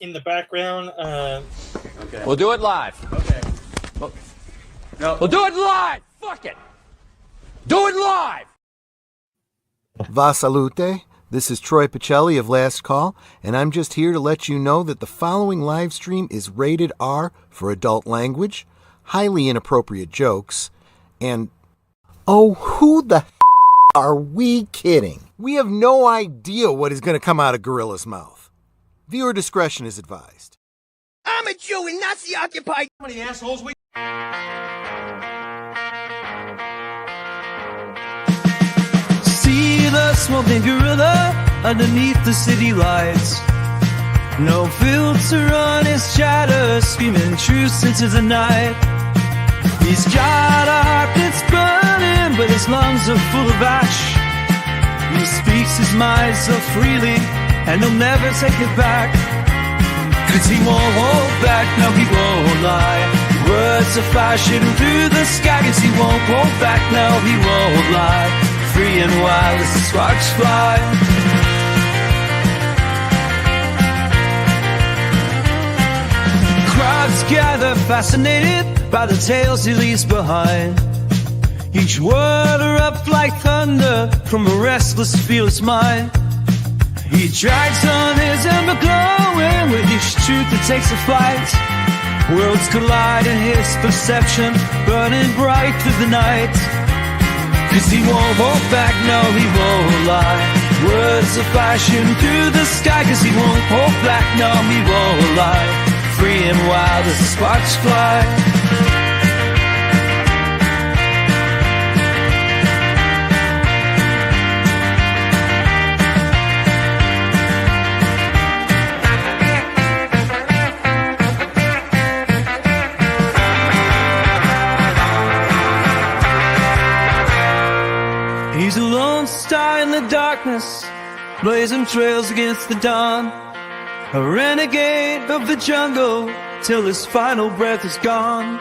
in the background. Okay. We'll do it live. Okay. No. We'll do it live. Fuck it. Do it live. Va salute. This is Troy Pacelli of Last Call, and I'm just here to let you know that the following live stream is rated R for adult language, highly inappropriate jokes, and oh, who the are we kidding? We have no idea what is going to come out of Gorilla's mouth. Viewer discretion is advised. I'm a Jew and Nazi-occupied. How many assholes we... See the smoking gorilla underneath the city lights. No filter on his chatter, screaming truth into the night. He's got a heart that's burning, but his lungs are full of ash. He speaks his mind so freely, and he'll never take it back. 'Cause he won't hold back, no he won't lie. Words are flashing through the sky. 'Cause he won't hold back, no he won't lie. Free and wild as the sparks fly. Crowds gather fascinated by the tales he leaves behind. Each word erupt like thunder from a restless, fearless mind. He drags on his ember glowing with each truth that takes a flight. Worlds collide in his perception, burning bright through the night. 'Cause he won't hold back, no he won't lie. Words are flashing through the sky. 'Cause he won't hold back, no he won't lie. Free and wild as the sparks fly. He's a lone star in the darkness, blazing trails against the dawn. A renegade of the jungle till his final breath is gone.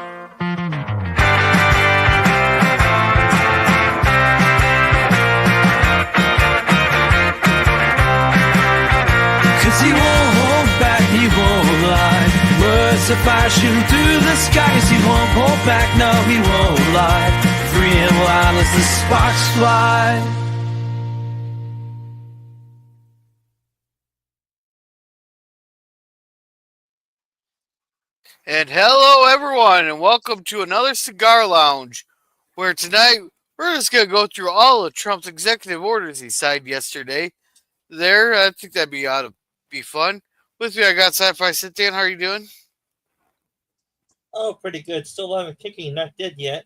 'Cause he won't hold back, he won't lie. Words are flashing through the sky. 'Cause he won't hold back, no he won't lie. Free and wild as the sparks fly. And hello everyone, and welcome to another Cigar Lounge, where tonight we're just going to go through all of Trump's executive orders he signed yesterday. I think that'd be ought to be fun. With me, I got Sci-Fi Sit-Dan. How are you doing? Oh, pretty good. Still haven't kicking, not dead yet.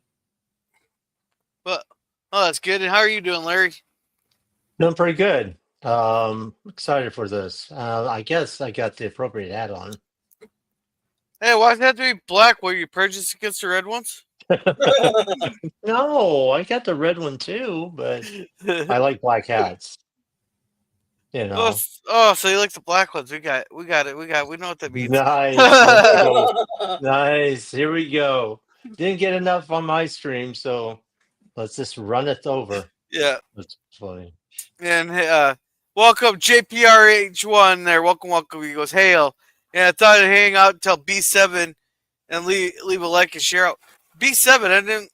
Well, oh, that's good. And how are you doing, Larry? Doing pretty good. Excited for this. I guess I got the appropriate hat on. Hey, why does it have to be black? Were you prejudiced against the red ones? No, I got the red one too, but I like black hats. You know. So you like the black ones? We got it. We know what that means. Nice. Nice. Here we go. Didn't get enough on my stream, so let's just run it over. Yeah. That's funny. And welcome JPRH1 there. Welcome. He goes, hail. And I thought I'd hang out until B7 and leave a like and share out. B7, I didn't.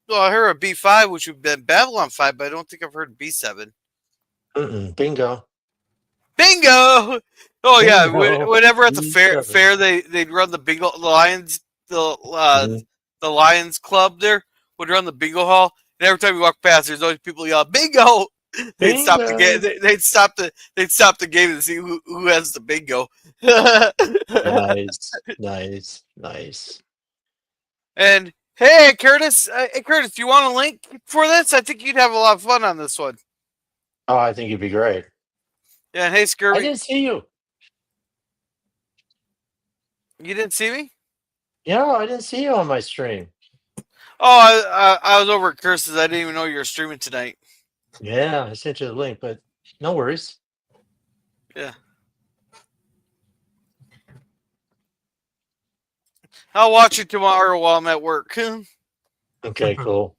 Well, I heard of B5, which would have been Babylon 5, but I don't think I've heard of B7. Bingo. Bingo! Oh, yeah. Bingo. Whenever at the fair they'd run the bingo, the Lions Club there would run the bingo hall. And every time you walk past, there's always people yelling, bingo! They'd stop the game. They'd stop the game and see who has the bingo. Nice. And hey, Curtis, do you want a link for this? I think you'd have a lot of fun on this one. Oh, I think it'd be great. Yeah. And hey, Scurvy, I didn't see you. You didn't see me? Yeah, I didn't see you on my stream. Oh, I was over at Curse's. I didn't even know you were streaming tonight. Yeah, I sent you the link, but no worries. Yeah. I'll watch it tomorrow while I'm at work. Okay, cool.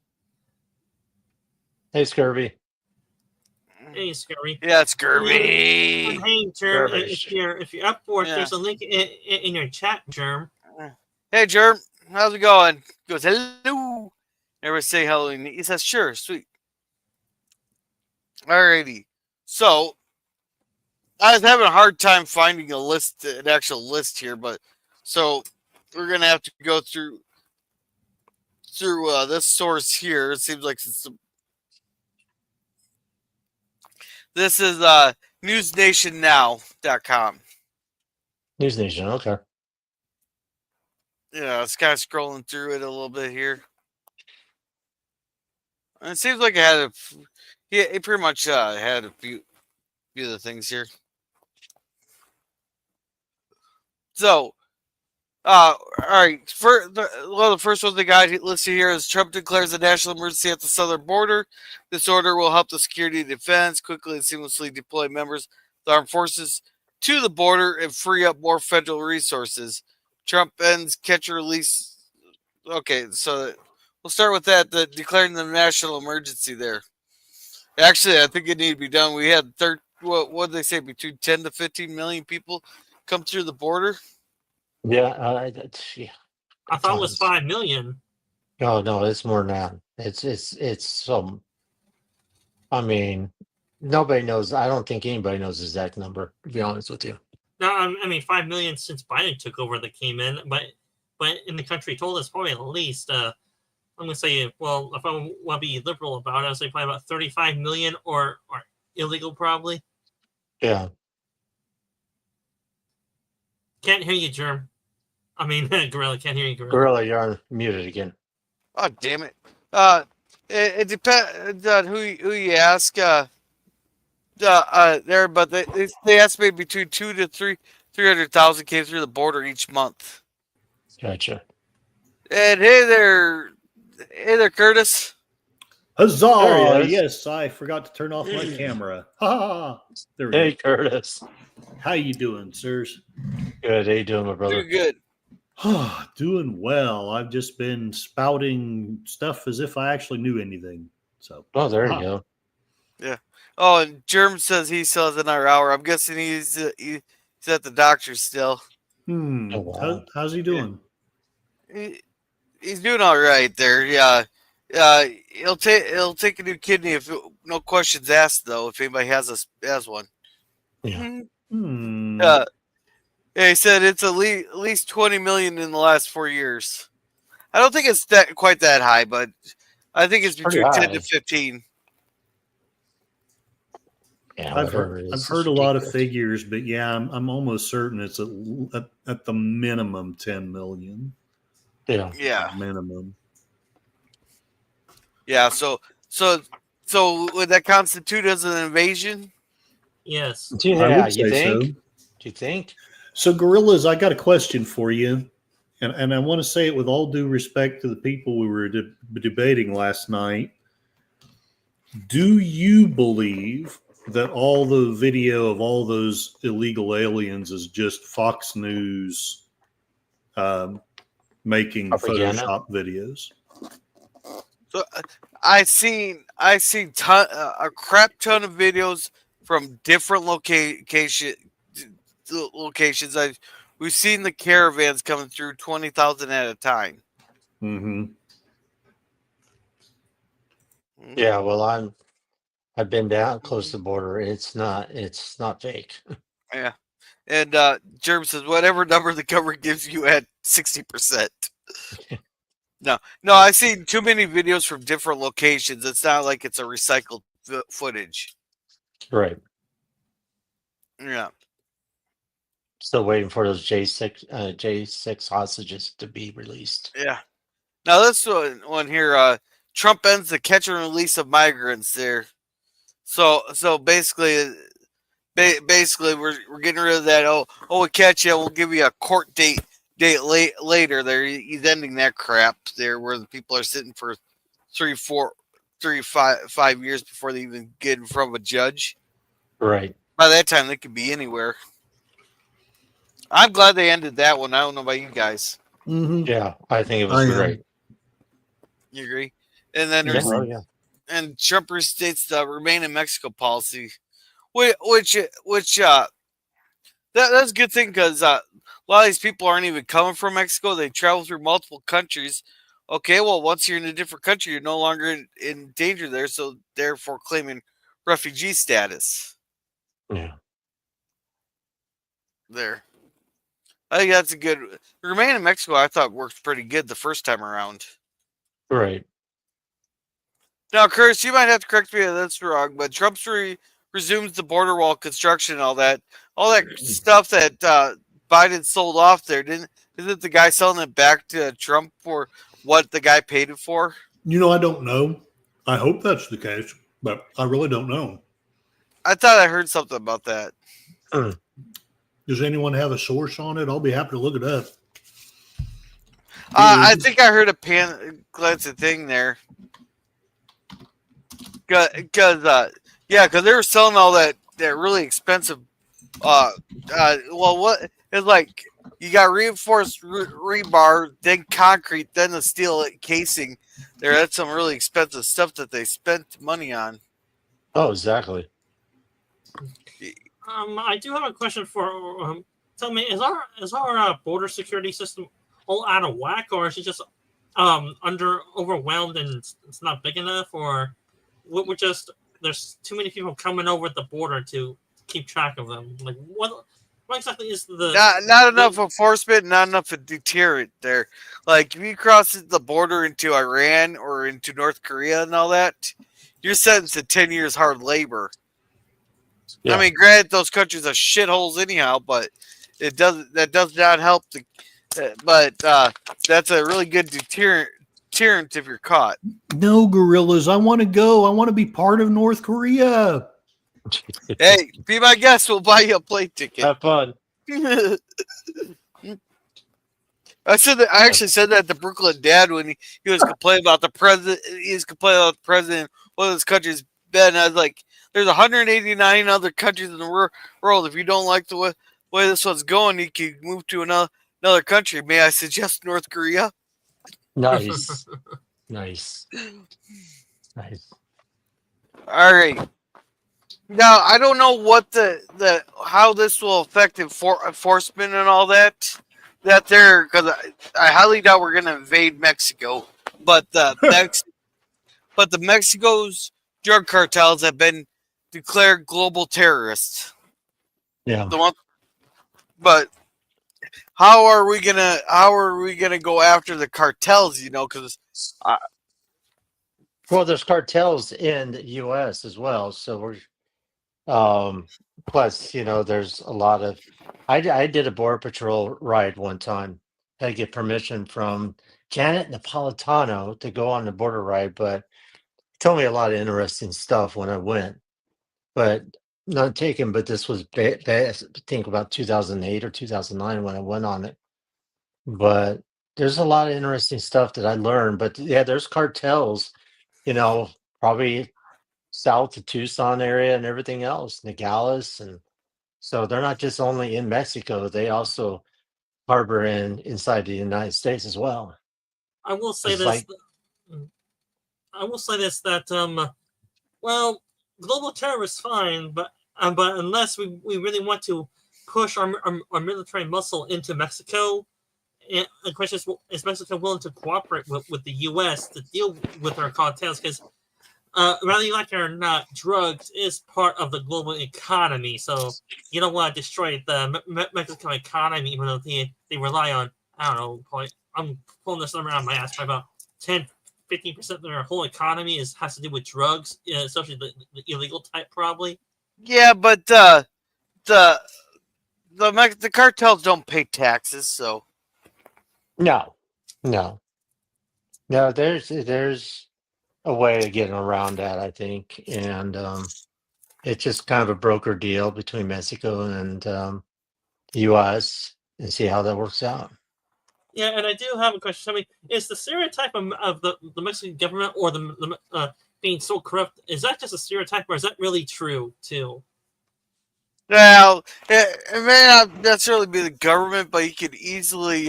Hey, Scurvy. Hey, Scurry. Yeah, scurvy. And hey, Germ, Garbage. if you're up for it, Yeah. there's a link in your chat, Germ. Hey, Germ, how's it going? He goes, hello. Everybody say hello. And he says, sure, sweet. Alrighty. So, I was having a hard time finding an actual list here, but so we're gonna have to go through this source here. It seems like this is newsnationnow.com. News Nation. Okay. Yeah, it's kind of scrolling through it a little bit here. And it seems like it pretty much had a few of the things here. So, all right. The first one they got listed here is Trump declares a national emergency at the southern border. This order will help the security and defense quickly and seamlessly deploy members of the armed forces to the border and free up more federal resources. Trump ends catch and release. Okay, so we'll start with that. Declaring the national emergency there. Actually, I think it needed to be done. We had what did they say, between 10 to 15 million people come through the border. Yeah. Yeah. I thought it was 5 million. No, it's more than that. It's some. I mean, nobody knows. I don't think anybody knows the exact number, to be honest with you. No, I mean 5 million since Biden took over that came in, but in the country told us probably at least. I'm gonna say, well, if I want to be liberal about it, I'll say probably about 35 million or illegal probably. Yeah. Can't hear you, Germ. I mean, Gorilla, can't hear you, Gorilla. Gorilla, you're muted again. Oh, damn it. It depends on who you ask. There, but they estimate between 2 to 300,000 came through the border each month. Gotcha. And hey there, Curtis. Huzzah! Yes, I forgot to turn off my camera. Ha! There we Hey, go. Curtis. How you doing, sirs? Good. How you doing, my brother? Doing good. Doing well. I've just been spouting stuff as if I actually knew anything. So. Oh, there you go. Yeah. Oh, and Germ says he still has another hour. I'm guessing he's at the doctor still. Oh, wow. How's he doing? He's doing all right there. Yeah. He'll take a new kidney if no questions asked, though, if anybody has one. Yeah. Yeah, he said it's at least 20 million in the last 4 years. I don't think it's quite that high, but I think it's between 10 to 15. Yeah, I've heard a lot of figures, but yeah, I'm almost certain it's at the minimum 10 million. Yeah. Minimum. Yeah. So would that constitute as an invasion? Yes. Yeah, you think? So. Do you think? So, Gorillas, I got a question for you, and I want to say it with all due respect to the people we were debating last night. Do you believe that all the video of all those illegal aliens is just Fox News making Propaganda? Photoshop videos? So I seen a crap ton of videos from different locations. We've seen the caravans coming through 20,000 at a time. Mm-hmm. Yeah. Well, I've been down close to the border. It's not fake. Yeah. And Germ says whatever number the government gives you at 60%. No, I've seen too many videos from different locations. It's not like it's a recycled footage. Right. Yeah. Still waiting for those J6 hostages to be released. Yeah. Now this one here, Trump ends the catch and release of migrants there. So basically we're getting rid of that. Oh, we catch you. We'll give you a court date later. There, he's ending that crap there, where the people are sitting for 5 years before they even get in front of a judge. Right. By that time, they could be anywhere. I'm glad they ended that one. I don't know about you guys. Mm-hmm. Yeah, I think it was great. You agree? And then there's and Trump restates the remain in Mexico policy, which that's a good thing because a lot of these people aren't even coming from Mexico. They travel through multiple countries. Okay, well, once you're in a different country, you're no longer in danger there, so therefore claiming refugee status. Yeah. There. I think that's a good. Remain in Mexico, I thought worked pretty good the first time around. Right. Now, Curtis, you might have to correct me if that's wrong, but Trump resumes the border wall construction and all that stuff that Biden sold off there. Isn't the guy selling it back to Trump for what the guy paid it for? I don't know. I hope that's the case, but I really don't know. I thought I heard something about that. Does anyone have a source on it? I'll be happy to look it up. I think I heard a glancing thing there. Because they were selling all that really expensive. What it's like? You got reinforced rebar, then concrete, then the steel casing. That's some really expensive stuff that they spent money on. Oh, exactly. I do have a question for. Tell me, is our border security system all out of whack, or is it just overwhelmed and it's not big enough, or we're just there's too many people coming over the border to keep track of them? Like what exactly is the not enough enforcement, not enough a deterrent there. Like if you cross the border into Iran or into North Korea and all that, you're sentenced to 10 years hard labor. Yeah. I mean, granted, those countries are shitholes anyhow, but that does not help. But that's a really good deterrent if you're caught. No, gorillas, I want to go. I want to be part of North Korea. Hey, be my guest. We'll buy you a plane ticket. Have fun. I actually said that to Brooklyn Dad when he was complaining about the president. He was complaining about the president. One of his countries been. I was like, there's 189 other countries in the world. If you don't like the way this one's going, you can move to another country. May I suggest North Korea? Nice. Nice. All right. Now I don't know what the how this will affect enforcement and all that there, because I highly doubt we're going to invade Mexico. But the Mexico's drug cartels have been declared global terrorists. Yeah. But how are we gonna go after the cartels? Because well, there's cartels in the U.S. as well, so we're plus there's a lot of. I did a border patrol ride one time. I had to get permission from Janet Napolitano to go on the border ride, but he told me a lot of interesting stuff when I went. But not taken, but this was I think about 2008 or 2009 when I went on it. But there's a lot of interesting stuff that I learned. But yeah, there's cartels, probably south of Tucson area and everything else, Nogales, and so they're not just only in Mexico; they also harbor inside the United States as well. I will say this. I will say this that well, global terror is fine, but unless we really want to push our military muscle into Mexico, and the question is Mexico willing to cooperate with the U.S. to deal with our cartels? Because whether you like it or not, drugs is part of the global economy. So you don't want to destroy the Mexican economy, even though they rely on, I don't know, probably, I'm pulling this number out of my ass, probably about 10-15% of their whole economy has to do with drugs, especially the illegal type, probably. Yeah, but the cartels don't pay taxes, so no. There's a way of getting around that, I think, and it's just kind of a broker deal between Mexico and the U.S. and see how that works out. Yeah, and I do have a question. I mean, is the stereotype of the Mexican government or the being so corrupt, is that just a stereotype, or is that really true too? Well, it may not necessarily be the government, but you could easily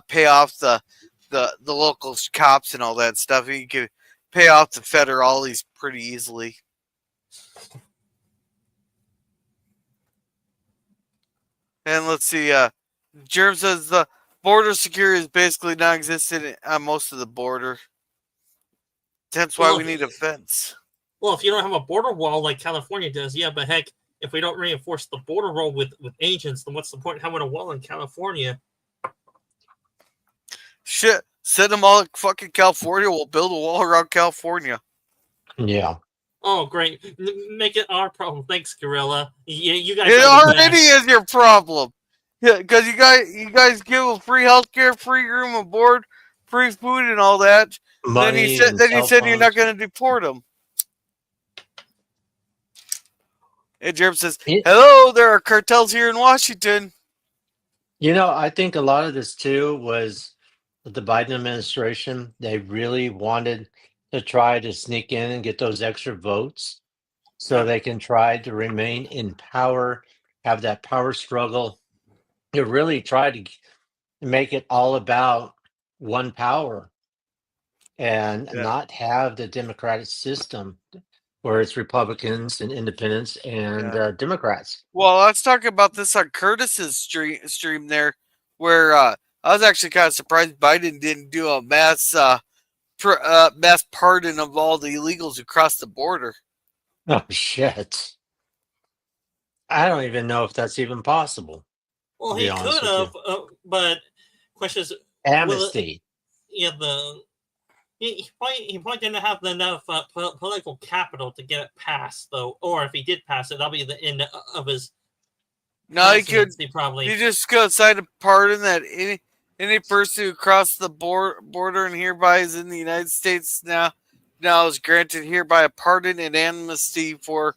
pay off the the local cops and all that stuff. You can pay off the federales pretty easily. And let's see. Germ says the border security is basically non-existent on most of the border. That's why we need a fence. Well, if you don't have a border wall like California does, yeah, but heck, if we don't reinforce the border wall with agents, then what's the point of having a wall in California? Shit, send them all to fucking California. We'll build a wall around California. Yeah. Oh, great. Make it our problem. Thanks, Gorilla. You guys. It already is your problem. Yeah, because you guys give them free healthcare, free room and board, free food, and all that. Money. Then you said you're not going to deport them. And Jerem says, "Hello, there are cartels here in Washington." You know, I think a lot of this too was the Biden administration. They really wanted to try to sneak in and get those extra votes so they can try to remain in power, have that power struggle. They really try to make it all about one power and not have the democratic system where it's Republicans and independents and Democrats. Well, let's talk about this on Curtis's stream there, where I was actually kind of surprised Biden didn't do a mass pardon of all the illegals who crossed the border. Oh, shit. I don't even know if that's even possible. Well, he could have, but question is amnesty. He probably didn't have enough political capital to get it passed, though. Or if he did pass it, that'll be the end of his. No, he could. Probably. He just could sign a pardon that any person who crossed the border and hereby is in the United States now is granted hereby a pardon and amnesty for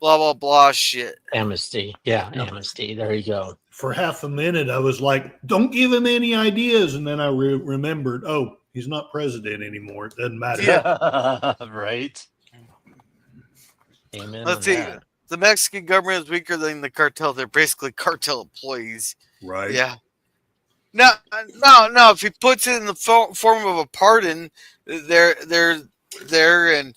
blah blah blah shit. Amnesty, amnesty. There you go. For half a minute, I was like, "Don't give him any ideas," and then I remembered, "Oh, he's not president anymore. It doesn't matter." Yeah. Right. Amen. Let's see. That. The Mexican government is weaker than the cartel. They're basically cartel employees. Right. Yeah. No. If he puts it in the form of a pardon, they're there. And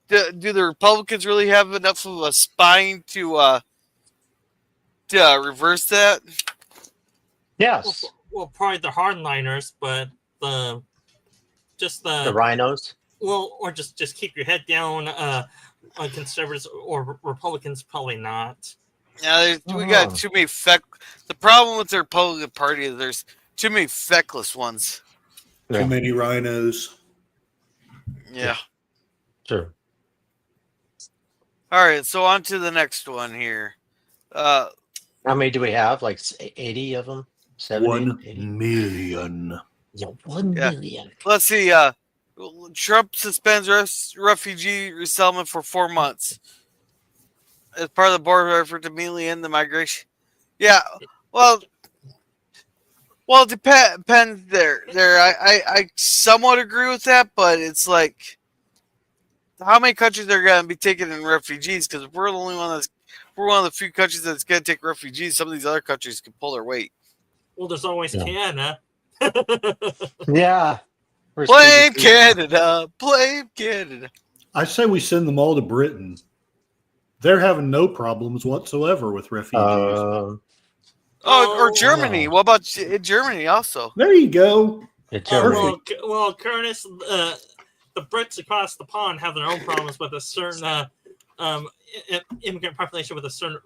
do the Republicans really have enough of a spine to reverse that? Yes. Well, probably the hardliners, but the rhinos. Well, or just keep your head down on conservatives or Republicans, probably not. Yeah, we got too many The problem with the Republican Party is there's too many feckless ones. Yeah. Too many rhinos. Yeah. Sure. All right, so on to the next one here. How many do we have? Like 80 of them? 70, 1 80? million. Yeah, 1 million. Let's see. Trump suspends refugee resettlement for 4 months as part of the border effort to immediately end the migration. Yeah, well, it depends. There. I somewhat agree with that, but it's like, how many countries are going to be taking in refugees? Because if we're the only one we're one of the few countries that's going to take refugees. Some of these other countries can pull their weight. Well, there's always Canada. Yeah. Blame Canada. Blame Canada. I say we send them all to Britain. They're having no problems whatsoever with refugees. Or Germany. What about Germany also? There you go. Well, Curtis, the Brits across the pond have their own problems with a certain immigrant population with a certain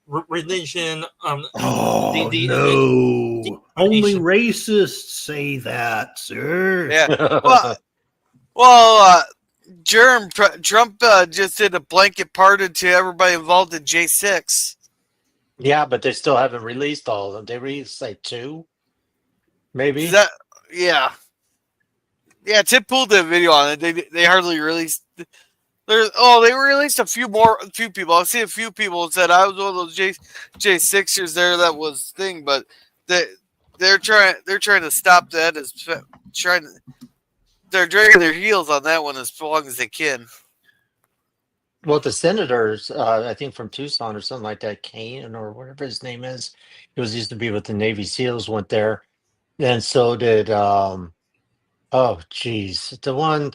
religion. Only racists say that, sir. Yeah. Trump just did a blanket pardon to everybody involved in J6. Yeah, but they still haven't released all of them. They released like 2, maybe. Yeah, Tim pulled the video on it. They hardly released. They released a few people. I've seen a few people said I was one of those J6ers there that was thing, but they're trying to stop that they're dragging their heels on that one as long as they can. Well, the senators, I think from Tucson or something like that, Kane or whatever his name is, he used to be with the Navy SEALs, went there And so did geez, the one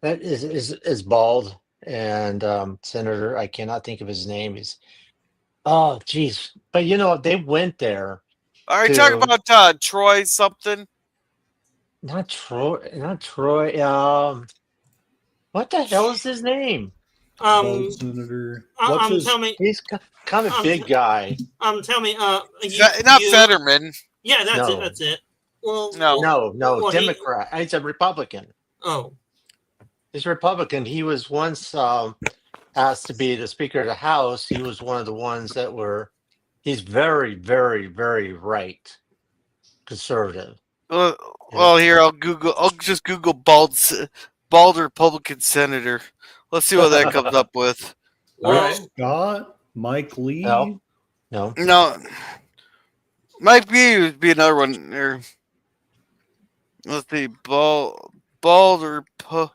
that is bald and senator. I cannot think of his name. He's geez, but they went there Are you talking to about Troy something? not Troy. What the hell is his name? Bald senator. What's his? Tell me. He's kind of big guy. Tell me. Not Fetterman. Yeah, that's No. it. That's it. Well, No, well, Democrat. He's a Republican. Oh. He's a Republican. He was once asked to be the Speaker of the House. He was one of the ones that were. He's very, very, very right, conservative. Well, here I'll just Google bald Republican senator. Let's see what that comes up with. Rick Scott, Mike Lee. No. Mike Lee would be another one there. Let's see, bald Republican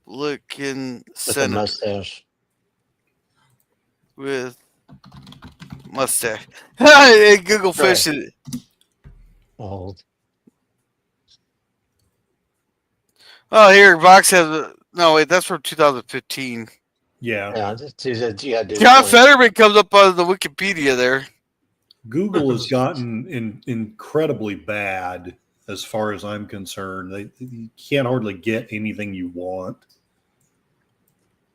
With a senator mustache. with mustache. Hey, Google fish it. Old. Oh, here Vox has no wait. That's from 2015. Yeah. John Fetterman comes up on the Wikipedia there. Google has gotten incredibly bad as far as I'm concerned. You can't hardly get anything you want.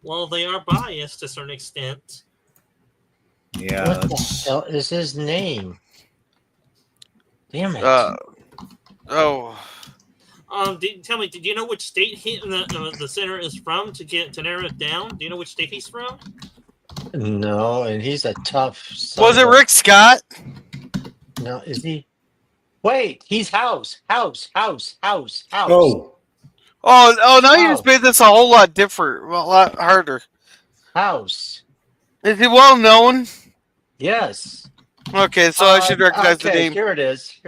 Well, they are biased to a certain extent. Yeah. What the hell is his name? Damn it. Tell me, did you know which state the senator is from to narrow it down? Do you know which state he's from? No, and he's a tough. Was it Rick Scott? No, is he? Wait, he's House. Oh, now you just made this a whole lot different, a lot harder. House. Is he well known? Yes. Okay, so I should recognize the name. Here it is.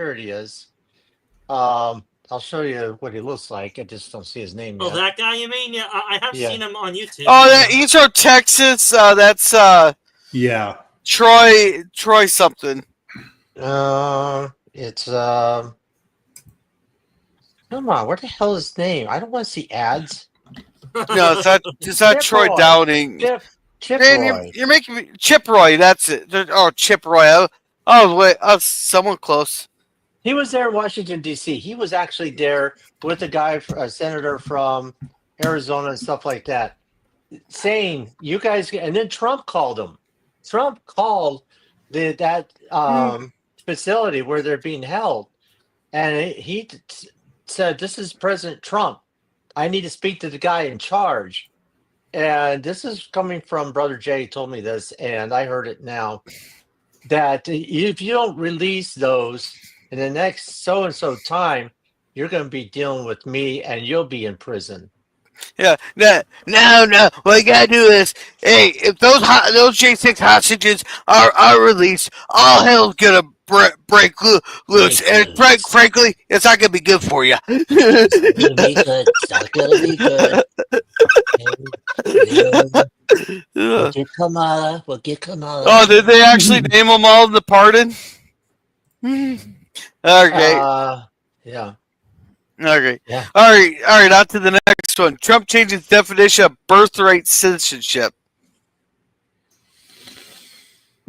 I'll show you what he looks like. I just don't see his name yet. Oh, that guy you mean? Yeah, I have seen him on YouTube. Oh, he's from Texas. That's yeah, Troy something. It's come on, what the hell is his name? I don't want to see ads. No, it's not Troy Roy. Downing. Chip Man, Roy. you're making me Chip Roy. That's it. Oh, Chip Roy. Oh, wait, someone close. He was there in Washington, D.C. He was actually there with a senator from Arizona and stuff like that, saying, you guys, and then Trump called him. Trump called that facility where they're being held, and he said, this is President Trump. I need to speak to the guy in charge. And this is coming from Brother Jay, told me this, and I heard it now, that if you don't release those in the next so-and-so time, you're going to be dealing with me, and you'll be in prison. Yeah, no. What you gotta do is, hey, if those J6 hostages are released, all hell's gonna break loose. And frankly, it's not gonna be good for you. It's not gonna be good. We'll get Kamala. Oh, did they actually name them all in the pardon? Okay. Yeah. Okay. Yeah. All right. On to the next one. Trump changes definition of birthright citizenship.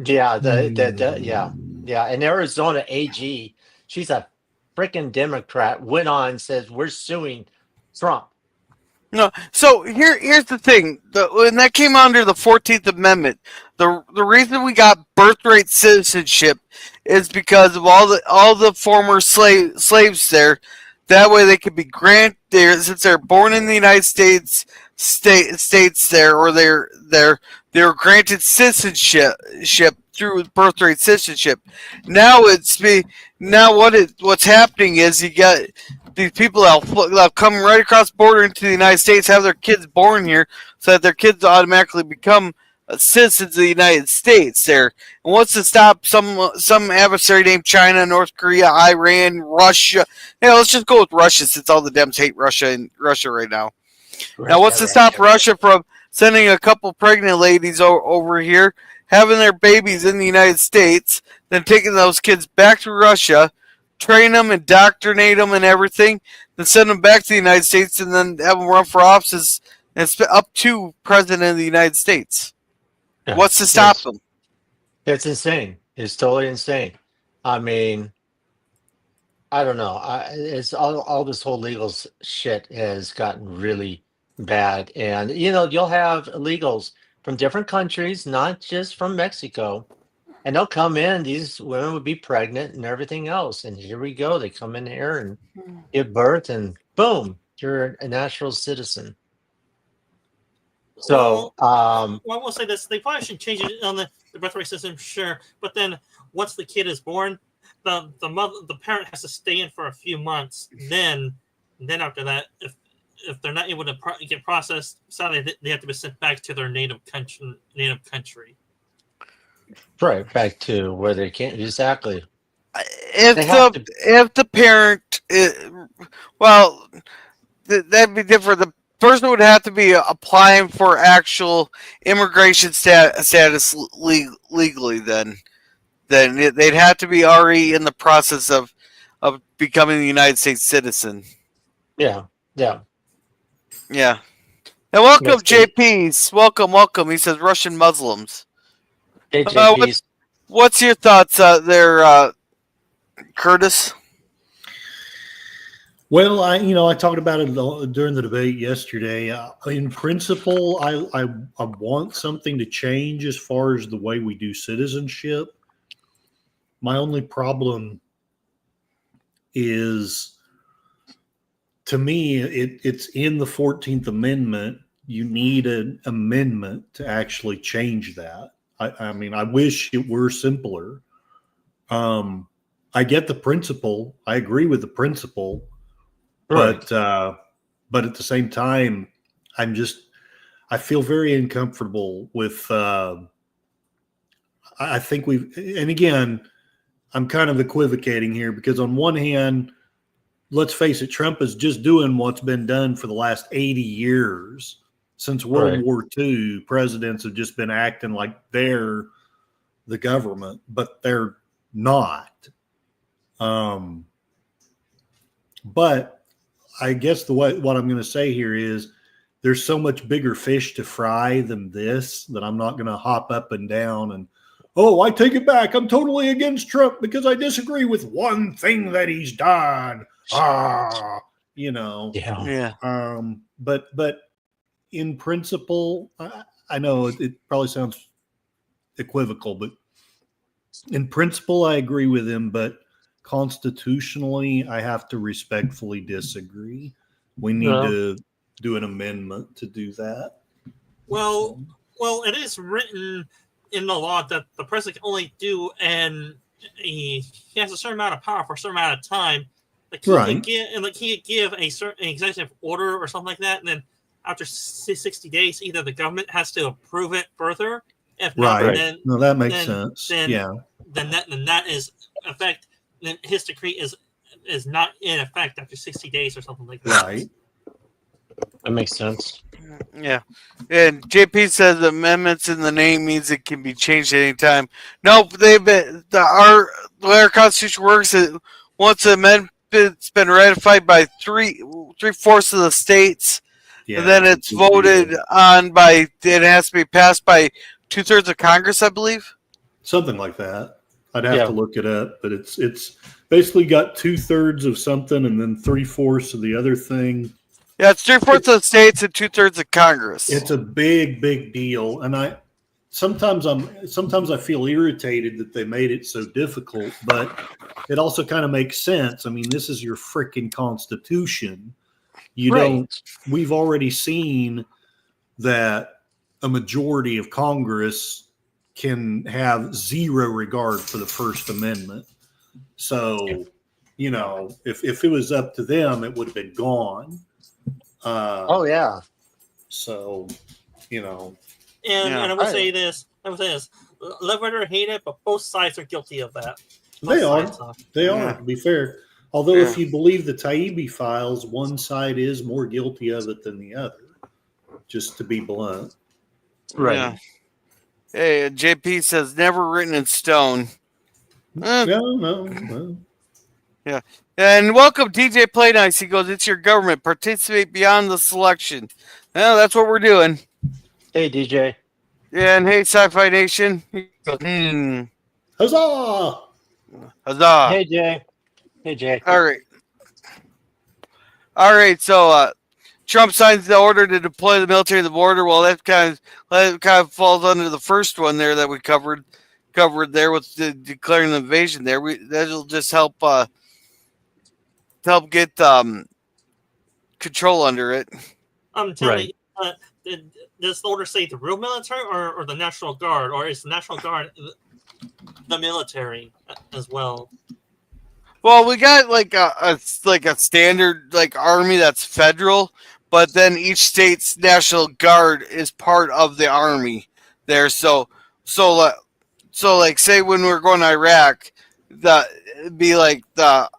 Yeah. Yeah. And Arizona AG, she's a freaking Democrat. Went on and says we're suing Trump. No. So here's the thing. When that came under the 14th Amendment, the reason we got birthright citizenship is because of all the former slaves there. That way they could be granted there, since they're born in the United States there, or they were granted citizenship through birthright citizenship. Now what's happening is you got these people that'll come right across the border into the United States, have their kids born here, so that their kids automatically become citizens of the United States there, and wants to stop some adversary named China, North Korea, Iran, Russia. Yeah, let's just go with Russia, since all the Dems hate Russia right now. Now, what's to stop Russia from sending a couple pregnant ladies over here, having their babies in the United States, then taking those kids back to Russia, train them, indoctrinate them, and everything, then send them back to the United States and then have them run for offices and up to president of the United States. Yeah, What's to stop them? It's insane. It's totally insane. I mean, I don't know. It's all this whole legal shit has gotten really bad, and you'll have illegals from different countries, not just from Mexico, and they'll come in. These women would be pregnant and everything else, and here we go. They come in here and give birth, and boom, you're a natural citizen. So, well, I will say this: they probably should change it on the birthright system, sure. But then, once the kid is born, the parent has to stay in for a few months. Then after that, if they're not able to get processed, sadly they have to be sent back to their native country. right back to where they can't exactly. If the parent, that'd be different. The person would have to be applying for actual immigration status legally. Then they'd have to be already in the process of becoming a United States citizen. Yeah. And welcome, JP's. Welcome. He says Russian Muslims. Hey, JP's. What's your thoughts there, Curtis? Well, I talked about it during the debate yesterday. In principle, I want something to change as far as the way we do citizenship. My only problem is, to me, it's in the 14th Amendment. You need an amendment to actually change that. I mean, I wish it were simpler. I get the principle. I agree with the principle. Right. But at the same time, I feel very uncomfortable with, I think and again, I'm kind of equivocating here because on one hand, let's face it, Trump is just doing what's been done for the last 80 years. Since World War II, presidents have just been acting like they're the government, but they're not. But I guess what I'm going to say here is there's so much bigger fish to fry than this that I'm not going to hop up and down and, I take it back. I'm totally against Trump because I disagree with one thing that he's done. Yeah. But in principle, I know it probably sounds equivocal, but in principle, I agree with him. But constitutionally, I have to respectfully disagree. We need to do an amendment to do that. Well, it is written in the law that the president can only do, and he has a certain amount of power for a certain amount of time. Like he could give a certain executive order or something like that, and then after 60 days, either the government has to approve it further. If not, then that makes sense. Then that is effect. Then his decree is not in effect after 60 days or something like that. Right. That makes sense. Yeah. And JP says amendments in the name means it can be changed at any time. No, our Constitution works. Once an amendment's been ratified by three-fourths of the states, and then it's voted on by. It has to be passed by 2/3 of Congress, I believe. Something like that. I'd have to look it up, but it's basically got 2/3 of something and then 3/4 of the other thing. Yeah, it's 3/4 of the states and 2/3 of Congress. It's a big deal, and sometimes I feel irritated that they made it so difficult, but it also kind of makes sense. I mean, this is your freaking Constitution. We've already seen that a majority of Congress can have zero regard for the First Amendment. So, if it was up to them, it would have been gone. So, And I will say this. Love it or hate it, but both sides are guilty of that. They are, to be fair. Although if you believe the Taibbi files, one side is more guilty of it than the other, just to be blunt. Right. Yeah. Hey, JP says never written in stone. No. Yeah. And welcome, DJ Play Nice. He goes, it's your government. Participate beyond the selection. Well, that's what we're doing. Hey, DJ. Yeah, and hey, Sci-Fi Nation. He goes, Huzzah! Huzzah. Hey, Jay. Hey, Jay. All right. So Trump signs the order to deploy the military to the border. Well, that kind of falls under the first one there that we covered there with the declaring the invasion. There, that'll just help get control under it. Tell me, does the order say the real military or the National Guard, or is the National Guard the military as well? Well, we got like a standard like army that's federal, but then each state's National Guard is part of the army there. So like say when we're going to Iraq, it'd be like the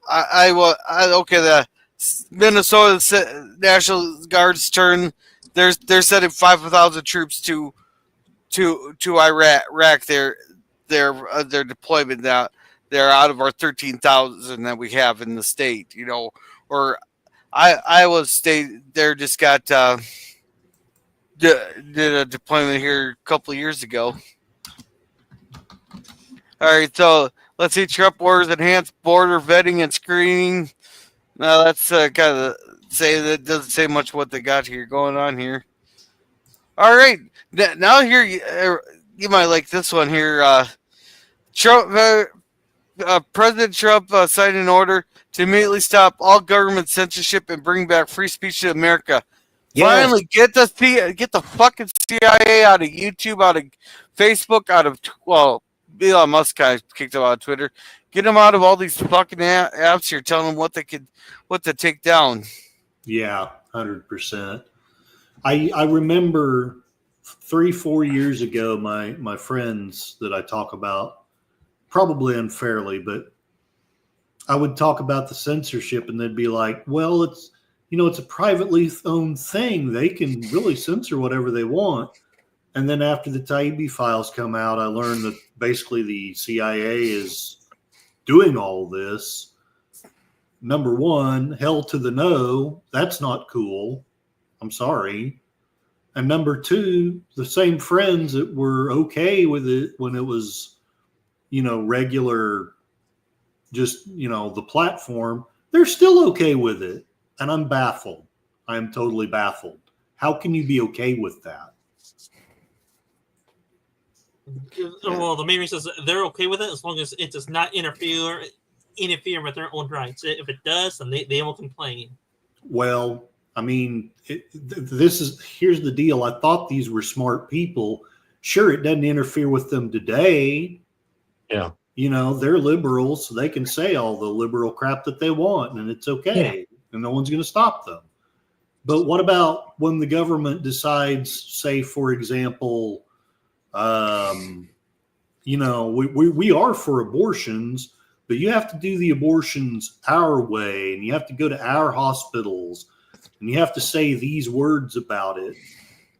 Minnesota National Guard's turn. They're sending 5,000 troops to Iraq. Their deployment now. They're out of our 13,000 that we have in the state, or Iowa State. There just got did a deployment here a couple of years ago. All right, so let's see. Trump orders enhanced border vetting and screening. Now that's kind of that doesn't say much what they got here going on here. All right, now here you might like this one here. Trump. President Trump signed an order to immediately stop all government censorship and bring back free speech to America. Yes. Finally, get the fucking CIA out of YouTube, out of Facebook, out of Elon Musk kind of kicked him out of Twitter. Get them out of all these fucking apps here, telling them what to take down. Yeah, 100%. I remember 3-4 years ago, my friends that I talk about. Probably unfairly, but I would talk about the censorship and they'd be like, well, it's a privately owned thing. They can really censor whatever they want. And then after the Taibbi files come out, I learned that basically the CIA is doing all this. Number one, hell to the no. That's not cool. I'm sorry. And number two, the same friends that were okay with it when it was regular, just, the platform, they're still okay with it. And I'm baffled. I am totally baffled. How can you be okay with that? Well, the main reason is they're okay with it as long as it does not interfere with their own rights. If it does, then they will complain. Well, I mean, here's the deal. I thought these were smart people. Sure, it doesn't interfere with them today. Yeah. They're liberals, so they can say all the liberal crap that they want, and it's okay, and no one's going to stop them. But what about when the government decides, say, for example, we are for abortions, but you have to do the abortions our way, and you have to go to our hospitals, and you have to say these words about it,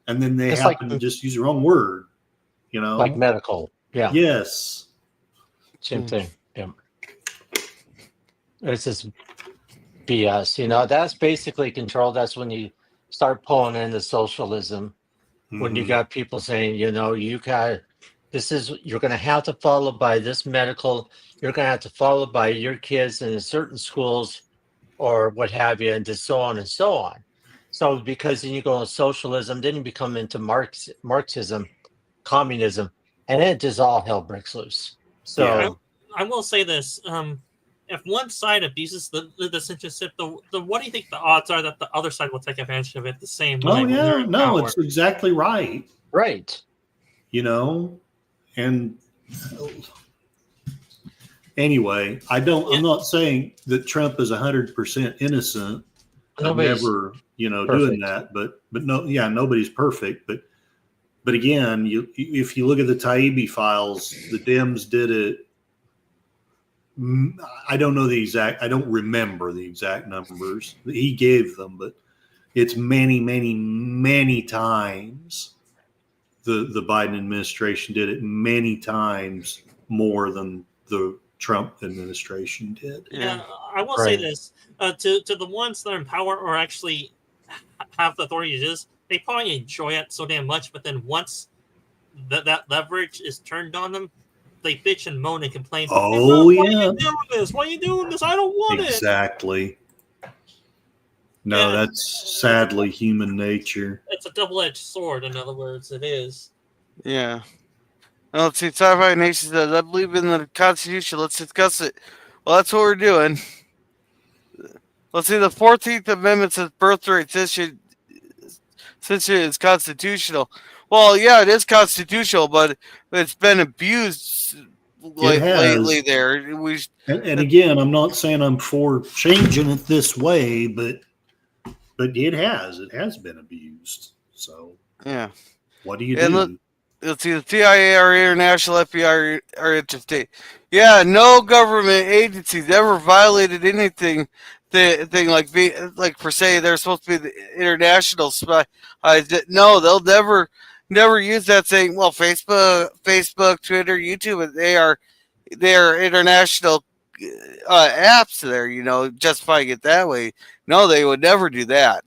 and then they happen to just use the wrong word, like medical. Yeah. Yes. Same thing. Yeah. It's just BS. That's basically control. That's when you start pulling into socialism. Mm-hmm. When you got people saying, you're going to have to follow by this medical, you're going to have to follow by your kids in certain schools or what have you, and just so on and so on. So because then you go into socialism, then you become into Marxism, communism, and then just all hell breaks loose. So yeah, I will say this: if one side abuses the censorship, what do you think the odds are that the other side will take advantage of it the same way? Oh yeah, no, it's exactly right. Right. And anyway, I'm not saying that Trump is 100% innocent. Nobody's never, doing that, but no, yeah, nobody's perfect, But again, if you look at the Taibbi files, the Dems did it. I don't remember the exact numbers that he gave them, but it's many, many, many times. The Biden administration did it many times more than the Trump administration did. Yeah, I will say this to the ones that are in power or actually have the authority to do this, they probably enjoy it so damn much. But then once that leverage is turned on them, they bitch and moan and complain. Oh, why yeah. are you doing this? Why are you doing this? I don't want it. Exactly. No, that's sadly human nature. It's a double-edged sword. In other words, it is. Yeah. Well, let's see. Sci-Fi Nation says, I believe in the Constitution. Let's discuss it. Well, that's what we're doing. Let's see. The 14th Amendment says birthright citizenship is constitutional. Well, yeah, it is constitutional, but it's been abused lately there. And again, I'm not saying I'm for changing it this way, but it has been abused. So yeah, what do you do? Let's see, the CIA, our international FBI are interstate. Yeah, no government agencies ever violated anything. Like per se, they're supposed to be the international spy. No, they'll never use that saying. Well, Facebook, Twitter, YouTube, they are international apps. There, justifying it that way. No, they would never do that.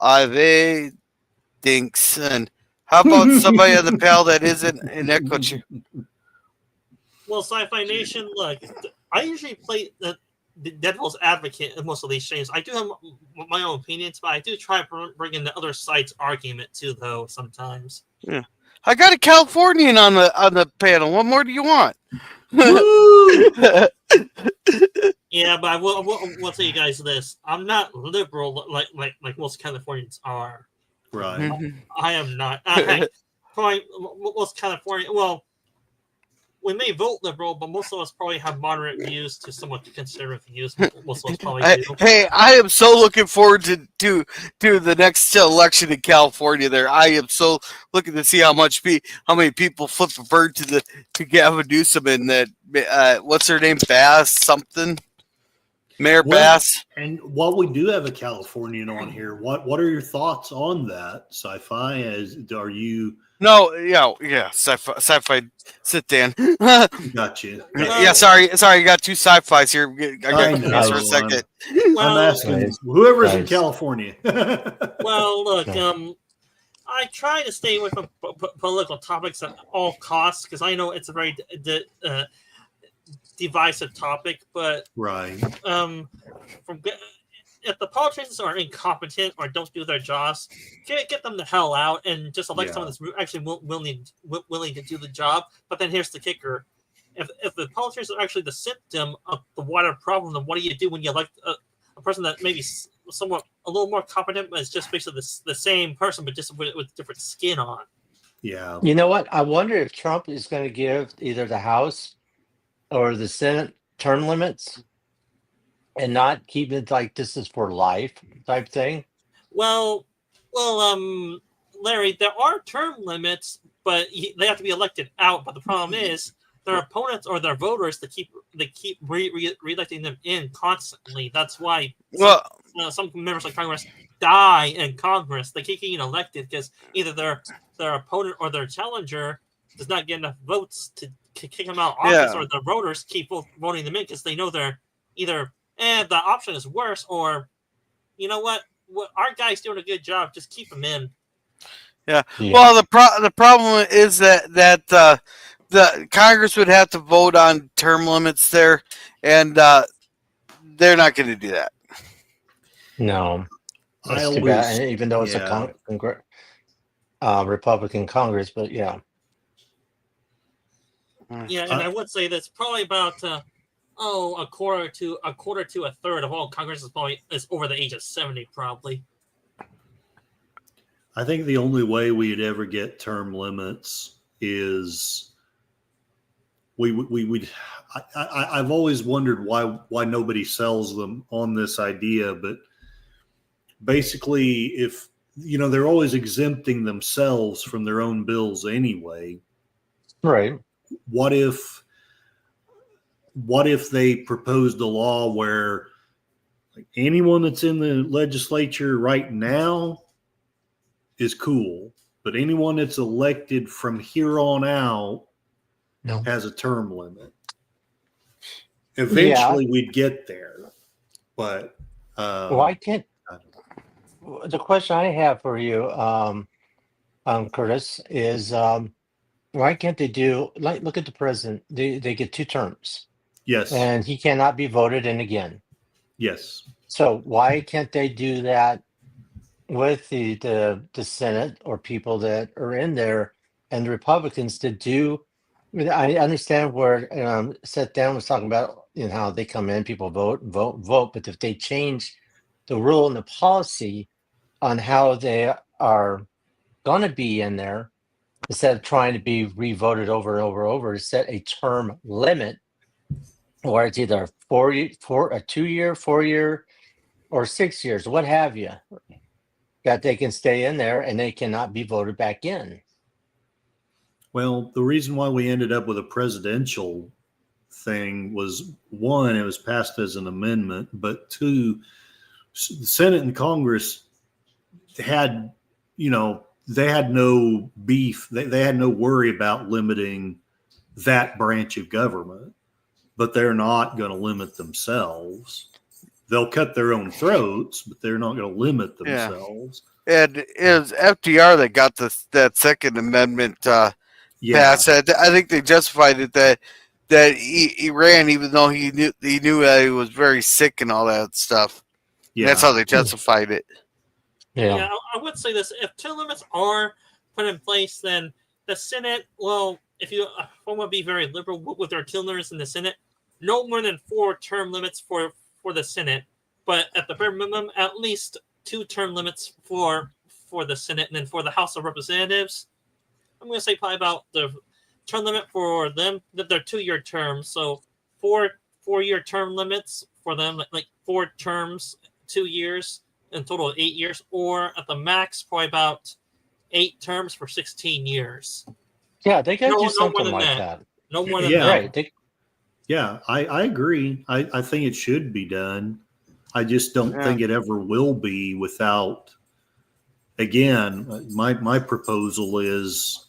They thinks and. How about somebody on the panel that isn't in equity? Well, Sci-Fi Nation, look, I usually play the devil's advocate in most of these streams. I do have my own opinions, but I do try to bring in the other side's argument too, though, sometimes. Yeah. I got a Californian on the panel. What more do you want? Yeah, but I will tell you guys this. I'm not liberal like most Californians are. Right. I am not. Probably most California. Well, we may vote liberal, but most of us probably have moderate views to somewhat conservative views. Most of us probably do. Hey, I am so looking forward to the next election in California. There, I am so looking to see how many people flip a bird to Gavin Newsom and that what's her name, Bass something. Mayor Bass. And while we do have a Californian on here, what are your thoughts on that? Sci-Fi? Are you? No, yeah. Sci-fi. Sit down. Got you. Yeah, sorry. You got two sci-fis here. I got confused for a second. I'm asking whoever's in California. Well, look. I try to stay away from political topics at all costs because I know it's a very divisive topic, but right. If the politicians are incompetent or don't do their jobs, get them the hell out and just elect someone that's actually willing to do the job. But then here's the kicker: if the politicians are actually the symptom of the wider problem, then what do you do when you elect a person that maybe somewhat a little more competent, but it's just basically the same person, but just with different skin on? Yeah. You know what? I wonder if Trump is going to give either the House or the Senate term limits and not keep it like this is for life type thing. Well, Larry, there are term limits, but they have to be elected out. But the problem is their opponents or their voters keep re-electing them in constantly. That's why some members of Congress die in Congress. They keep getting elected because either their opponent or their challenger does not get enough votes to kick them out of office, or the voters keep voting them in because they know they're either the option is worse, or you know what our guy's doing a good job, just keep him in. Yeah. Well, the problem is that the Congress would have to vote on term limits there, and they're not going to do that. No, that's too bad. Even though it's a Republican Congress, but yeah. Yeah, and I would say that's probably about a quarter to a third of all Congress is over the age of 70, probably. I think the only way we'd ever get term limits is I've always wondered why nobody sells them on this idea, but basically, if they're always exempting themselves from their own bills anyway, right? What if they proposed a law where anyone that's in the legislature right now is cool, but anyone that's elected from here on out has a term limit? Eventually, we'd get there, but why can't the question I have for you, Curtis, is why can't they do like look at the president? They get 2 terms, yes, and he cannot be voted in again. yes. So why can't they do that with the Senate or people that are in there and the Republicans to do? I mean, I understand where Seth Dan was talking about, how they come in, people vote, but if they change the rule and the policy on how they are going to be in there, instead of trying to be re-voted over and over, to set a term limit, or it's either a 2-year, 4-year, or 6 years, what have you, that they can stay in there and they cannot be voted back in. Well, the reason why we ended up with a presidential thing was, one, it was passed as an amendment, but 2, the Senate and Congress had, they had no beef. They had no worry about limiting that branch of government, but they're not going to limit themselves. They'll cut their own throats, but they're not going to limit themselves. Yeah. And it was FDR that got that Second Amendment passed. I think they justified it that he ran, even though he knew that he was very sick and all that stuff. Yeah. That's how they justified it. Yeah, I would say this: if term limits are put in place, then the Senate, if I want to be very liberal with our term limits in the Senate, no more than 4 term limits for the Senate, but at the bare minimum, at least 2 term limits for the Senate, and then for the House of Representatives, I'm going to say probably about the term limit for them that they're 2-year terms, so 4-year term limits for them, like 4 terms, 2 years, in total of 8 years, or at the max, probably about 8 terms for 16 years. Yeah, they got to do something like that. No more than that. Right. I agree. I think it should be done. I just don't think it ever will be without, again, my proposal is,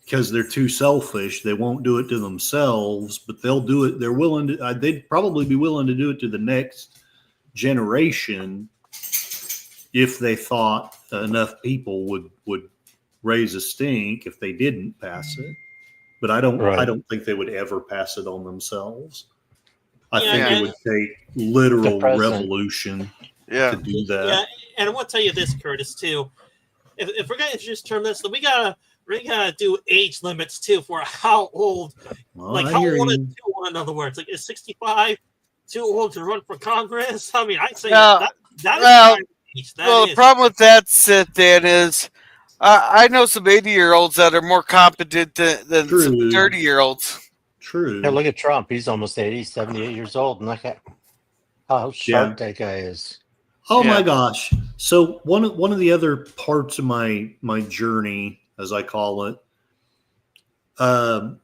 because they're too selfish, they won't do it to themselves, but they'll do it. They're willing to, they'd probably be willing to do it to the next generation if they thought enough people would raise a stink if they didn't pass it. But I don't think they would ever pass it on themselves. I think it would take literal revolution to do that. Yeah, and I want to tell you this, Curtis, too. If we're going to introduce term limits, then we gotta do age limits too for how old, how old is too old? In other words, like is 65 too old to run for Congress? I mean, I'd say that is the problem with that, Dan, is I know some 80-year-olds that are more competent than some 30-year-olds. True. Yeah, look at Trump. He's almost 80, 78 years old. And look at how sharp that guy is. Oh, my gosh. So one of the other parts of my journey, as I call it, I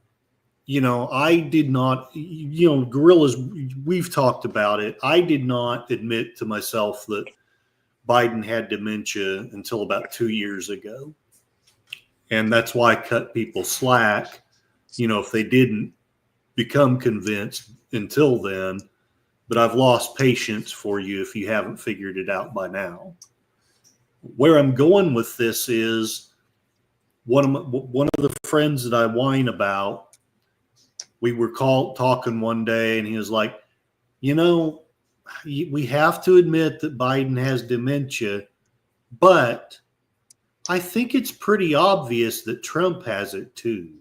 did not, gorillas, we've talked about it. I did not admit to myself that Biden had dementia until about 2 years ago. And that's why I cut people slack, if they didn't become convinced until then. But I've lost patience for you if you haven't figured it out by now. Where I'm going with this is one of the friends that I whine about, we were talking one day, and he was like, we have to admit that Biden has dementia, but I think it's pretty obvious that Trump has it too.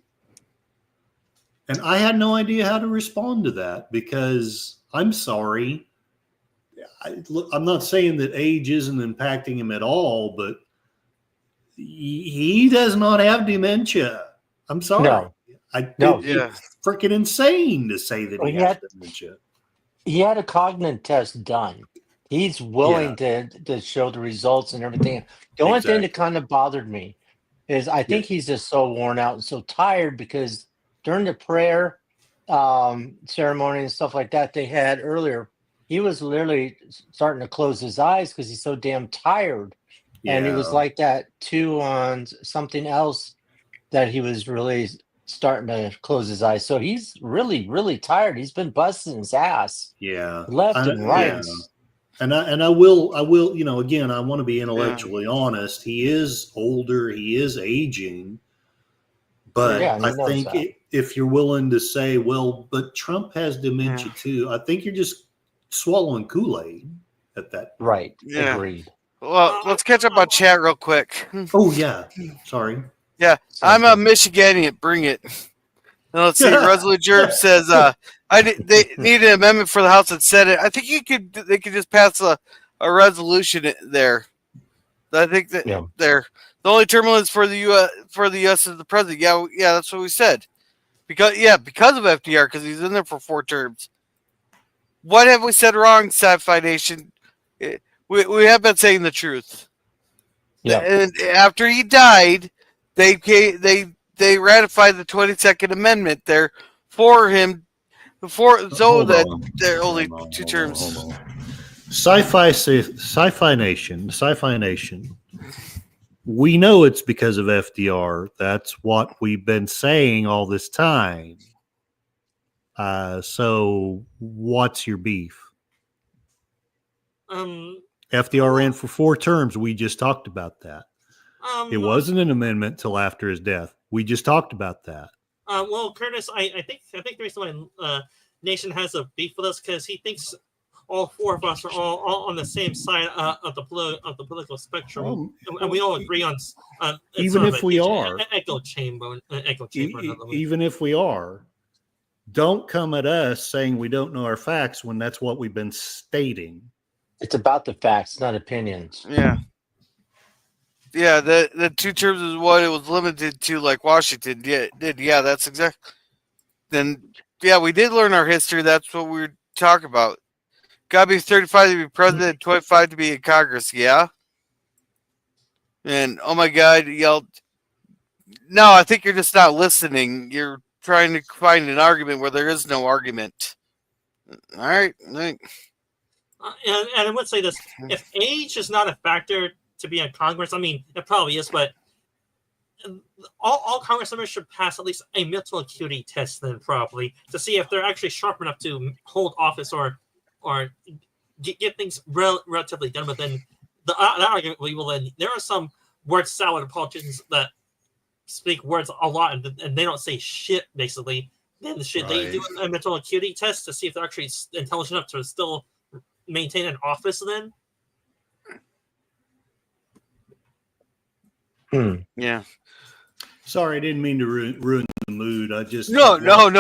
And I had no idea how to respond to that, because I'm sorry. I'm not saying that age isn't impacting him at all, but he does not have dementia. I'm sorry. It's freaking insane to say that he has dementia. He had a cognitive test done. He's willing to show the results and everything. The only thing that kind of bothered me is I think he's just so worn out and so tired, because during the prayer ceremony and stuff like that they had earlier, he was literally starting to close his eyes because he's so damn tired. And he was like that too on something else that he was really starting to close his eyes. So he's really, really tired. He's been busting his ass Yeah. left and right. Yeah. And I will, you know, again, I want to be intellectually honest. He is older, he is aging, but Yeah, and he I knows think that. if you're willing to say, well, but Trump has dementia too, I think you're just swallowing Kool-Aid at that. Right. Yeah. Agreed. Well, let's catch up on chat real quick. Oh yeah. Sorry. Yeah, I'm a Michiganian. Bring it. Now, let's see. Resolute Gerb says, they need an amendment for the House and Senate. I think they could just pass a resolution there. I think that the only term limits for the U.S. is the president. Yeah, that's what we said. Because of FDR, because he's in there for 4 terms. What have we said wrong, Sci-Fi Nation? We have been saying the truth. Yeah. And after he died, they ratified the 22nd Amendment there for him, that there are only 2 terms. Sci-Fi Nation. We know it's because of FDR. That's what we've been saying all this time. So what's your beef? FDR ran for 4 terms. We just talked about that. It wasn't an amendment till after his death. We just talked about that. Well, Curtis, I think the reason why Nation has a beef with us because he thinks all 4 of us are all on the same side of the political spectrum, and we all agree on. Even if we are echo chamber. Even if we are, don't come at us saying we don't know our facts when that's what we've been stating. It's about the facts, not opinions. Yeah. Yeah, the 2 terms is what it was limited to, like Washington did. Yeah, that's exactly. Then, yeah, we did learn our history. That's what we were talking about. Got to be 35 to be president, 25 to be in Congress. Yeah. And oh my God, yelled. No, I think you're just not listening. You're trying to find an argument where there is no argument. All right. And I would say this: if age is not a factor to be in Congress, I mean, it probably is, but all Congress members should pass at least a mental acuity test, then probably to see if they're actually sharp enough to hold office or get things relatively done. But then the argument will be, well, then there are some word salad politicians that speak words a lot and they don't say shit, basically. Then should they do a mental acuity test to see if they're actually intelligent enough to still maintain an office then? Yeah. Sorry, I didn't mean to ruin the mood. I just no. You're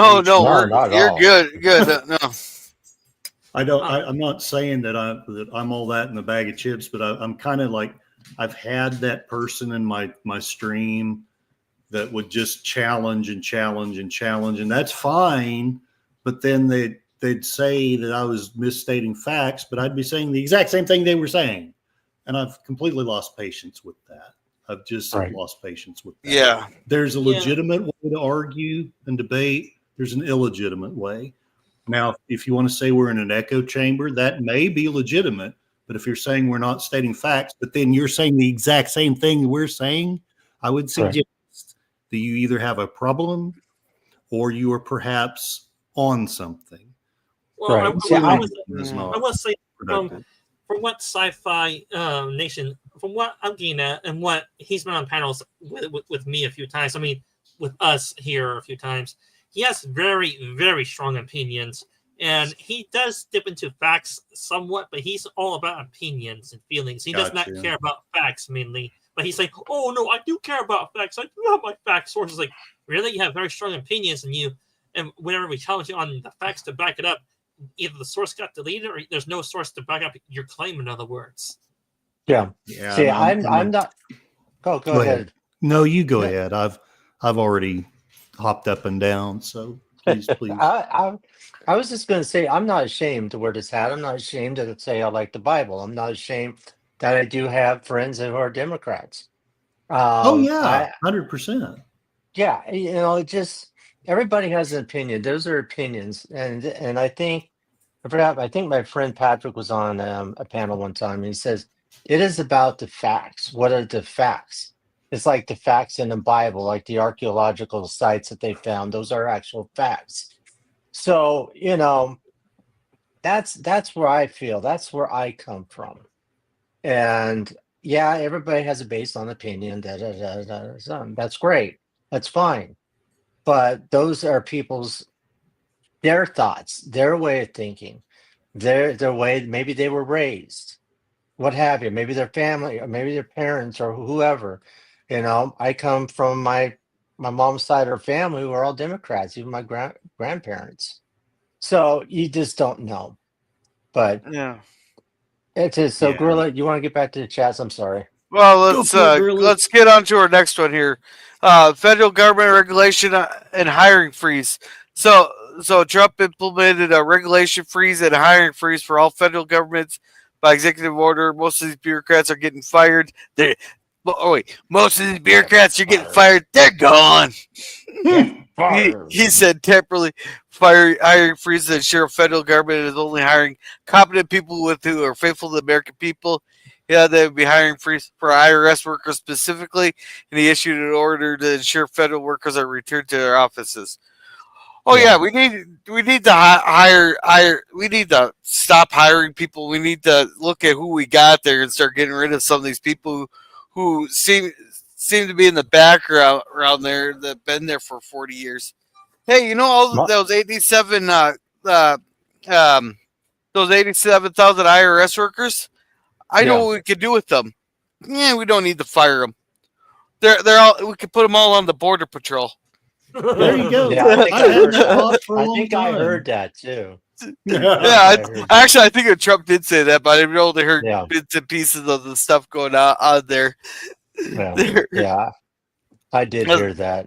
good. No. I don't. I'm not saying that I'm all that in a bag of chips, but I'm kind of like I've had that person in my stream that would just challenge, and that's fine. But then they'd say that I was misstating facts, but I'd be saying the exact same thing they were saying, and I've completely lost patience with that. I've just lost patience with that. Yeah. There's a legitimate way to argue and debate. There's an illegitimate way. Now, if you want to say we're in an echo chamber, that may be legitimate. But if you're saying we're not stating facts, but then you're saying the exact same thing we're saying, I would suggest that you either have a problem or you are perhaps on something. Well, I will say from what Sci-Fi Nation, from what I'm getting at, and what he's been on panels with me a few times, I mean, with us here a few times, he has very, very strong opinions, and he does dip into facts somewhat, but he's all about opinions and feelings. He does not care about facts mainly, but he's like, oh no, I do care about facts. I do have my fact sources. Like, really? You have very strong opinions, and whenever we challenge you on the facts to back it up, either the source got deleted or there's no source to back up your claim, in other words. Yeah. See, I'm not. Go ahead. No, you go ahead. I've already hopped up and down, so please. I was just going to say, I'm not ashamed to wear this hat. I'm not ashamed to say I like the Bible. I'm not ashamed that I do have friends who are Democrats. 100%. Yeah, it just everybody has an opinion. Those are opinions, and I think my friend Patrick was on a panel one time, and he says it is about the facts. What are the facts? It's like the facts in the Bible, like the archaeological sites that they found. Those are actual facts. So, that's where I feel. That's where I come from. And yeah, everybody has a based on opinion. That's great. That's fine. But those are their thoughts, their way of thinking, their way. Maybe they were raised, what have you. Maybe their family, or maybe their parents, or whoever. I come from my mom's side of her family who are all Democrats, even my grandparents. So you just don't know. But Yeah. it is so. Yeah. Gorilla, you want to get back to the chats? I'm sorry. Well, Go for it, Gorilla. let's get on to our next one here. Federal government regulation and hiring freeze. So Trump implemented a regulation freeze and a hiring freeze for all federal governments by executive order. Most of these bureaucrats are getting fired. Most of these bureaucrats are getting fired. They're gone. He said temporarily hiring freeze to ensure federal government is only hiring competent people who are faithful to the American people. Yeah, they would be hiring freeze for IRS workers specifically, and he issued an order to ensure federal workers are returned to their offices. Oh yeah, we need to hire. We need to stop hiring people. We need to look at who we got there and start getting rid of some of these people who seem to be in the background around there that've been there for 40 years. Hey, those 87 those 87,000 IRS workers? I know what we could do with them. Yeah, we don't need to fire them. They're all. We could put them all on the border patrol. There you go. Yeah, I think I time. heard that too. Yeah, I think Trump did say that, but I've only heard Yeah. bits and pieces of the stuff going on there. Well, yeah, I did hear that.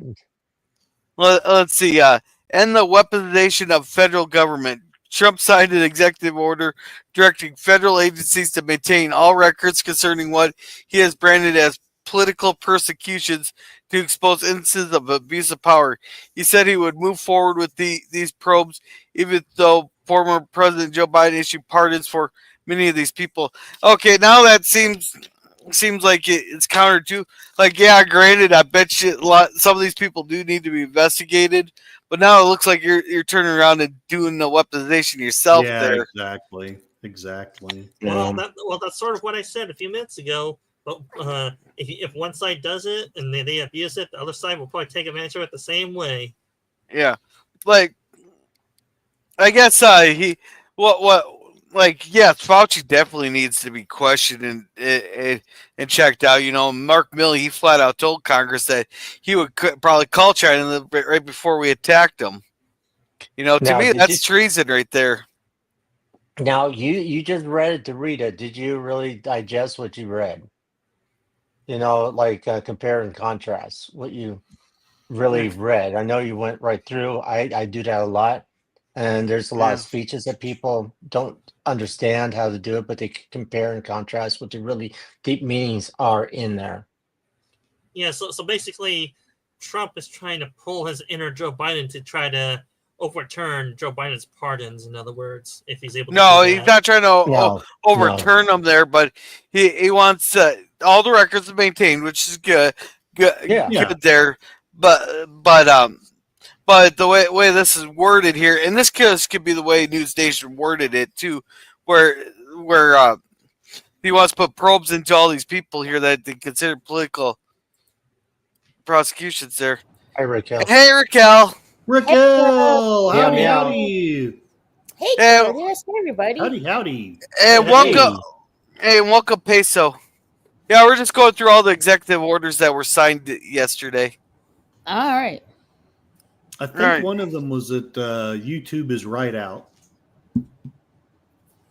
Let's see. End the weaponization of federal government. Trump signed an executive order directing federal agencies to maintain all records concerning what he has branded as political persecutions to expose instances of abuse of power. He said he would move forward with these probes, even though former President Joe Biden issued pardons for many of these people. Okay, now that seems like it's counter to, granted, I bet you some of these people do need to be investigated, but now it looks like you're turning around and doing the weaponization yourself there. Exactly. Well, that's sort of what I said a few minutes ago. But if one side does it and they abuse it, the other side will probably take advantage of it the same way. Yeah, I guess Fauci definitely needs to be questioned and checked out. Mark Milley, he flat out told Congress that he would probably call China right before we attacked them. To me, that's treason right there. Now, you just read it to read it. Did you really digest what you read? Compare and contrast what you really read. I know you went right through. I do that a lot. And there's a lot of speeches that people don't understand how to do it, but they compare and contrast what the really deep meanings are in there. Yeah, so basically, Trump is trying to pull his inner Joe Biden to try to overturn Joe Biden's pardons, in other words, if he's able to. No, he's not trying to overturn them there, but he wants all the records maintained, which is good there. But the way this is worded here, and this could be the way News Nation worded it too, where he wants to put probes into all these people here that they consider political prosecutions there. Hi, Raquel. Hey, Raquel. Raquel, howdy, Yeah, howdy. Hey, Curtis. Hey, everybody. Howdy. And welcome, Peso. Yeah, we're just going through all the executive orders that were signed yesterday. All right. I think one of them was that YouTube is right out.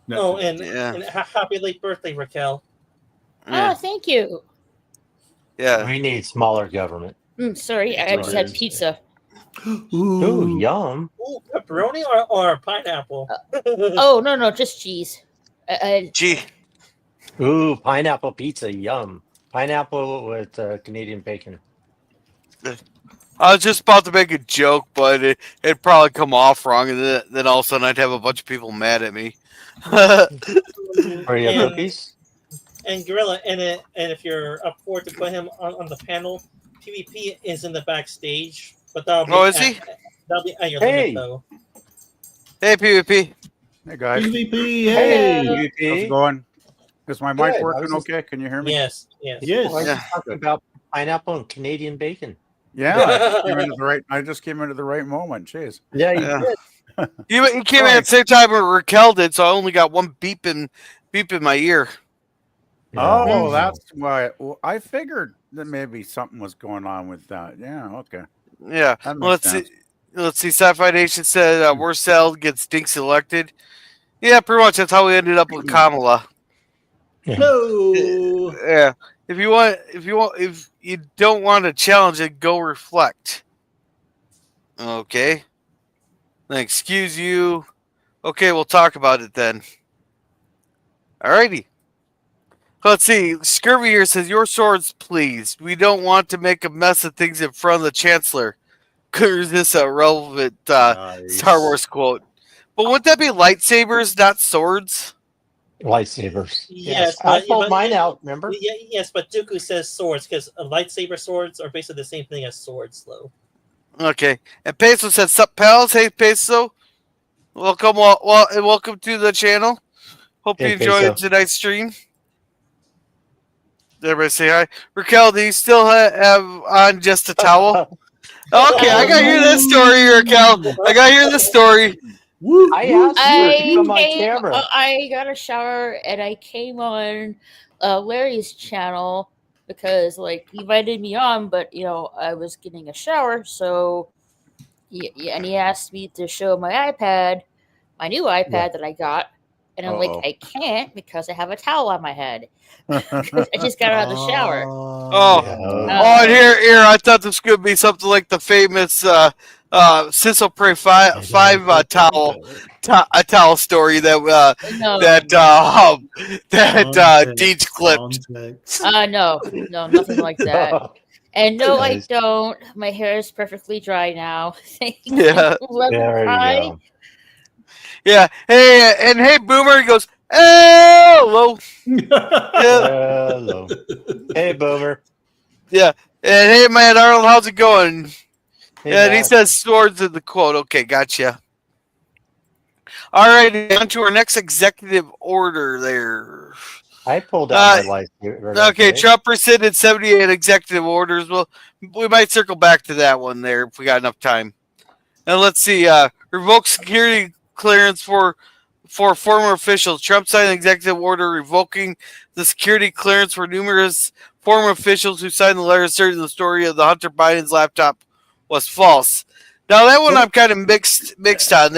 No. And happy late birthday, Raquel. Yeah. Oh, thank you. Yeah. We need smaller government. Sorry, I just had pizza. Ooh, yum. Ooh, pepperoni or pineapple? Oh, no, just cheese. Gee. Ooh, pineapple pizza, yum. Pineapple with Canadian bacon. I was just about to make a joke, but it'd probably come off wrong, and then all of a sudden I'd have a bunch of people mad at me. Are you cookies? And Gorilla, and if you're up for it to put him on the panel, PvP is in the backstage, but is he? That'll be at your Hey. limit though. Hey, PvP. Hey guys, PvP, hey. how's it going? Is my mic Good. I working was just- okay? Can you hear me? Yes. Oh, I was Yeah. just talking about pineapple and Canadian bacon. Yeah, I just came into the right moment. Jeez. Yeah, you Yeah. did. He came in at the same time as Raquel did, so I only got one beep in my ear. Oh, that's why. Well, I figured that maybe something was going on with that. Yeah. Okay. Yeah. That Well, makes let's sense. see. Let's see. Sci-Fi Nation said Worcel gets Dinks elected. Yeah, pretty much. That's how we ended up with Kamala. No. Yeah. If you don't want to challenge it, go reflect. Okay. Then excuse you. Okay, we'll talk about it then. Alrighty. Let's see. Scurvy here says, your swords, please. We don't want to make a mess of things in front of the Chancellor. Is this a relevant Star Wars quote? But wouldn't that be lightsabers, not swords? Lightsabers. Yes, I but- pulled but- mine out. Remember? Yeah, yes, but Dooku says swords because lightsaber swords are basically the same thing as swords, though. Okay. And Peso says, sup, pals? Hey, Peso. Welcome, and welcome to the channel. Hope Hey, you enjoyed Peso. tonight's stream. Did everybody say hi? Raquel, do you still have on just a towel? Okay, I gotta hear this story, Raquel. I gotta hear the story. Woo, I woo. asked you to come on camera. I got a shower and I came on Larry's channel because like he invited me on, but I was getting a shower, so and he asked me to show my iPad, my new iPad that I got, and I'm like, I can't because I have a towel on my head. I just got out of the shower. And here, I thought this could be something like the famous Sissel Prey 5 towel story that Deej clipped. No, nothing like that. And no, I don't. My hair is perfectly dry now. Yeah. There you go. Yeah. Hey, and hey, Boomer. He goes, hello. Hello. Hey, Boomer. Yeah. And hey, man, Arnold, how's it going? Hey, Yeah, and he Matt. says swords in the quote. Okay, gotcha. All right, on to our next executive order there. I pulled out my lightsaber. Okay, Trump rescinded 78 executive orders. Well, we might circle back to that one there if we got enough time. And let's see. Revoke security clearance for former officials. Trump signed an executive order revoking the security clearance for numerous former officials who signed the letter asserting the story of the Hunter Biden's laptop was false. Now, that one I'm kind of mixed on.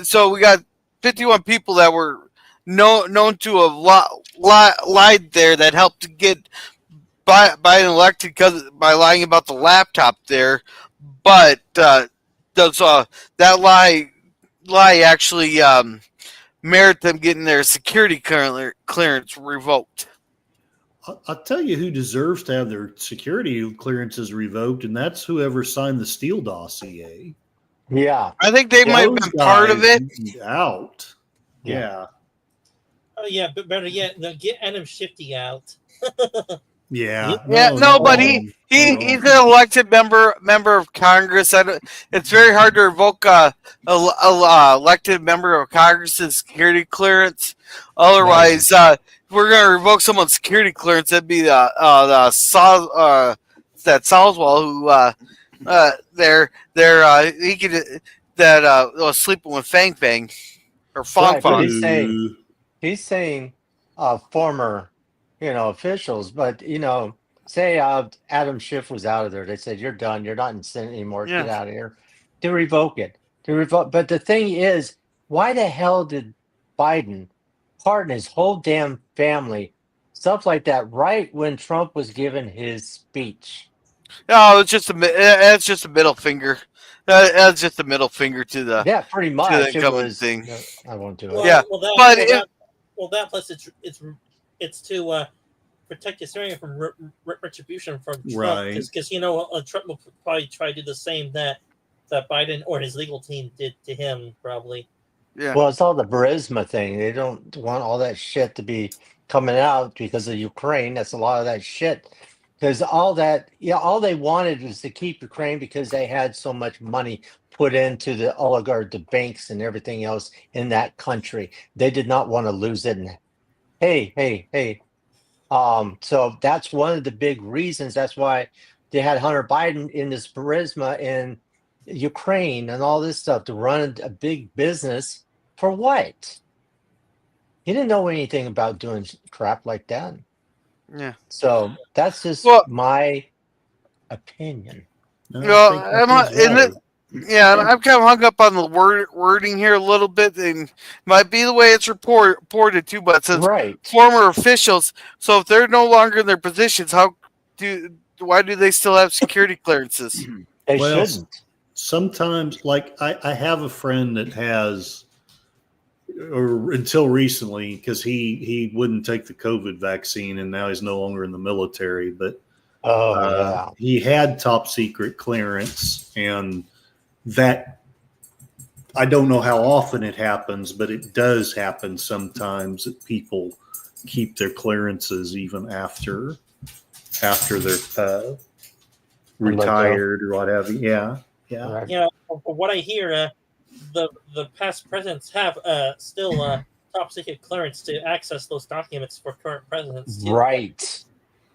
So we got 51 people that were known to have lied there that helped to get Biden elected by lying about the laptop there. But that lie actually merit them getting their security clearance revoked. I'll tell you who deserves to have their security clearances revoked, and that's whoever signed the Steele dossier. Yeah. I think they might have been part of it. Out. Yeah. Oh yeah, but better yet, no, get Adam Shifty out. Yeah. But he's an elected member of Congress. It's very hard to revoke a elected member of Congress's security clearance. Otherwise, if we're going to revoke someone's security clearance, that'd be that Salzwell who was sleeping with Fang Fang or Fong Right, Fong. He's saying former, officials, but say Adam Schiff was out of there. They said, you're done. You're not in Senate anymore. Get out of here. To revoke it. But the thing is, why the hell did Biden pardon his whole damn family, stuff like that, right when Trump was giving his speech? No, it's just that's just a middle finger. That's just a middle finger to the pretty much to the it incoming was. thing. No, I won't do it. That plus it's to protect his area from retribution from Trump, Right? Because Trump will probably try to do the same that Biden or his legal team did to him, probably. Yeah. Well, it's all the Burisma thing. They don't want all that shit to be coming out because of Ukraine. That's a lot of that shit. Because all they wanted was to keep Ukraine because they had so much money put into the oligarch, the banks, and everything else in that country. They did not want to lose it. And hey. So that's one of the big reasons. That's why they had Hunter Biden in this charisma in Ukraine and all this stuff to run a big business for what? He didn't know anything about doing crap like that. Yeah. So that's just my opinion. Well, I'm kind of hung up on the wording here a little bit, and might be the way it's reported too. But it says former officials. So if they're no longer in their positions, why do they still have security clearances? They shouldn't. Sometimes, like I have a friend that has, or until recently, because he wouldn't take the COVID vaccine, and now he's no longer in the military, but he had top secret clearance, and that I don't know how often it happens, but it does happen sometimes that people keep their clearances even after they're retired or what have you. Yeah. From what I hear, the past presidents have still top secret clearance to access those documents for current presidents too.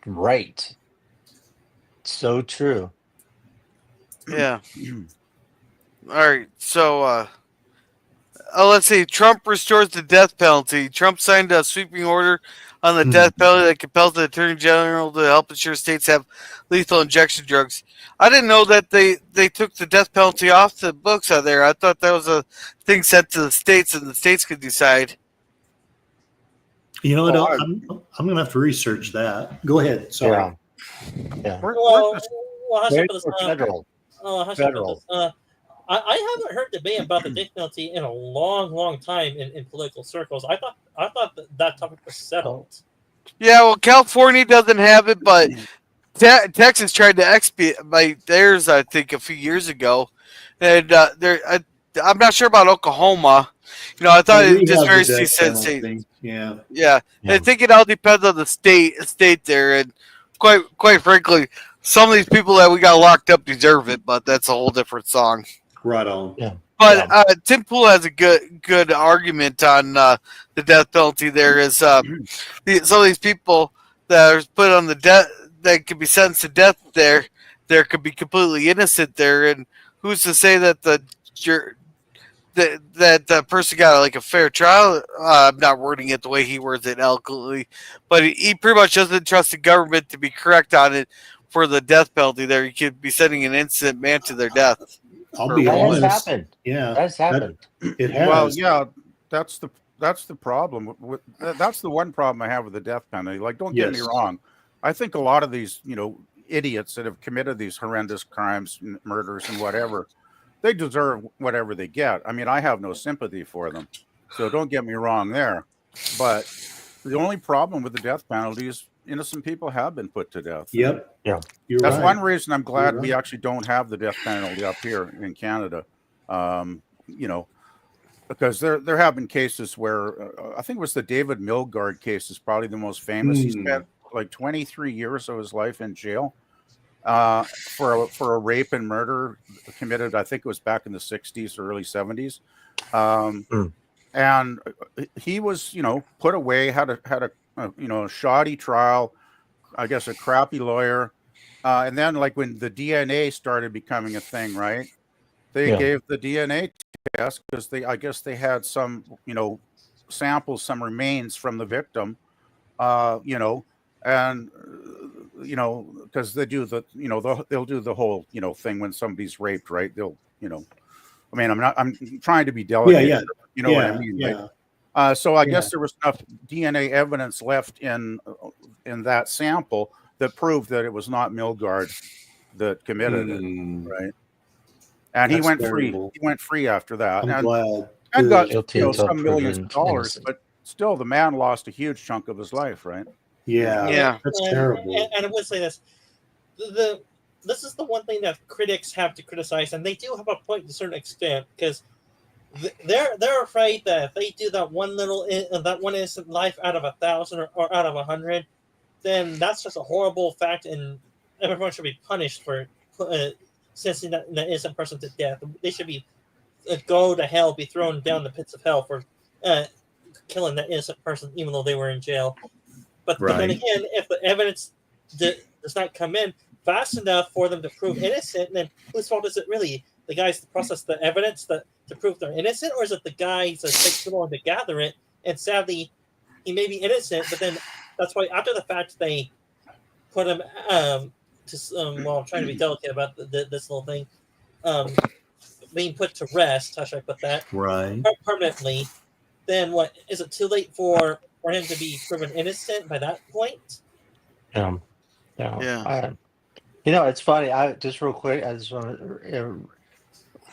Right. So true. Yeah. All right. So, let's see. Trump restores the death penalty. Trump signed a sweeping order on the death penalty that compels the Attorney General to help ensure states have lethal injection drugs. I didn't know that they took the death penalty off the books out there. I thought that was a thing sent to the states, and the states could decide. You know what? I'm going to have to research that. Go ahead. Sorry. Yeah. Federal. I haven't heard debate about the death penalty in a long time in political circles. I thought that topic was settled. Yeah, well, California doesn't have it, but Texas tried to expedite theirs, I think, a few years ago, and I'm not sure about Oklahoma. I thought it just very state. Yeah. I think it all depends on the state there, and quite frankly, some of these people that we got locked up deserve it, but that's a whole different song. Right on. Yeah. But Tim Pool has a good argument on the death penalty. There is some of these people that are put on the death that could be sentenced to death. There could be completely innocent there, and who's to say that that person got like a fair trial? I'm not wording it the way he words it eloquently, but he pretty much doesn't trust the government to be correct on it for the death penalty. There, you could be sending an innocent man to their death. I'll be honest. Has happened. Yeah, that's happened. It has. Well, yeah, that's the problem. That's the one problem I have with the death penalty. Like, don't get me wrong. I think a lot of these, idiots that have committed these horrendous crimes, murders, and whatever, they deserve whatever they get. I mean, I have no sympathy for them, so don't get me wrong there. But the only problem with the death penalty is innocent people have been put to death. Yep. Yeah. That's one reason I'm glad we actually don't have the death penalty up here in Canada. Because there have been cases where I think it was the David Milgaard case is probably the most famous. He spent like 23 years of his life in jail for a rape and murder committed. I think it was back in the 60s or early 70s. And he was, put away, had a shoddy trial, I guess a crappy lawyer. And then like when the DNA started becoming a thing, right? They gave the DNA test because I guess they had some, samples, some remains from the victim, and, because they do they'll do the whole, thing when somebody's raped, right? They'll, I mean, I'm trying to be delicate. Yeah. You know what I mean? Yeah. Right? So I guess there was enough DNA evidence left in that sample that proved that it was not Milgaard that committed it, right? And he went free. He went free after that. I'm glad. And got some millions of dollars, but still, the man lost a huge chunk of his life, right? Yeah. That's terrible. And I would say this: this is the one thing that critics have to criticize, and they do have a point to a certain extent, because they're afraid that if they do that that one innocent life out of 1,000 or out of 100, then that's just a horrible fact, and everyone should be punished for sentencing that innocent person to death. They should be go to hell, be thrown down the pits of hell for killing that innocent person, even though they were in jail. But then again, if the evidence does not come in fast enough for them to prove innocent, then whose fault is it really? The guys that process the evidence to prove they're innocent, or is it the guys that take too long to gather it? And sadly, he may be innocent, but then that's why after the fact they put him I'm trying to be delicate about this little thing, being put to rest. How should I put that? Right. Permanently. Then what? Is it too late for him to be proven innocent by that point? Yeah. It's funny. I just real quick. I just want to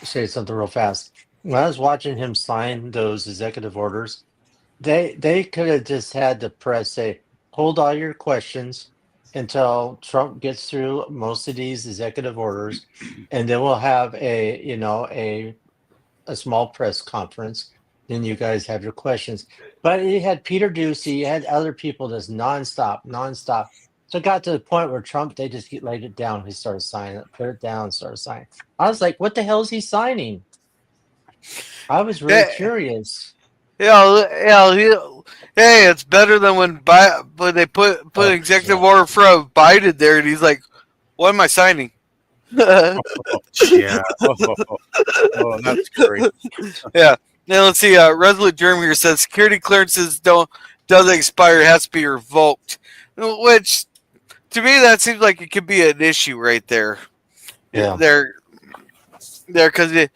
say something real fast. When I was watching him sign those executive orders, they could have just had the press say, "Hold all your questions until Trump gets through most of these executive orders, and then we'll have a small press conference. Then you guys have your questions." But you had Peter Ducey, you had other people just nonstop. So it got to the point where Trump, they just laid it down. He started signing it, put it down, started signing. I was like, what the hell is he signing? I was really curious. Hey, it's better than when they put an executive order from Biden there, and he's like, "What am I signing?" Yeah. Oh, that's great. Yeah. Now let's see. Resolute Germ here says security clearances doesn't expire; it has to be revoked. Which, to me, that seems like it could be an issue right there. Yeah. There, because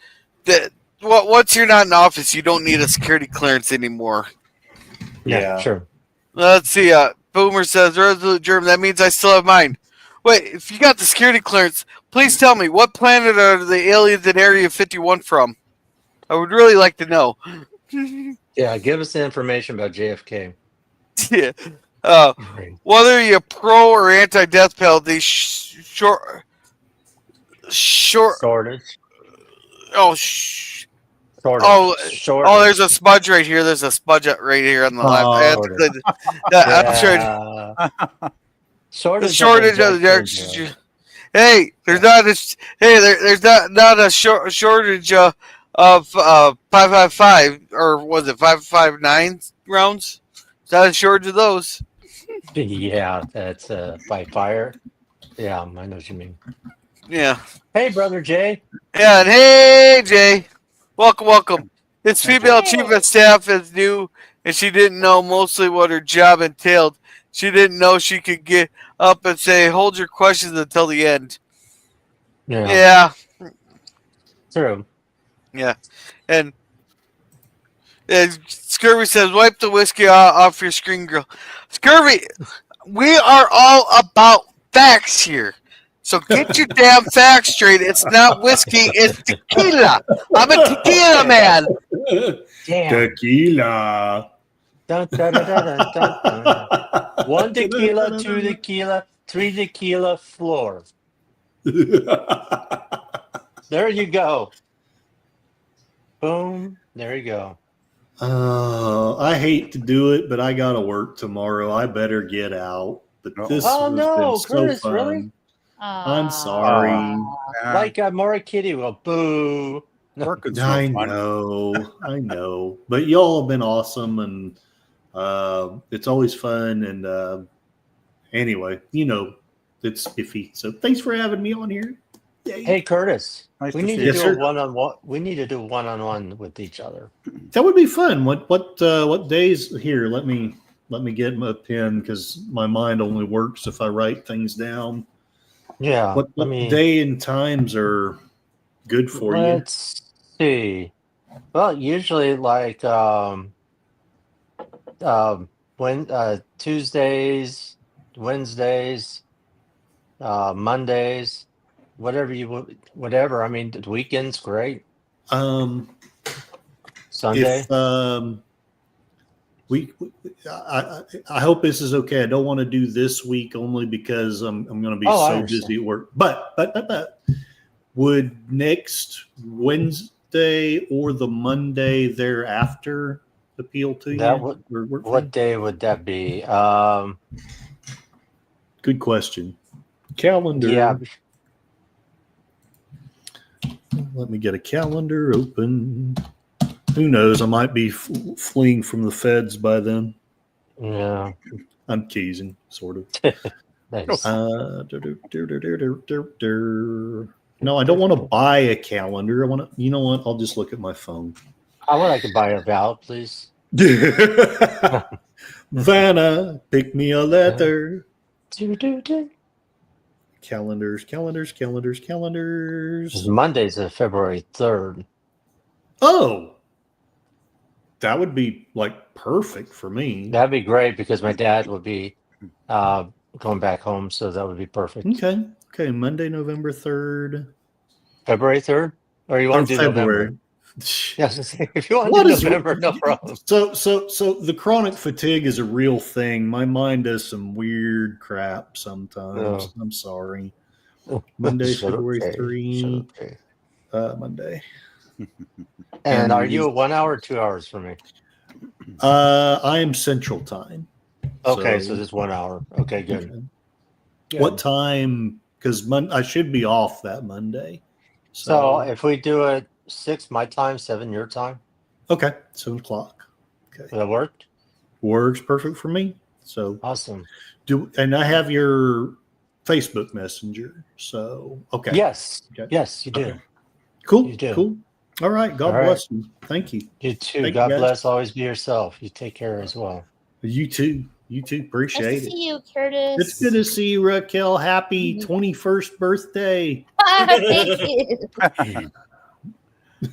once you're not in office, you don't need a security clearance anymore. Yeah, sure. Let's see. Boomer says, Resolute Germ, that means I still have mine. Wait, if you got the security clearance, please tell me, what planet are the aliens in Area 51 from? I would really like to know. Yeah, give us the information about JFK. Yeah. Whether you're pro or anti-death penalty, shortage. Oh, there's a smudge right here. There's a smudge right here on the left. Shortage of the Hey, there's not a shortage of 5.55 or was it 5.59 rounds? Is that a shortage of those? Yeah, that's by fire. Yeah, I know what you mean. Yeah. Hey, brother Jay. Yeah, and hey, Jay. Welcome. This female chief of staff is new, and she didn't know mostly what her job entailed. She didn't know she could get up and say, "Hold your questions until the end." Yeah. True. Yeah. And Scurvy says, wipe the whiskey off your screen grill. Scurvy, we are all about facts here. So get your damn facts straight. It's not whiskey, it's tequila. I'm a tequila man. Damn. Tequila. Dun, dun, dun, dun, dun, dun. 1 tequila, 2 tequila, 3 tequila, floor. There you go. Boom. There you go. I hate to do it, but I got to work tomorrow. I better get out. But this has been Curtis, so fun. really? I'm sorry. Like Mora Kitty will boo. I know. But y'all have been awesome, and it's always fun. And anyway, it's iffy. So thanks for having me on here. Yay. Hey, Curtis. Nice we to need see to you. do a one-on-one. We need to do one-on-one with each other. That would be fun. What days here? Let me get my pen because my mind only works if I write things down. Yeah. What day and times are good for you? Let's see. Well, usually like Tuesdays, Wednesdays, Mondays, whatever. I mean, the weekend's great. Sunday. I hope this is okay. I don't want to do this week only because I'm going to be so busy at work. But would next Wednesday, birthday or the Monday thereafter appeal to That you? would. Or work for What you? day would that be? Good question. Calendar. Yeah. Let me get a calendar open. Who knows? I might be fleeing from the feds by then. Yeah. I'm teasing, sort of. Nice. No, I don't want to buy a calendar. I want to. You know what? I'll just look at my phone. I would like to buy a vowel, please. Vanna, pick me a letter. Calendars. Calendars. Monday's February 3rd. Oh, that would be like perfect for me. That'd be great because my dad would be going back home, so that would be perfect. Okay. Monday, November 3rd. February 3rd? Or you want to do February? November? Yes, if you want to do November, no problem. So the chronic fatigue is a real thing. My mind does some weird crap sometimes. Oh. I'm sorry. Monday, February 3. Monday. And are you 1 hour or 2 hours for me? I am Central Time. Okay, so just 1 hour. Okay, good. What time? Because I should be off that Monday. So if we do it 6 my time, 7 your time. Okay, 7 o'clock. Okay, Will that work? Works perfect for me. So awesome. And I have your Facebook Messenger. So okay. Yes. Okay. Yes, you do. Okay. Cool. You do. Cool. All right. God bless you. Thank you. You too. Thank God you, bless. Always be yourself. You take care as well. You too. You too. Appreciate Nice to it. see you, Curtis. It's good to see you, Raquel. Happy 21st birthday. Thank you.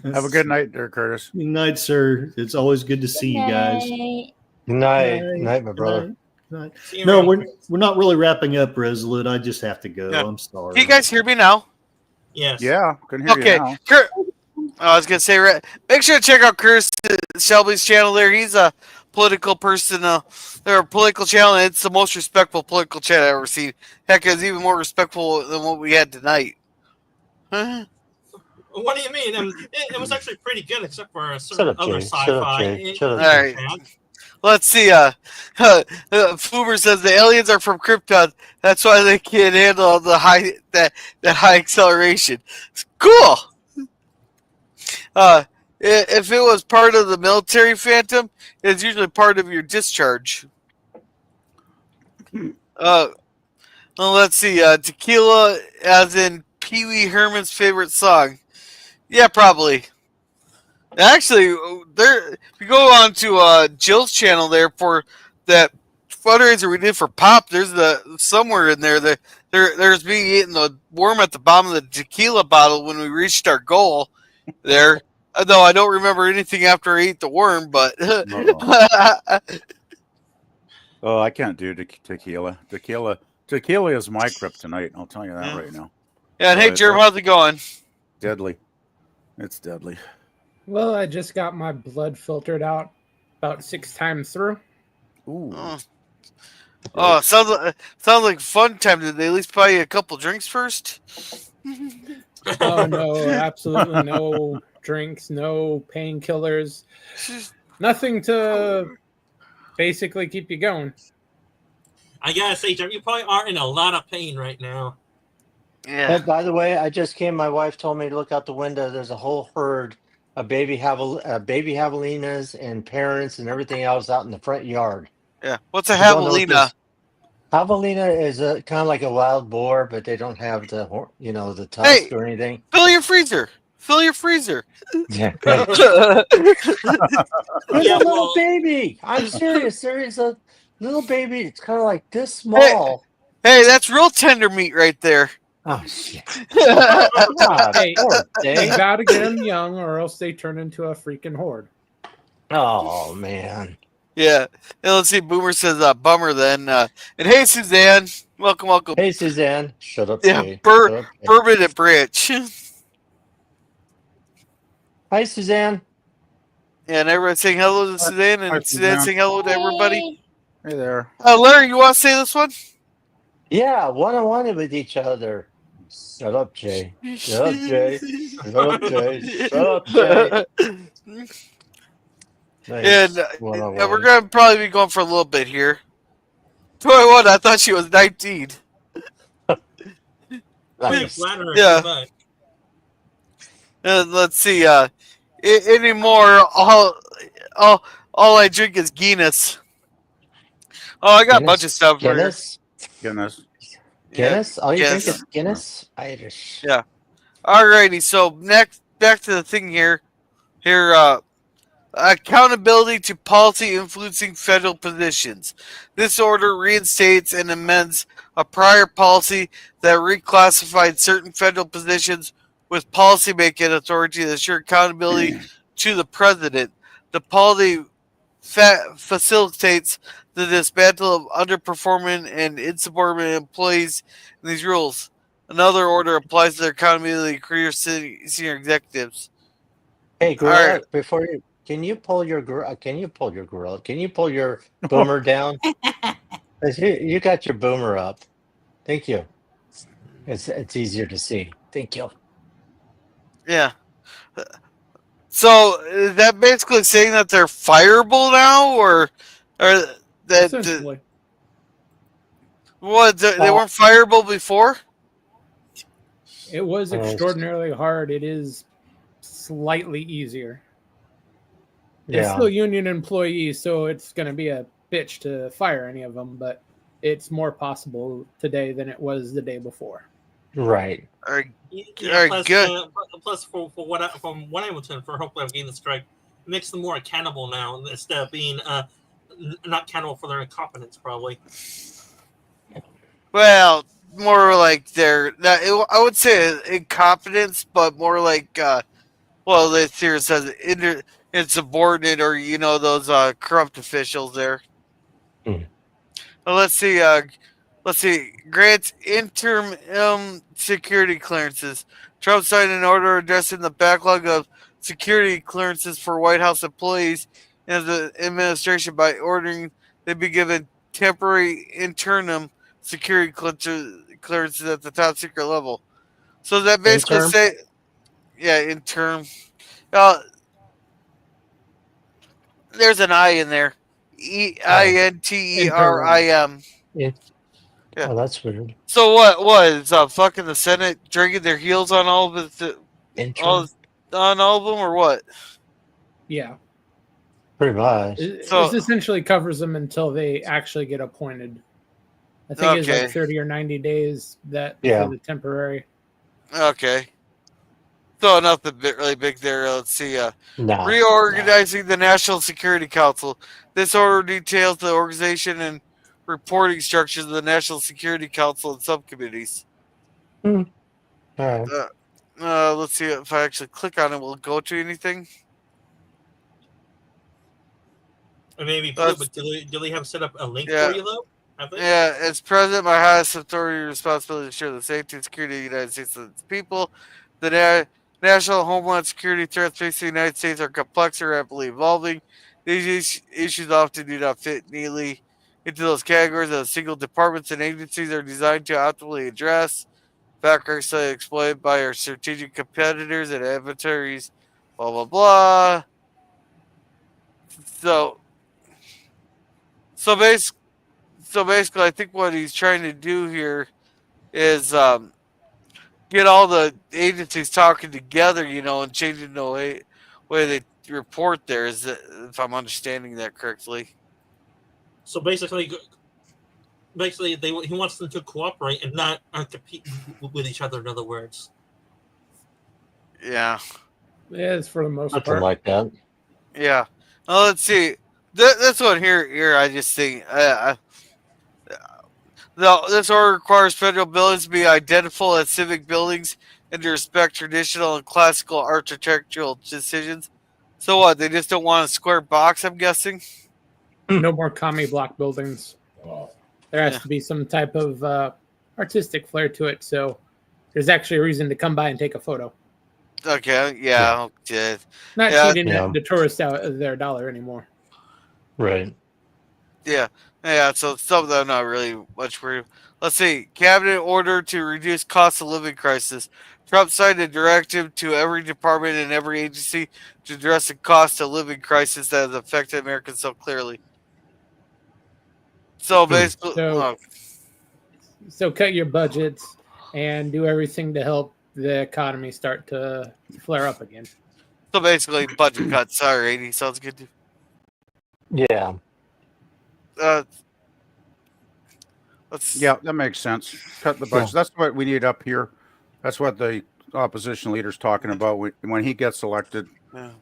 Have a good night there, Curtis. Good night, sir. It's always good to see you guys. Night. Good night. Good night, my brother. Good night. See you No, around. we're not really wrapping up, Resolute. I just have to go. Yeah. I'm sorry. Can you guys hear me now? Yes. Yeah, can hear Okay, you now. Kurt. I was gonna say, make sure to check out Curtis Shelby's channel. There, he's a political person. They're a political channel, and it's the most respectful political channel I've ever seen. Heck, it's even more respectful than what we had tonight. Huh? What do you mean? It was actually pretty good, except for a Shut certain up, other Jay. Shut up, sci-fi. Jay. Shut up, All right. Let's see. Foomer says the aliens are from Krypton. That's why they can't handle the high that high acceleration. It's cool. If it was part of the military phantom, it's usually part of your discharge. Well, let's see. Tequila, as in Pee Wee Herman's favorite song. Yeah, probably. Actually, there. If you go on to Jill's channel there for that fundraiser we did for Pop, there's somewhere in there that there's me eating the worm at the bottom of the tequila bottle when we reached our goal. There, though I don't remember anything after I ate the worm, but Oh, I can't do tequila. Tequila is my kryptonite. I'll tell you that right now. Yeah, and hey, Jerm, how's it going? Deadly. It's deadly. Well, I just got my blood filtered out about 6 times through. Ooh. Oh, sounds like fun time. Did they at least buy you a couple drinks first? Oh, no, absolutely no drinks, no painkillers, nothing to basically keep you going. I gotta say, Jeff, you probably are in a lot of pain right now. Yeah. And by the way, I just came. My wife told me to look out the window. There's a whole herd of baby javelinas and parents and everything else out in the front yard. Yeah. What's a I don't know if javelina? Javelina is kind of like a wild boar, but they don't have the the tusk or anything. Fill your freezer. Fill your freezer. Yeah, Yeah, a little well, baby. I'm serious. There is a little baby. It's kind of like this small. Hey, that's real tender meat right there. Oh shit! Hey, poor you thing. gotta get them young or else they turn into a freaking horde. Oh man. Yeah. And let's see. Boomer says, bummer then. And hey, Suzanne. Welcome. Hey Suzanne. Shut up. Yeah, Jay. Shut up, Jay. Bourbon and Branch. Hi Suzanne. Yeah, and everybody saying hello to Suzanne, and Hi, Suzanne Suzanne. saying hello to everybody. Hey there. Larry, you want to say this one? Yeah, one-on-one with each other. Shut up, Jay. Shut up, Jay. Shut up, Jay. Shut up, Jay. Nice. And One-on-one. we're gonna probably be going for a little bit here. 21. I thought she was 19. Nice. Flattering Yeah. too much. Let's see. Anymore, all I drink is Guinness. Oh, I got a bunch of stuff for you. Guinness? Goodness. Guinness? All you Guinness. drink is Guinness? Irish. Yeah. Alrighty. So next, back to the thing here. Accountability to policy influencing federal positions. This order reinstates and amends a prior policy that reclassified certain federal positions with policymaking authority to ensure accountability to the president. The policy facilitates the dismantle of underperforming and insubordinate employees in these rules. Another order applies to their accountability career senior executives. Hey, Gorilla, right. before you can you pull your gorilla? Can you pull your boomer down? 'Cause you got your boomer up. Thank you. It's easier to see. Thank you. Yeah. So is that basically saying that they're fireable now, or that Essentially. what they weren't fireable before? It was extraordinarily hard. It is slightly easier. It's Yeah. still union employees, so it's going to be a bitch to fire any of them, but it's more possible today than it was the day before. Right. Yeah, plus, good. Plus, from what I was told, for hopefully I'm getting this correct, it makes them more accountable now instead of being not accountable for their incompetence, probably. Well, more like I would say incompetence, but more like well, this here says insubordinate, or those corrupt officials there. Well, let's see. Grants interim security clearances. Trump signed an order addressing the backlog of security clearances for White House employees and the administration by ordering they be given temporary interim security clearances at the top secret level. So that basically Interim? interim. There's an I in there. Interim. Yeah. Yeah. Oh, that's weird. So what is fucking the Senate dragging their heels on all of it, Interim? on all of them, or what? Yeah. Pretty much. This essentially covers them until they actually get appointed. I think it's like 30 or 90 days for the temporary. Okay. So nothing really big there. Let's see. Nah. Reorganizing the National Security Council. This order details the organization and reporting structures of the National Security Council and subcommittees. All right. Let's see if I actually click on it. Will it go to anything? Or maybe, but do they have set up a link for you though? Yeah, as president, my highest authority and responsibility to ensure the safety and security of the United States and its people. The national homeland security threats facing the United States are complex and rapidly evolving. These issues often do not fit neatly into those categories that single departments and agencies are designed to optimally address. Factors exploited by our strategic competitors and adversaries. Blah blah blah. So basically, I think what he's trying to do here is get all the agencies talking together, and changing the way they report there. If I'm understanding that correctly. So basically, he wants them to cooperate and not compete with each other. In other words. Yeah. Yeah, it's for the most Something part. like that. Yeah. Well, let's see. This one here, I just think this order requires federal buildings to be identifiable as civic buildings and to respect traditional and classical architectural decisions. So what? They just don't want a square box, I'm guessing? No more commie block buildings. There has to be some type of artistic flair to it, so there's actually a reason to come by and take a photo. Okay, yeah. Not cheating the tourists out of their dollar anymore. Right. Yeah. Yeah, so some of them not really much worried. Let's see. Cabinet order to reduce cost of living crisis. Trump signed a directive to every department and every agency to address the cost of living crisis that has affected Americans so clearly. So basically, So cut your budgets and do everything to help the economy start to flare up again. so basically, budget cuts. Sorry, 80 sounds good. Yeah. Yeah, that makes sense. Cut the budget. That's what we need up here. That's what the opposition leader's talking about. When he gets elected,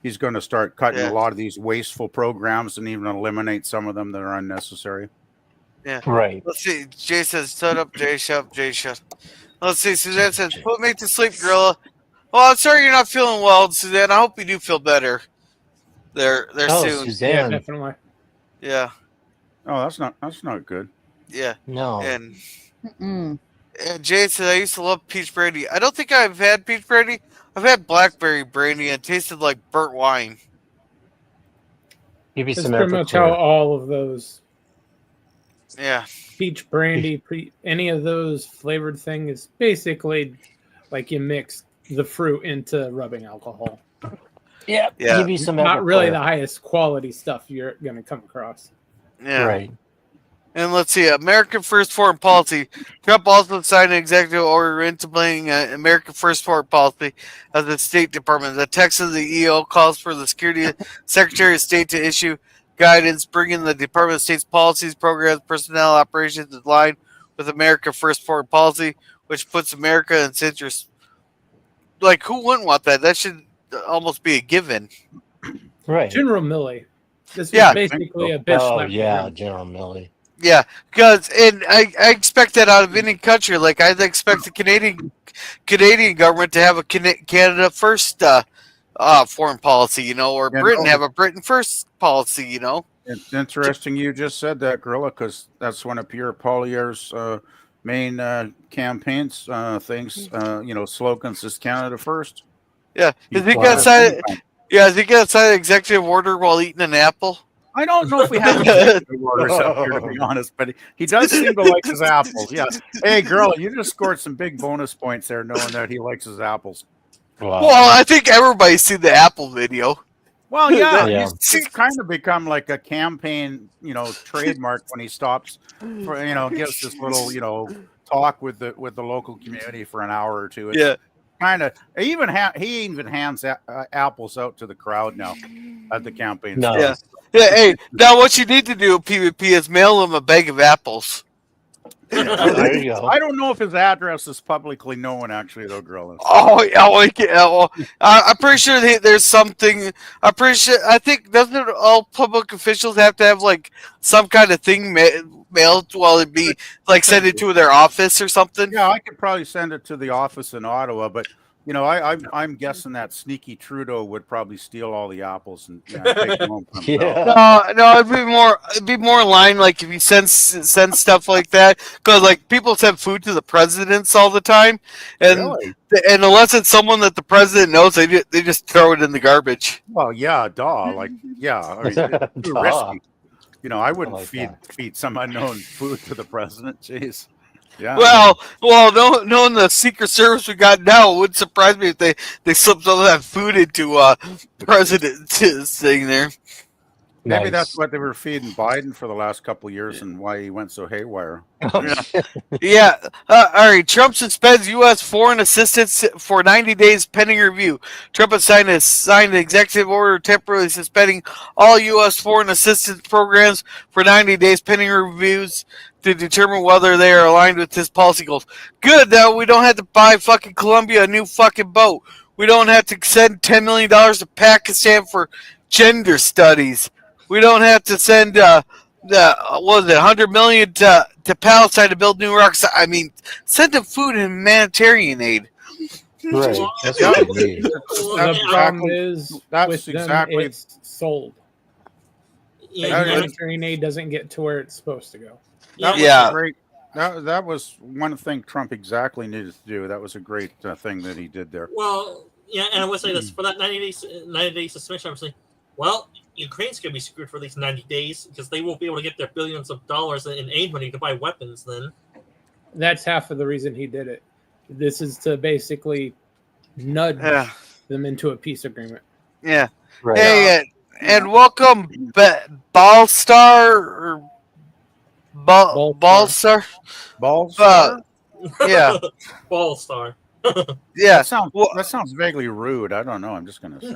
he's going to start cutting a lot of these wasteful programs and even eliminate some of them that are unnecessary. Yeah. Right. Let's see. Jay says, "Shut up, Jay. Shut up, Jay. Shut." Let's see. Suzanne says, "Put me to sleep, Gorilla." Well, I'm sorry you're not feeling well, Suzanne. I hope you do feel better. There soon. Suzanne. Yeah, definitely. Yeah. Oh, that's not good. Yeah. No. And Jay said, "I used to love peach brandy. I don't think I've had peach brandy. I've had blackberry brandy and it tasted like burnt wine." Give you That's some pretty much how all of those. Yeah. Peach brandy, any of those flavored things, basically like you mix the fruit into rubbing alcohol. Yeah. Give you some not really the highest quality stuff you're going to come across. Yeah. Right. And let's see, American First Foreign Policy. Trump also signed an executive order implementing American First Foreign Policy of the State Department. The text of the EO calls for the Security Secretary of State to issue guidance bringing the Department of State's policies, programs, personnel, operations in line with American First Foreign Policy, which puts America in its interest. Like, who wouldn't want that? That should almost be a given. Right. General Milley. This was basically a bitch slap. Yeah, General Milley. Yeah, because I expect that out of any country. Like I expect the Canadian government to have a Canada First foreign policy, or Britain have a Britain First policy, It's interesting you just said that, Gorilla, because that's one of Pierre Poilievre's main campaigns things. Slogans is Canada First. Yeah, is he gonna sign? Yeah, is he gonna sign an executive order while eating an apple? I don't know if we have executive orders up here, to be honest, but he does seem to like his apples. Yeah. Hey, girl, you just scored some big bonus points there, knowing that he likes his apples. Wow. Well, I think everybody's seen the apple video. Well, yeah. He's kind of become like a campaign, trademark when he stops, gives this little, talk with the local community for an hour or two. It's kind of he even hands apples out to the crowd now at the campaign. No. Yeah. Yeah, hey, now what you need to do, PvP, is mail him a bag of apples. There you go. I don't know if his address is publicly known, actually, though, Gorilla. Oh, yeah, well, I'm pretty sure there's something. I think, doesn't all public officials have to have, like, some kind of thing mailed while it be, like, send it to their office or something? Yeah, I could probably send it to the office in Ottawa, but I'm guessing that sneaky Trudeau would probably steal all the apples and take them home for himself. No, it'd be more in line, like if you send stuff like that, because like people send food to the presidents all the time, and and unless it's someone that the president knows, they just throw it in the garbage. Well, yeah, it's too risky. I wouldn't feed some unknown food to the president. Jeez. Yeah. Well, knowing the Secret Service we got now, it wouldn't surprise me if they slipped some of that food into president's thing there. Maybe that's what they were feeding Biden for the last couple of years and why he went so haywire. Yeah. All right. Trump suspends U.S. foreign assistance for 90 days pending review. Trump has signed an executive order temporarily suspending all U.S. foreign assistance programs for 90 days pending reviews to determine whether they are aligned with his policy goals. Good, that we don't have to buy fucking Colombia a new fucking boat. We don't have to send $10 million to Pakistan for gender studies. We don't have to send $100 million to Palestine to build new rocks. I mean, send them food and humanitarian aid. Right. That's what we need. The problem is with them, it's sold. Humanitarian aid doesn't get to where it's supposed to go. That was one thing Trump exactly needed to do. That was a great thing that he did there. Well, yeah, and I would say this for that 90 days suspension. I'm saying, well, Ukraine's going to be screwed for these 90 days because they won't be able to get their billions of dollars in aid money to buy weapons then. That's half of the reason he did it. This is to basically nudge them into a peace agreement. Yeah. Right. Hey, and welcome, Ballstar or Ballstar. Ballstar. Yeah. Ballstar. Yeah. That sounds vaguely rude. I don't know. I'm just gonna say.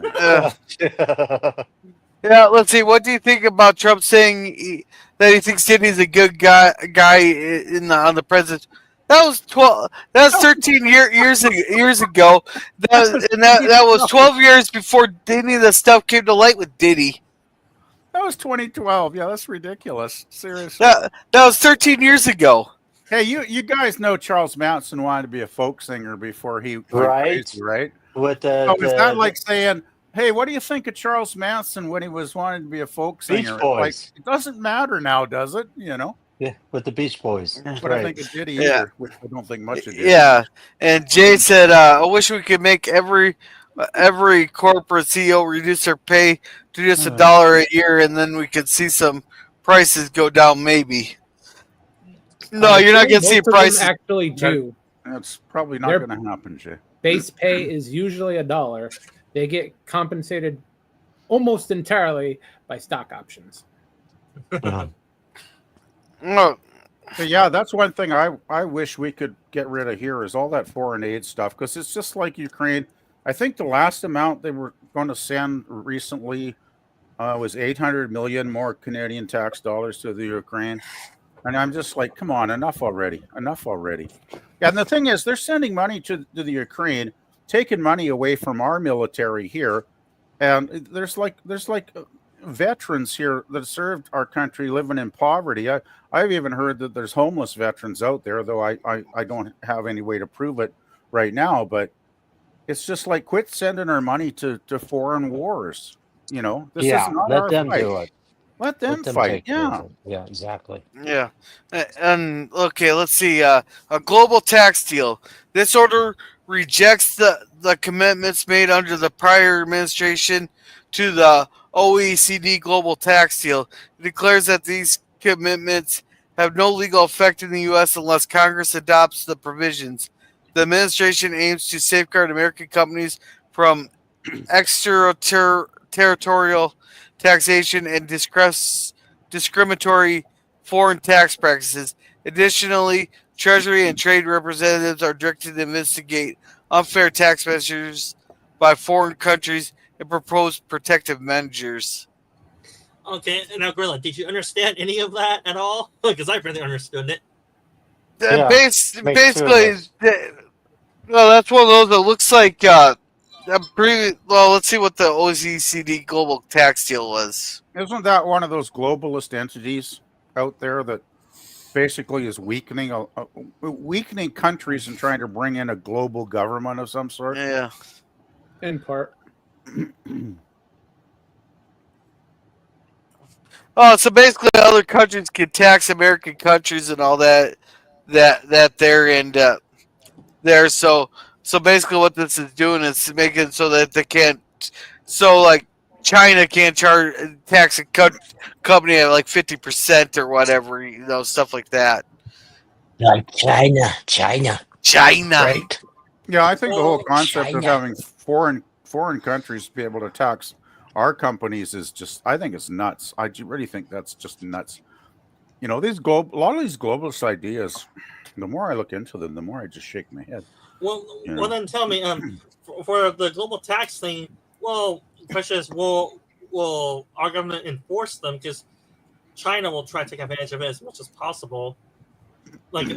Yeah. Let's see. What do you think about Trump saying that he thinks Sidney's a good guy on the president? That was 12. That was 13 years ago. That was 12 years before any of the stuff came to light with Diddy. That was 2012. Yeah, that's ridiculous. Seriously. That was 13 years ago. Hey, you guys know Charles Manson wanted to be a folk singer before he went crazy, right? With is that like saying, hey, what do you think of Charles Manson when he was wanting to be a folk singer? Beach Boys. Like, it doesn't matter now, does it? You know? Yeah, with the Beach Boys. But I think it did either, which I don't think much of it. Yeah, and Jay said, I wish we could make every corporate CEO reduce their pay to just $1 a year, and then we could see some prices go down, maybe. No, you're not going to see prices. Actually, do. That's probably not going to happen, Jay. Base pay is usually $1. They get compensated almost entirely by stock options. No. Yeah, that's one thing I wish we could get rid of here is all that foreign aid stuff, because it's just like Ukraine. I think the last amount they were going to send recently was 800 million more Canadian tax dollars to the Ukraine. And I'm just like, come on, enough already. Yeah, and the thing is, they're sending money to the Ukraine, taking money away from our military here. And there's like veterans here that served our country living in poverty. I've even heard that there's homeless veterans out there, though I don't have any way to prove it right now. But it's just like, quit sending our money to foreign wars. You know, this is not let our them fight. do it. Let them fight. Yeah. Yeah, exactly. Yeah. And okay, let's see. A global tax deal. This order rejects the commitments made under the prior administration to the OECD global tax deal. It declares that these commitments have no legal effect in the U.S. unless Congress adopts the provisions. The administration aims to safeguard American companies from extraterritorial taxation and discriminatory foreign tax practices. Additionally, Treasury and trade representatives are directed to investigate unfair tax measures by foreign countries and propose protective measures. Okay, now Gorilla, did you understand any of that at all? Because I really understood it. Basically, well, that's one of those that looks like let's see what the OECD global tax deal was. Isn't that one of those globalist entities out there that basically is weakening countries and trying to bring in a global government of some sort? Yeah. In part. Oh, so basically, other countries can tax American countries and all that they're in there. So basically, what this is doing is making it so that they can't. So like China can't tax a company at like 50% or whatever, stuff like that. Like China. Right. Yeah, I think the whole concept of having foreign countries be able to tax our companies is just, I think it's nuts. I really think that's just nuts. A lot of these globalist ideas, the more I look into them, the more I just shake my head. Well, then tell me, for the global tax thing, well, the question is, will our government enforce them? Because China will try to take advantage of it as much as possible. Like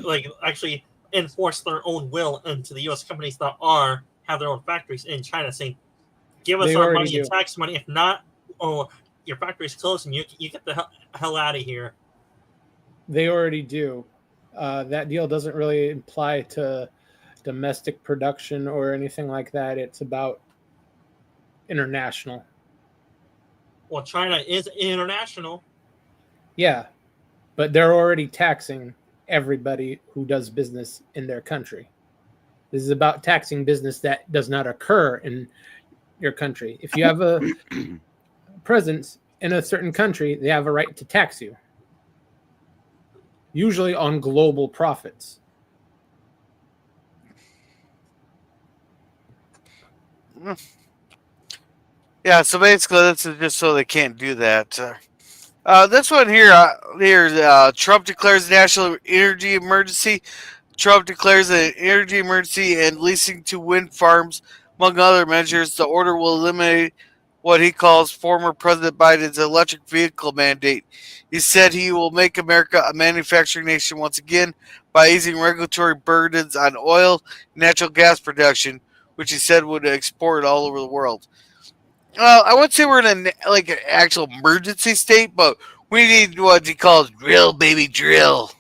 actually enforce their own will into the U.S. companies that have their own factories in China, saying, give us our money and tax money. If not, your factory's closed and you get the hell out of here. They already do. That deal doesn't really apply to domestic production or anything like that. It's about international. Well, China is international. Yeah, but they're already taxing everybody who does business in their country. This is about taxing business that does not occur in your country. If you have a presence in a certain country, they have a right to tax you, usually on global profits. Yeah, so basically, this is just so they can't do that. This one here, Trump declares national energy emergency. Trump declares an energy emergency and leasing to wind farms, among other measures. The order will eliminate what he calls former President Biden's electric vehicle mandate. He said he will make America a manufacturing nation once again by easing regulatory burdens on oil and natural gas production, which he said would export all over the world. I wouldn't say we're in an actual emergency state, but we need what he calls drill, baby, drill.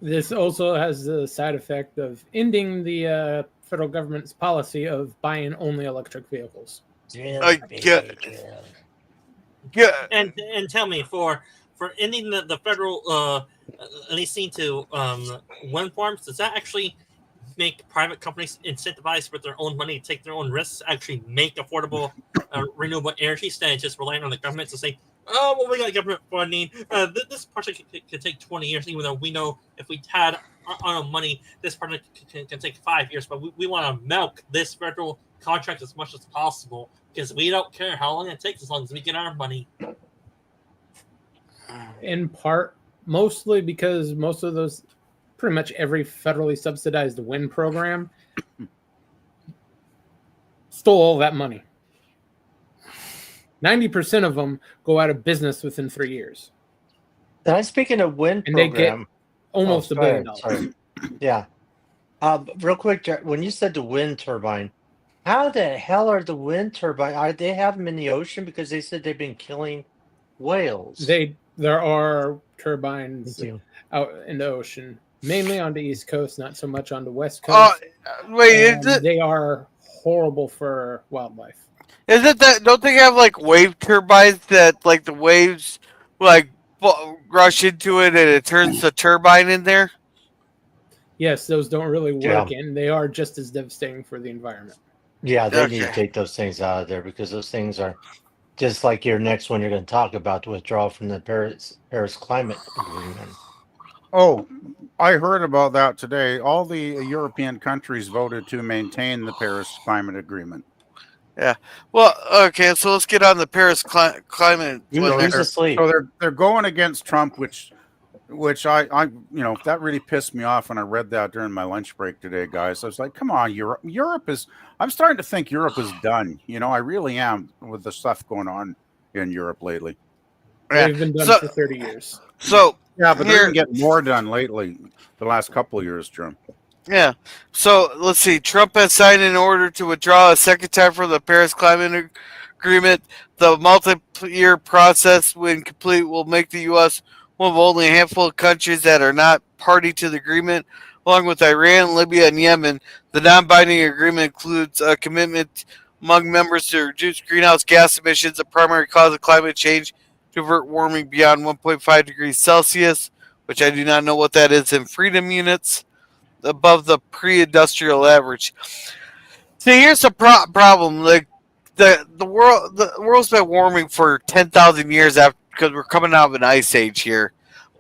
This also has the side effect of ending the federal government's policy of buying only electric vehicles. And tell me, for ending the federal leasing to wind farms, does that actually make private companies incentivized with their own money to take their own risks, actually make affordable renewable energy instead of just relying on the government to say, oh, well, we got government funding. This project could take 20 years, even though we know if we had our own money, this project can take 5 years. But we want to milk this federal contract as much as possible because we don't care how long it takes as long as we get our money. In part, mostly because most of those, pretty much every federally subsidized wind program stole all that money. 90% of them go out of business within 3 years. And I'm speaking of wind and program. They get almost $1 billion. Sorry. Yeah. Real quick, when you said the wind turbine, how the hell are the wind turbine? Are they have them in the ocean because they said they've been killing whales? There are turbines out in the ocean, mainly on the East Coast, not so much on the West Coast. They are horrible for wildlife. Is it that? Don't they have wave turbines that the waves rush into it and it turns the turbine in there? Yes, those don't really work, and they are just as devastating for the environment. Yeah, they need to take those things out of there because those things are just like your next one you're going to talk about, the withdrawal from the Paris Climate Agreement. Oh, I heard about that today. All the European countries voted to maintain the Paris Climate Agreement. Yeah. Well, okay, so let's get on the Paris climate. So they're going against Trump, which I that really pissed me off when I read that during my lunch break today, guys. I was like, come on, Europe is. I'm starting to think Europe is done. I really am with the stuff going on in Europe lately. They've been done for 30 years. So yeah, but they're getting more done lately. The last couple of years, Jim. Yeah. So let's see. Trump has signed an order to withdraw a second time from the Paris Climate Agreement. The multi-year process, when complete, will make the U.S. one of only a handful of countries that are not party to the agreement, along with Iran, Libya, and Yemen. The non-binding agreement includes a commitment among members to reduce greenhouse gas emissions, a primary cause of climate change, to avert warming beyond 1.5 degrees Celsius, which I do not know what that is in freedom units, above the pre-industrial average. See, here's the problem. The world's been warming for 10,000 years after, because we're coming out of an ice age here.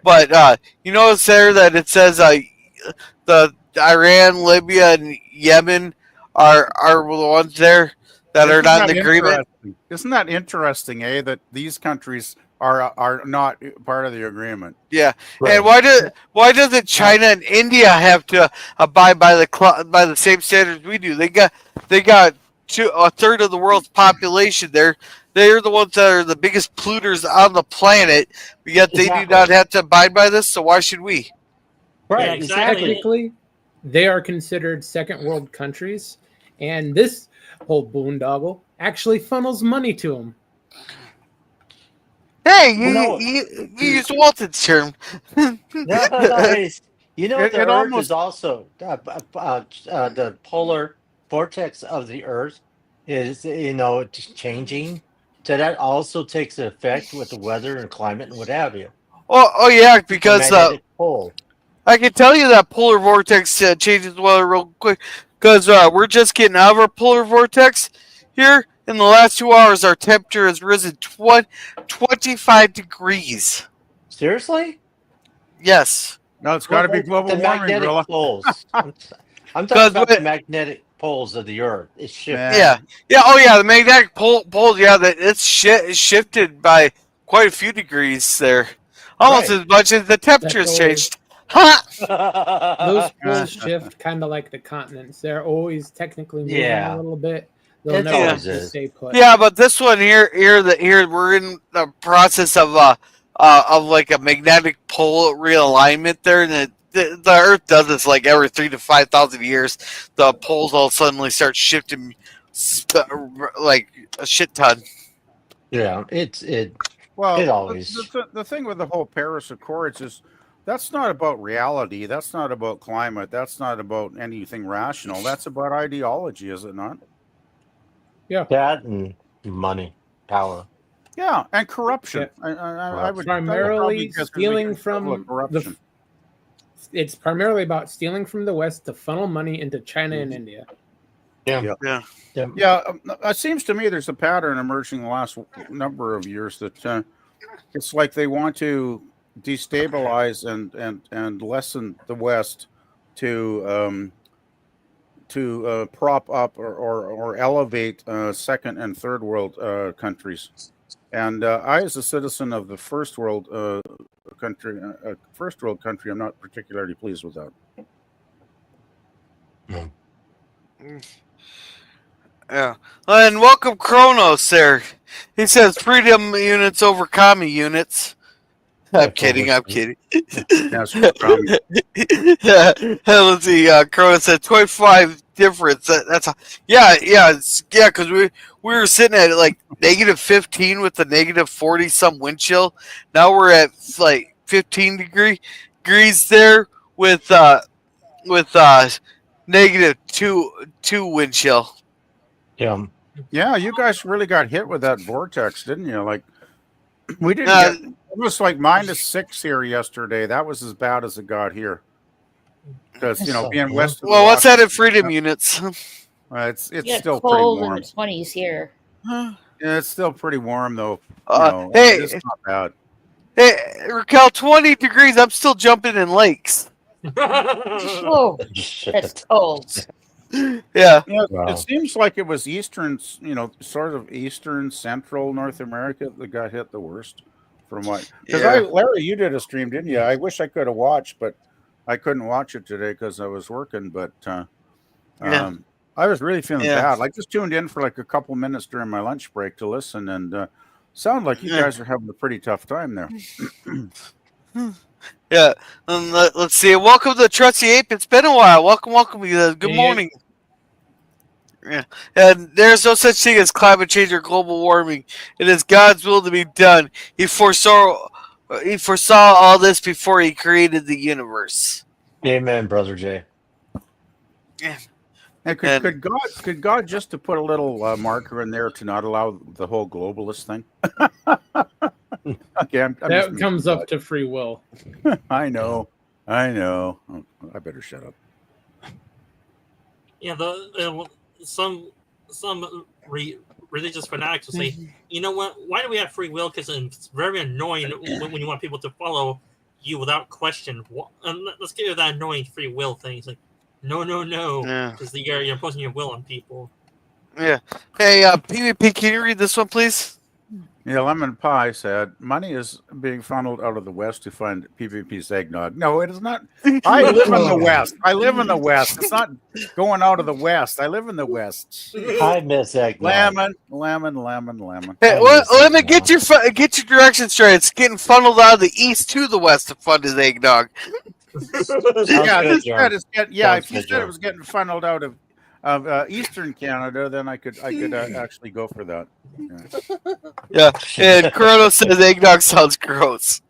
But you notice there that it says the Iran, Libya, and Yemen are the ones there that are not in the agreement. Isn't that interesting, that these countries are not part of the agreement? Yeah, right. And why doesn't China and India have to abide by the same standards we do? They got a third of the world's population there. They're the ones that are the biggest polluters on the planet, but yet they do not have to abide by this. So why should we? Right, yeah, exactly. Technically, they are considered second world countries, and this whole boondoggle actually funnels money to them. Hey, you used Walton's term. Nice. The Earth is also the polar vortex of the Earth is changing. So that also takes effect with the weather and climate and what have you. Oh yeah, because I can tell you that polar vortex changes the weather real quick because we're just getting out of our polar vortex here, In the last 2 hours, our temperature has risen 25 degrees. Seriously? Yes. No, it's got to be global the warming, magnetic Gorilla. poles. I'm talking about the magnetic poles of the Earth. It's shifting. Yeah. Oh, yeah. The magnetic poles. Yeah, it's shifted by quite a few degrees there, almost as much as the temperature's changed. Those poles shift kind of like the continents. They're always technically moving a little bit. They'll never actually stay put. Yeah, but this one here, we're in the process of like a magnetic pole realignment there, and the Earth does this like every 3,000 to 5,000 years. The poles all suddenly start shifting like a shit ton. Yeah, Well, it always. The thing with the whole Paris Accords is that's not about reality. That's not about climate. That's not about anything rational. That's about ideology, is it not? Yeah. That and money, power. Yeah, and corruption. I would primarily stealing from corruption. It's primarily about stealing from the West to funnel money into China and India. Yeah. It seems to me there's a pattern emerging the last number of years that it's like they want to destabilize and lessen the West to prop up or elevate second and third world countries. And I, as a citizen of the first world country, I'm not particularly pleased with that. Yeah. And welcome Kronos there. He says freedom units over commie units. I'm kidding. Let's see. Kronos said 25 difference. That's because we were sitting at like negative 15 with the negative 40 some wind chill. Now we're at like 15 degrees there with negative two wind chill. Yeah, you guys really got hit with that vortex, didn't you? Like we didn't get, it was like -6 here yesterday. That was as bad as it got here. Because being west. Well, what's that in freedom units? It's still pretty cold warm. in the 20s here. Yeah, it's still pretty warm though. Hey, it's not bad. Hey, Raquel, 20 degrees. I'm still jumping in lakes. Oh, that's cold. Yeah. It seems like it was eastern, sort of eastern central North America that got hit the worst. From what? Because Larry, you did a stream, didn't you? I wish I could have watched, but I couldn't watch it today because I was working. But I was really feeling bad. I just tuned in for like a couple minutes during my lunch break to listen, and sound like you guys are having a pretty tough time there. Yeah. Let's see. Welcome to the Trusty Ape. It's been a while. Welcome. Good morning. Yeah. And there's no such thing as climate change or global warming. It is God's will to be done. He foresaw all this before he created the universe. Amen, Brother Jay. Yeah. And could God just to put a little marker in there to not allow the whole globalist thing? Okay, that comes up to free will. I know. Oh, I better shut up. Yeah, some religious fanatics will say, you know what? Why do we have free will? Because it's very annoying when you want people to follow you without question. Let's get rid of that annoying free will thing. It's like, no, because you're imposing your will on people. Yeah. Hey, PvP, can you read this one, please? Yeah, Lemon Pie said, money is being funneled out of the West to fund PvP's eggnog. No, it is not. I live in the West. It's not going out of the West. I live in the West. I miss eggnog. Lemon. Hey, let me get your direction straight. It's getting funneled out of the East to the West to fund his eggnog. If you said it was getting funneled out of Eastern Canada, then I could actually go for that. Yeah, and Kronos says eggnog sounds gross.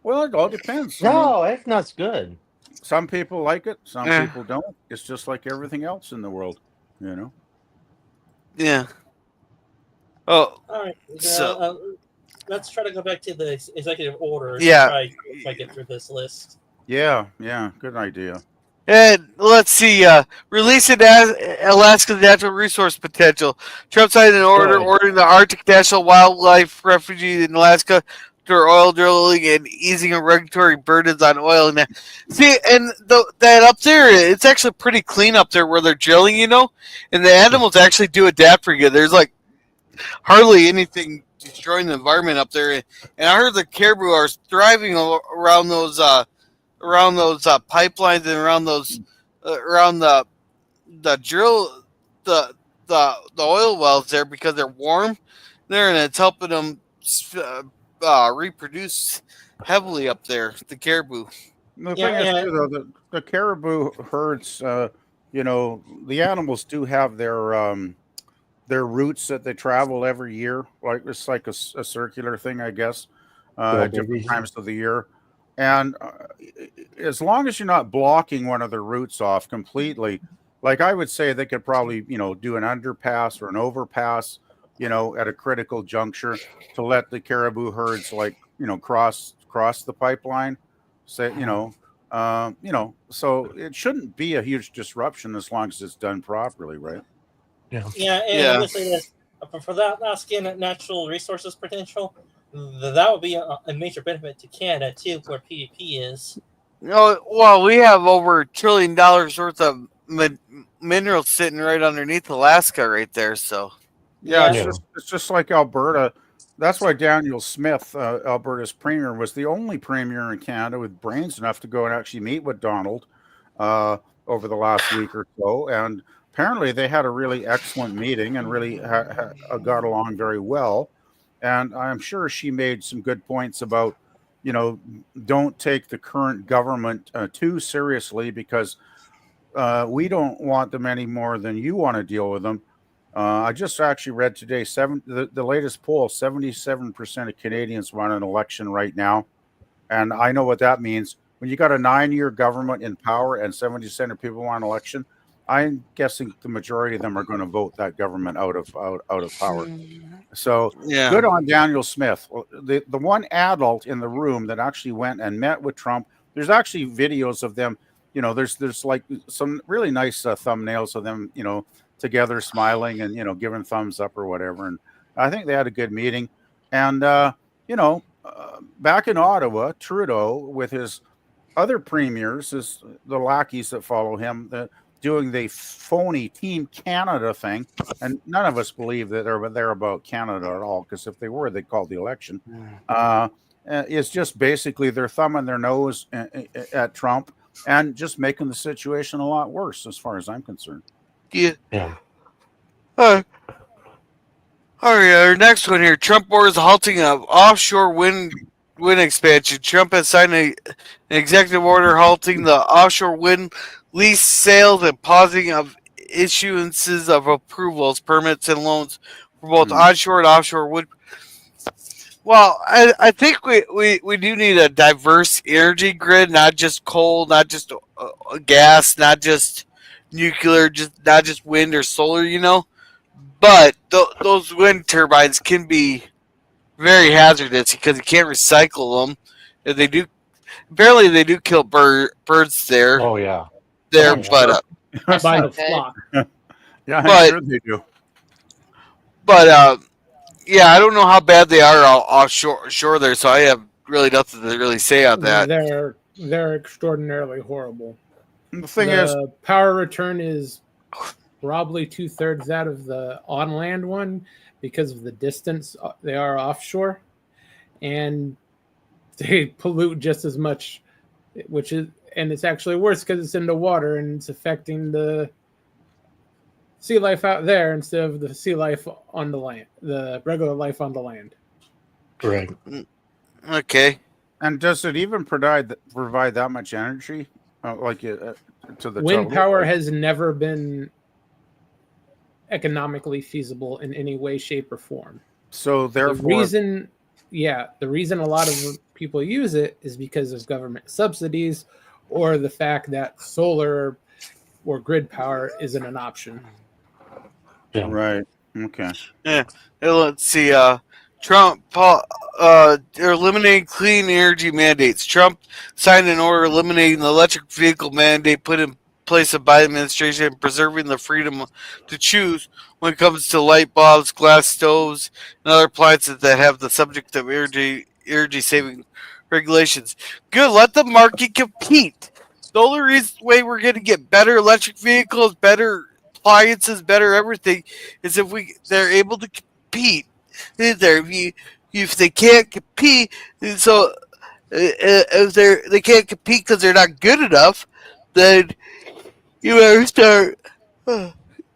Well, it all depends. No, eggnog's good. Some people like it, some people don't. It's just like everything else in the world, Yeah. Oh. All right. Let's try to go back to the executive order. Yeah. If I get through this list. Yeah. Good idea. And let's see, releasing Alaska's natural resource potential. Trump signed an order ordering the Arctic National Wildlife Refuge in Alaska to oil drilling and easing regulatory burdens on oil. And see, and that up there, it's actually pretty clean up there where they're drilling, you know, and the animals actually do adapt pretty good. There's like hardly anything destroying the environment up there. And I heard the caribou are thriving around those pipelines and around those around the drill the oil wells there because they're warm there, and it's helping them reproduce heavily up there. The caribou. The thing is, too, though, the caribou herds, you know, the animals do have their routes that they travel every year. Like it's like a circular thing, I guess, at different times of the year. And as long as you're not blocking one of their routes off completely, like I would say they could probably, you know, do an underpass or an overpass, you know, at a critical juncture to let the caribou herds, like, you know, cross the pipeline. Say, you know, so it shouldn't be a huge disruption as long as it's done properly, right? I'm gonna say this for that Alaskan natural resources potential. That would be a major benefit to Canada too, where PvP is. You know, well, we have over $1 trillion worth of minerals sitting right underneath Alaska, right there. So, it's just like Alberta. That's why Daniel Smith, Alberta's premier, was the only premier in Canada with brains enough to go and actually meet with Donald over the last week or so, and apparently they had a really excellent meeting and really got along very well. And I'm sure she made some good points about, you know, don't take the current government too seriously because we don't want them any more than you want to deal with them. I just actually read today, the latest poll, 77% of Canadians want an election right now. And I know what that means. When you got a 9-year government in power and 70% of people want an election, I'm guessing the majority of them are going to vote that government out of power. So good on Daniel Smith. The one adult in the room that actually went and met with Trump. There's actually videos of them. You know, there's like some really nice thumbnails of them, you know, together smiling and, you know, giving thumbs up or whatever. And I think they had a good meeting. And you know, back in Ottawa, Trudeau with his other premiers, the lackeys that follow him, doing the phony Team Canada thing, and none of us believe that they're about Canada at all, because if they were, they'd call the election. It's just basically they're thumbing their nose at Trump and just making the situation a lot worse, as far as I'm concerned. All right, our next one here. Trump orders halting of offshore wind expansion. Trump has signed an executive order halting the offshore wind lease sales and pausing of issuances of approvals, permits, and loans for both onshore and offshore wind. Well, I think we do need a diverse energy grid, not just coal, not just gas, not just nuclear, not just wind or solar, you know. But those wind turbines can be very hazardous because you can't recycle them. If they do, apparently they do kill birds there. Oh yeah. There, but by the flock. Yeah, I'm sure they do. But yeah, I don't know how bad they are offshore there, so I have really nothing to really say on that. They're extraordinarily horrible. The thing is, power return is probably 2/3 that of the on land one because of the distance they are offshore, and they pollute just as much, and it's actually worse because it's in the water and it's affecting the sea life out there instead of the sea life on the land, the regular life on the land. Correct. Okay. And does it even provide that much energy? To the wind power has never been economically feasible in any way, shape, or form. So therefore, the reason a lot of people use it is because of government subsidies or the fact that solar or grid power isn't an option. Yeah. Right. Okay. Yeah. Let's see. Trump eliminating clean energy mandates. Trump signed an order eliminating the electric vehicle mandate put in place of Biden administration in preserving the freedom to choose when it comes to light bulbs, glass stoves, and other appliances that have the subject of energy saving regulations. Good, let the market compete. The only way we're going to get better electric vehicles, better appliances, better everything is if they're able to compete. If they can't compete, so if they can't compete because they're not good enough, then you better start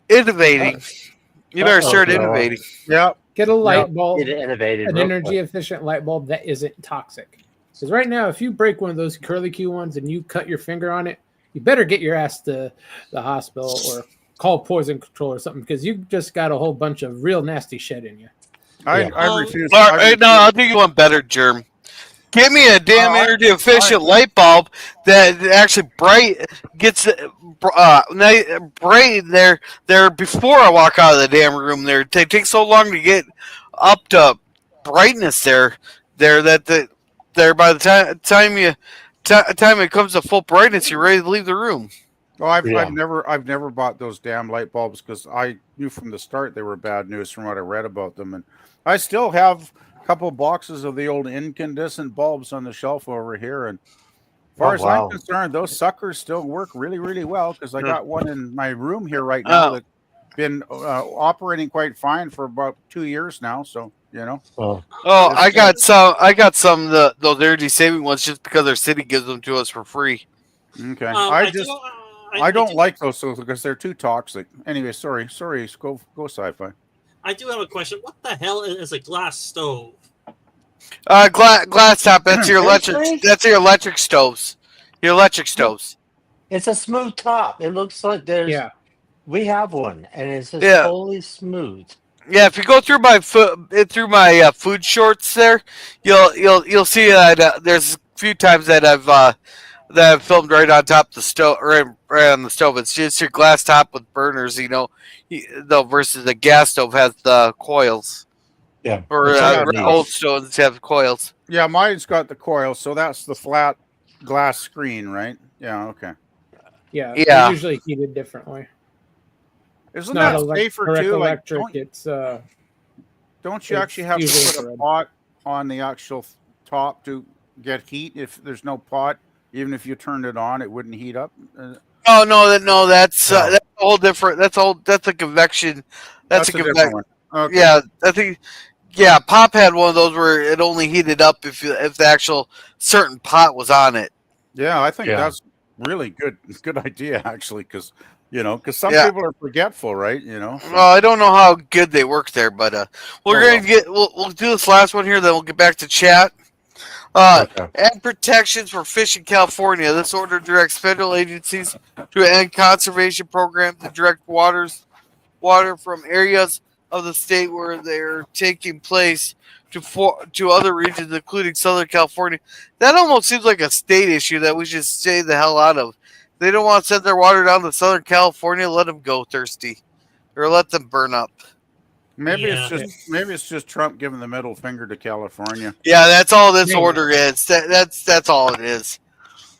innovating. You better start innovating. Yeah. Get a light bulb, Get it innovated an real energy quick. efficient light bulb that isn't toxic. Because right now, if you break one of those curly Q ones and you cut your finger on it, you better get your ass to the hospital or call poison control or something, because you just got a whole bunch of real nasty shit in you. I refuse. All right, no, I'll do you one better, Germ. Give me a damn energy efficient light bulb that actually gets bright there before I walk out of the damn room. There, it takes so long to get up to brightness there that by the time it comes to full brightness, you're ready to leave the room. Well, I've never bought those damn light bulbs because I knew from the start they were bad news from what I read about them, and I still have a couple of boxes of the old incandescent bulbs on the shelf over here. And as far as I'm concerned, those suckers still work really, really well because I got one in my room here right now that's been operating quite fine for about 2 years now. So I got some of those energy saving ones just because our city gives them to us for free. Okay, I don't like those because they're too toxic. Anyway, sorry, go sci-fi. I do have a question. What the hell is a glass stove? Glass top. That's your electric. That's your electric stoves. Your electric stoves. It's a smooth top. It looks like there's. Yeah. We have one, and it's just totally smooth. Yeah, if you go through my food shorts there, you'll see that there's a few times that I've filmed right on top of the stove, right on the stove. It's just your glass top with burners, versus the gas stove has the coils. Yeah. Or old stoves have coils. Yeah, mine's got the coils, so that's the flat glass screen, right? Yeah, okay. Yeah. They're usually heated differently. Isn't that safer too? Electric, don't you actually have to put a pot on the actual top to get heat? If there's no pot, even if you turned it on, it wouldn't heat up. No, that's a whole different. That's a convection. That's a different one. Okay. Yeah, I think. Yeah, Pop had one of those where it only heated up if the actual certain pot was on it. Yeah, I think that's really good idea actually, because some people are forgetful, right? Well, I don't know how good they work there, but we'll do this last one here, then we'll get back to chat. And protections for fish in California. This order directs federal agencies to end conservation programs and direct water from areas of the state where they're taking place to other regions, including Southern California. That almost seems like a state issue that we should stay the hell out of. They don't want to send their water down to Southern California. Let them go thirsty, or let them burn up. Maybe it's just Trump giving the middle finger to California. Yeah, that's all this order is. That's all it is.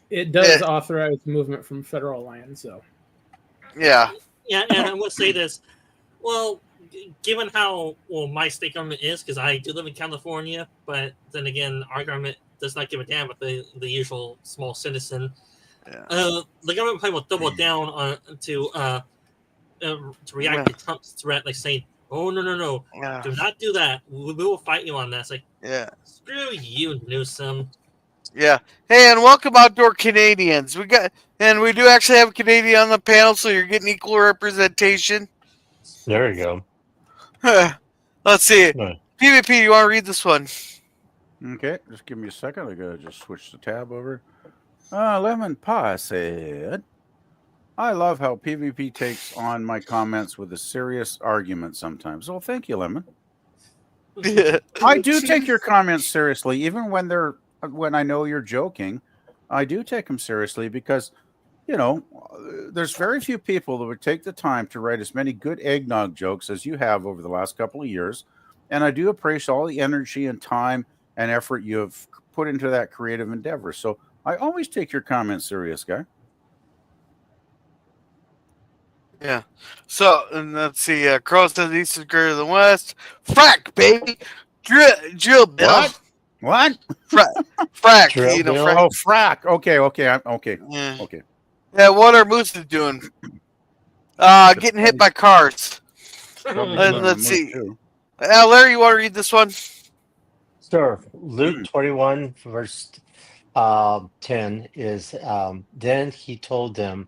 It does authorize movement from federal land, so. Yeah. Yeah, and I will say this. Well, given how my state government is, because I do live in California, but then again, our government does not give a damn about the usual small citizen. Yeah. The government probably will double down on to react to Trump's threat, like saying, "Oh no, do not do that. We will fight you on that." It's like, screw you, Newsom. Yeah. Hey, and welcome outdoor Canadians. We do actually have a Canadian on the panel, so you're getting equal representation. There you go. Let's see. PvP, you want to read this one? Okay, just give me a second. I gotta just switch the tab over. Lemon Pie said, I love how PvP takes on my comments with a serious argument sometimes. Well, thank you, Lemon. I do take your comments seriously, even when I know you're joking. I do take them seriously because, there's very few people that would take the time to write as many good eggnog jokes as you have over the last couple of years. And I do appreciate all the energy and time and effort you have put into that creative endeavor. So I always take your comments serious, guy. Yeah. So, and let's see. Crow says east is greater than west. Frack, baby. Drill, Bill. What? Frack. Drill You know, Bill? frack. Oh, frack. Okay. Okay. Yeah. Okay. Yeah, what are mooses doing? Getting hit by cars. Probably And doing let's the see. too. Larry, you want to read this one? Sure. Luke 21, verse 10 is then he told them,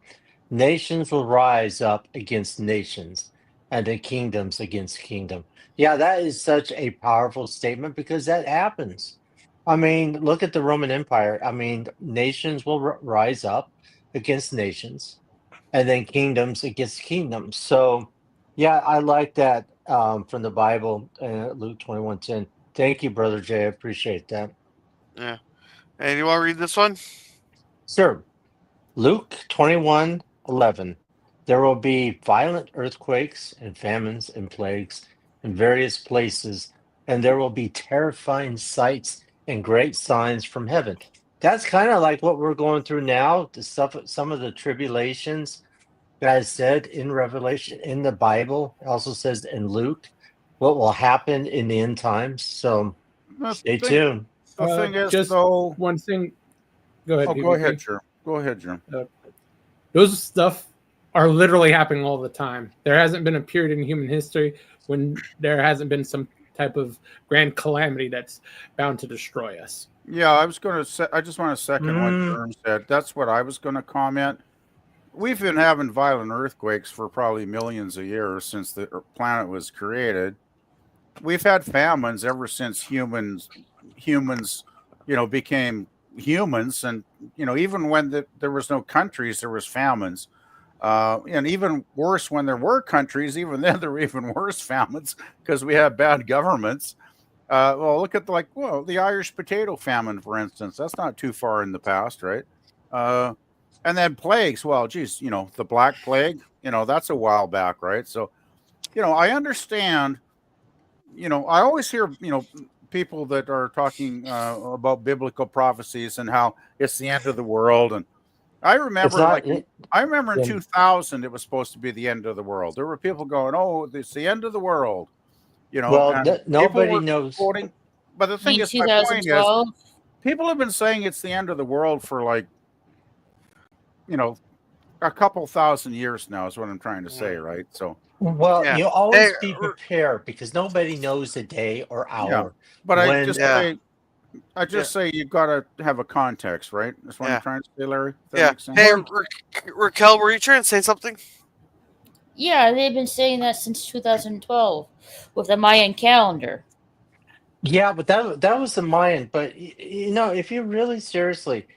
nations will rise up against nations and the kingdoms against kingdom. Yeah, that is such a powerful statement because that happens. I mean, look at the Roman Empire. I mean, nations will rise up against nations and then kingdoms against kingdoms. So, yeah, I like that from the Bible, Luke 21:10. Thank you, Brother Jay. I appreciate that. Yeah. And you want to read this one? Sir, Luke 21:11. There will be violent earthquakes and famines and plagues in various places, and there will be terrifying sights and great signs from heaven. That's kind of like what we're going through now. The stuff, some of the tribulations that is said in Revelation, in the Bible, it also says in Luke, what will happen in the end times. So stay tuned. The thing is, just though. one thing. Go ahead. Oh, go PvP. ahead, Jim. Go ahead, Jim. Those stuff are literally happening all the time. There hasn't been a period in human history when there hasn't been some type of grand calamity that's bound to destroy us. Yeah, I was going to say. I just want to second what Jerm said. That's what I was going to comment. We've been having violent earthquakes for probably millions of years since the planet was created. We've had famines ever since humans, became humans, and even when there was no countries, there was famines, and even worse when there were countries. Even then, there were even worse famines because we had bad governments. Well, look at the Irish potato famine, for instance. That's not too far in the past, right? And then plagues. Well, geez, the Black Plague. That's a while back, right? So, I understand. I always hear people that are talking about biblical prophecies and how it's the end of the world. And I remember, in 2000, it was supposed to be the end of the world. There were people going, "Oh, it's the end of the world." Well, nobody knows. Quoting, but the thing is, my point is, people have been saying it's the end of the world for a couple thousand years now. Is what I'm trying to say, right? So. Well, you always be prepared because nobody knows the day or hour. Yeah, but I just say you've got to have a context, right? That's what I'm trying to say, Larry. Hey, Raquel, were you trying to say something? Yeah, they've been saying that since 2012 with the Mayan calendar. Yeah, but that was the Mayan. But if you really seriously,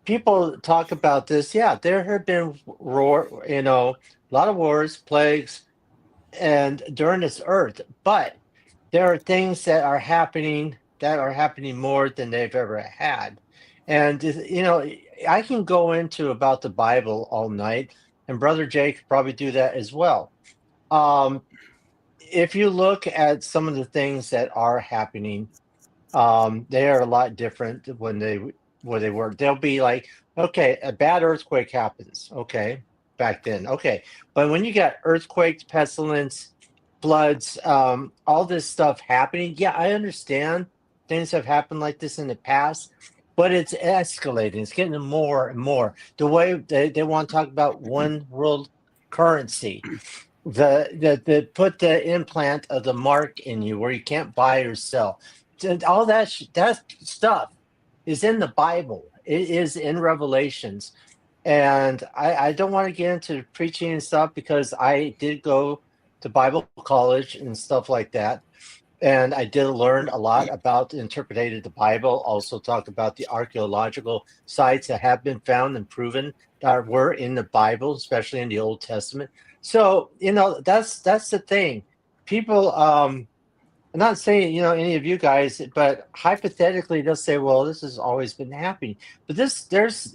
people talk about this. Yeah, there have been a lot of wars, plagues, and during this earth, but there are things that are happening more than they've ever had. And I can go into about the Bible all night, and Brother Jake could probably do that as well. If you look at some of the things that are happening, they are a lot different when they were. They'll be like, okay, a bad earthquake happens, okay, back then, okay, but when you got earthquakes, pestilence, floods, all this stuff happening, yeah, I understand things have happened like this in the past, but it's escalating. It's getting more and more. The way they want to talk about one world currency, the put the implant of the mark in you where you can't buy or sell. All that stuff is in the Bible. It is in Revelations. And I don't want to get into preaching and stuff because I did go to Bible college and stuff like that. And I did learn a lot about interpreting the Bible, also talk about the archaeological sites that have been found and proven that were in the Bible, especially in the Old Testament. So, that's the thing. People, I'm not saying, any of you guys, but hypothetically, they'll say, well, this has always been happening. But there's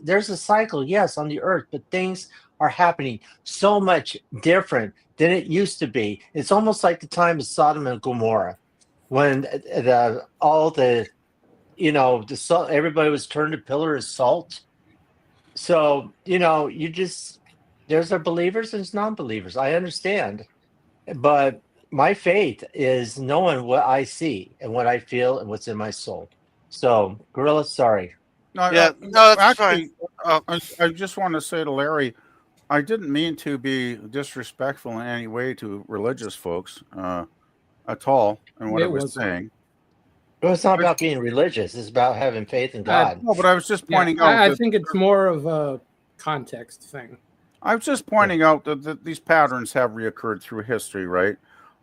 a cycle, yes, on the earth, but things are happening so much different than it used to be. It's almost like the time of Sodom and Gomorrah, when everybody was turned to pillar of salt. So, you just There's the believers and there's non-believers. I understand, but my faith is knowing what I see and what I feel and what's in my soul. So, Gorilla, sorry. No, Yeah, no, that's actually, fine. I just want to say to Larry, I didn't mean to be disrespectful in any way to religious folks at all in what I It was wasn't. saying. Well, it's not about being religious. It's about having faith in God. No, but I was just Yeah, pointing out. I that- think it's more of a context thing. I was just pointing out that these patterns have reoccurred through history, right?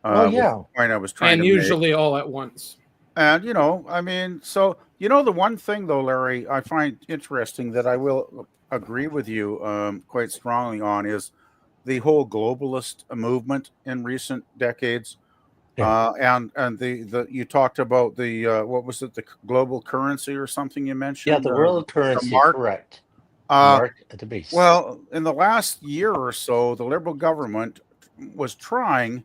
Well, was yeah. the point I was trying And to usually all at once. make. And I mean, so the one thing though, Larry, I find interesting that I will agree with you quite strongly on is the whole globalist movement in recent decades. And the you talked about the what was it, the global currency or something you mentioned? Yeah, the world currency, mark? correct. Mark at the beast. Well, in the last year or so, the Liberal government was trying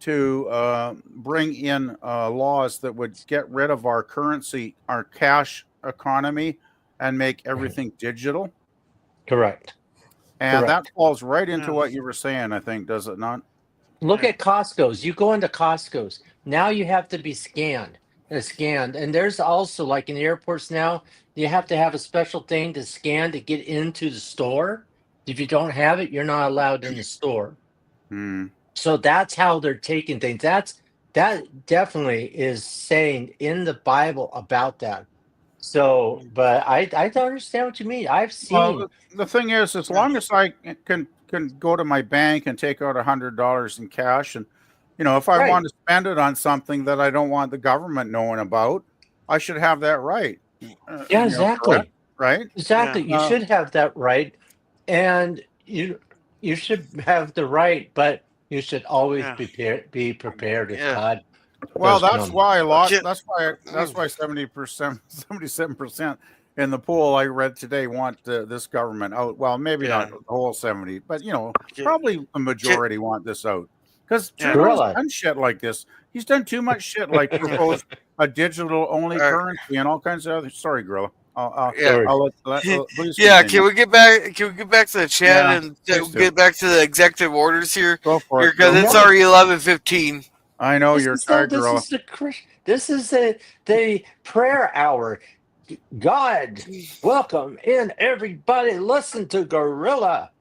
to bring in laws that would get rid of our currency, our cash economy, and make everything digital. Correct. And Correct. that falls right into what you were saying, I think, does it not? Look at Costco's. You go into Costco's. Now you have to be scanned. And there's also, like in the airports now, you have to have a special thing to scan to get into the store. If you don't have it, you're not allowed in the store. So that's how they're taking things. That definitely is saying in the Bible about that. So, but I don't understand what you mean. I've seen. Well, the thing is, as long as I can go to my bank and take out $100 in cash, and if I want to spend it on something that I don't want the government knowing about, I should have that right. Yeah, exactly. Correct? Right? Exactly. You should have that right, and you should have the right, but you should always be prepared if God. Well, does that's come. why a lot. That's why 70%, 77% in the poll I read today want this government out. Well, maybe not the whole 70, but probably a majority want this out because Trudeau's done shit like this. He's done too much shit, like propose a digital only currency and all kinds of other. Sorry, Gorilla. Please Yeah, continue. can we get back? Can we get back to the chat and get back to the executive orders here? Go for it. Because it's already 11:15. I know you're tired, Gorilla. This is the prayer hour. God, welcome in everybody. Listen to Gorilla.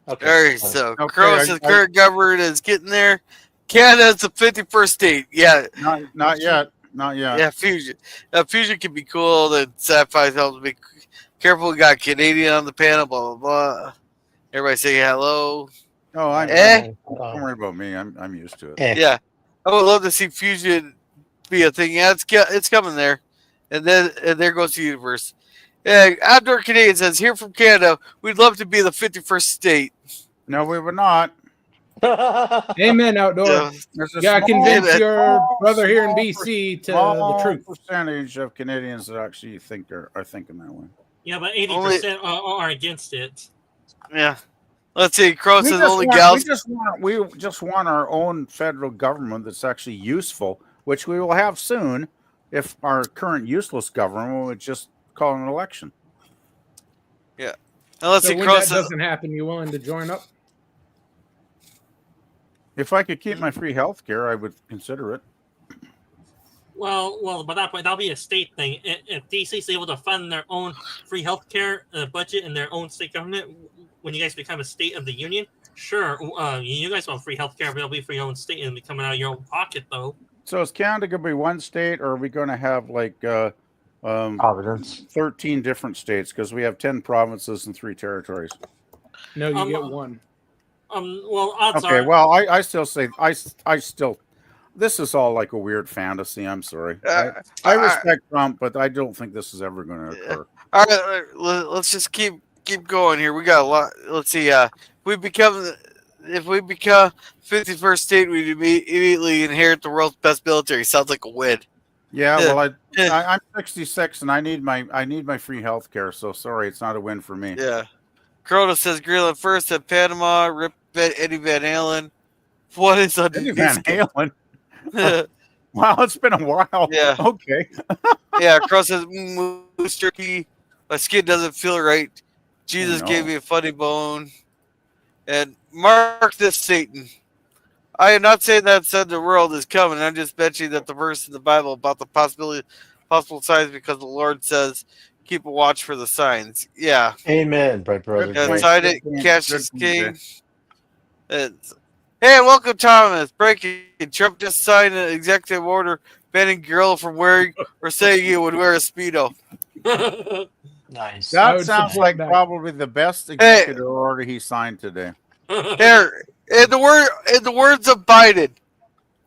Okay. All right, so Crow says current government is getting there. Canada's the 51st state. Yeah, not yet. Not yet. Yeah, fusion. Fusion can be cool. The sci-fi helps be careful. We got Canadian on the panel. Blah blah blah. Everybody say hello. Oh, don't worry about me. I'm used to it. Yeah, I would love to see fusion be a thing. Yeah, it's coming there. And there goes the universe. Yeah, Outdoor Canadian says, here from Canada, we'd love to be the 51st state. No, we would not. Amen, Outdoor. You gotta convince your brother here in BC to the truth. Percentage of Canadians that actually are thinking that way. Yeah, but 80% are against it. Yeah. Let's see. Crow says only gals. We just want our own federal government that's actually useful, which we will have soon if our current useless government would just call an election. Yeah. Now let's so see. when Crow that says, doesn't happen, you willing to join up? If I could keep my free health care, I would consider it. Well, by that point, that'll be a state thing. If DC is able to fund their own free healthcare budget and their own state government, when you guys become a state of the union, sure, you guys want free healthcare, but it'll be for your own state and be coming out of your own pocket, though. So is Canada going to be one state, or are we going to have like Providence, 13 different states? Because we have 10 provinces and 3 territories. No, you get one. Well, odds okay. are. Well, I still say I still. This is all like a weird fantasy. I'm sorry. I respect Trump, but I don't think this is ever going to occur. All right, let's just keep going here. We got a lot. Let's see. If we become 51st state, we immediately inherit the world's best military. Sounds like a win. Yeah. Well, I'm 66 and I need my free health care. So sorry, it's not a win for me. Yeah. Corona says Greenland first at Panama. Rip Eddie Van Halen. What is Eddie Van Halen? Wow, it's been a while. Yeah. Okay. Yeah, Crow says moose jerky. My skin doesn't feel right. Jesus gave me a funny bone. And mark this, Satan. I am not saying that said the world is coming. I'm just mentioning that the verse in the Bible about the possible signs, because the Lord says, "Keep a watch for the signs." Yeah. Amen, bright brother. Good point. Sign it, cash is king. Hey, welcome, Thomas. Breaking. Trump just signed an executive order banning Gorilla from wearing or saying he would wear a Speedo. Nice. That sounds like probably the best executive order he signed today. Here, in the words of Biden,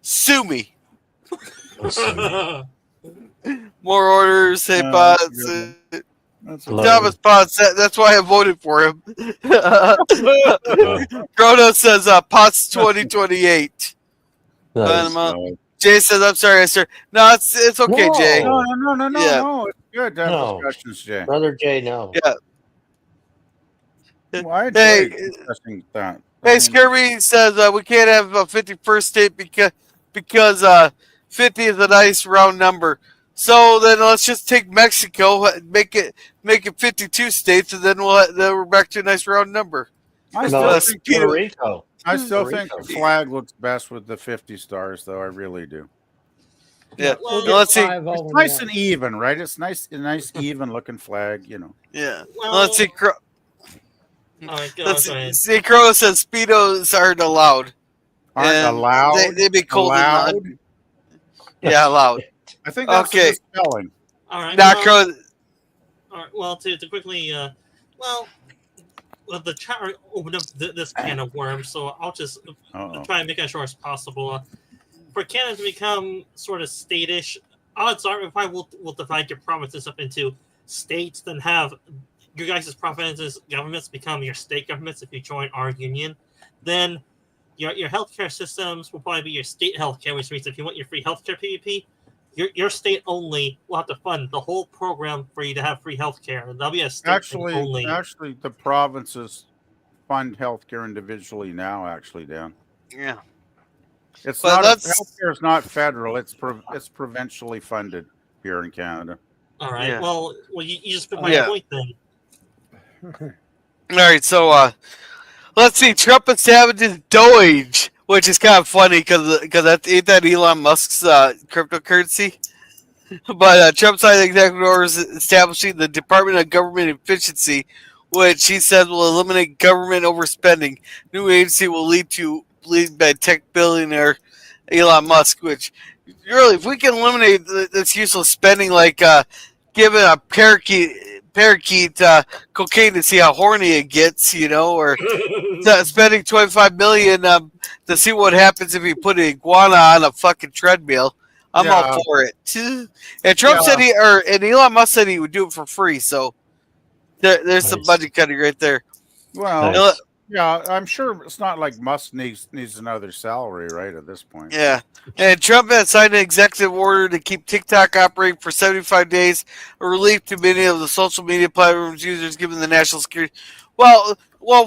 sue me. More orders, say Potts. Thomas Potts, that's why I voted for him. Grono says Potts 2028. Nice. Jay says, I'm sorry, sir. No, it's okay, Whoa. Jay. No. It's good to have discussions, Jay. Brother Jay, no. Yeah. Well, I enjoy discussing that. Hey, Scurvy says we can't have a 51st state because 50 is a nice round number. So then let's just take Mexico, make it 52 states, and then we're back to a nice round number. I still think Puerto Rico. I still think the flag looks best with the 50 stars, though. I really do. Yeah. We'll let's see. It's nice and even, right? It's a nice even looking flag, you know. Yeah. Well, let's see. Let's see. Crow says speedos aren't allowed. Aren't allowed. They'd be cold allowed? and yeah, allowed. I think that's okay. spelling. All right. Not Crow. All right. Well, to quickly, the chat opened up this can of worms, so I'll just try and make it as short as possible. For Canada to become sort of state-ish, odds are if I will divide your provinces up into states, then have your guys' provinces governments become your state governments if you join our union, then your healthcare systems will probably be your state healthcare, which means if you want your free healthcare PvP, your state only will have to fund the whole program for you to have free healthcare. That'll be a state only. Actually, the provinces fund healthcare individually now. Actually, Dan. Yeah. It's not healthcare is not federal. It's provincially funded here in Canada. All right. Yeah. Well, you just fit my point then. All right. So let's see. Trump establishes Doge, which is kind of funny because ain't that Elon Musk's cryptocurrency? But Trump signed executive orders establishing the Department of Government Efficiency, which he said will eliminate government overspending. New agency will lead by tech billionaire Elon Musk, which really, if we can eliminate this useless spending, like giving a parakeet cocaine to see how horny it gets, or spending $25 million to see what happens if you put an iguana on a fucking treadmill. I'm all for it. And Trump said and Elon Musk said he would do it for free. So there's some budget cutting right there. Well, yeah, I'm sure it's not like Musk needs another salary, right, at this point. Yeah. And Trump had signed an executive order to keep TikTok operating for 75 days, a relief to many of the social media platforms users given the national security. Well,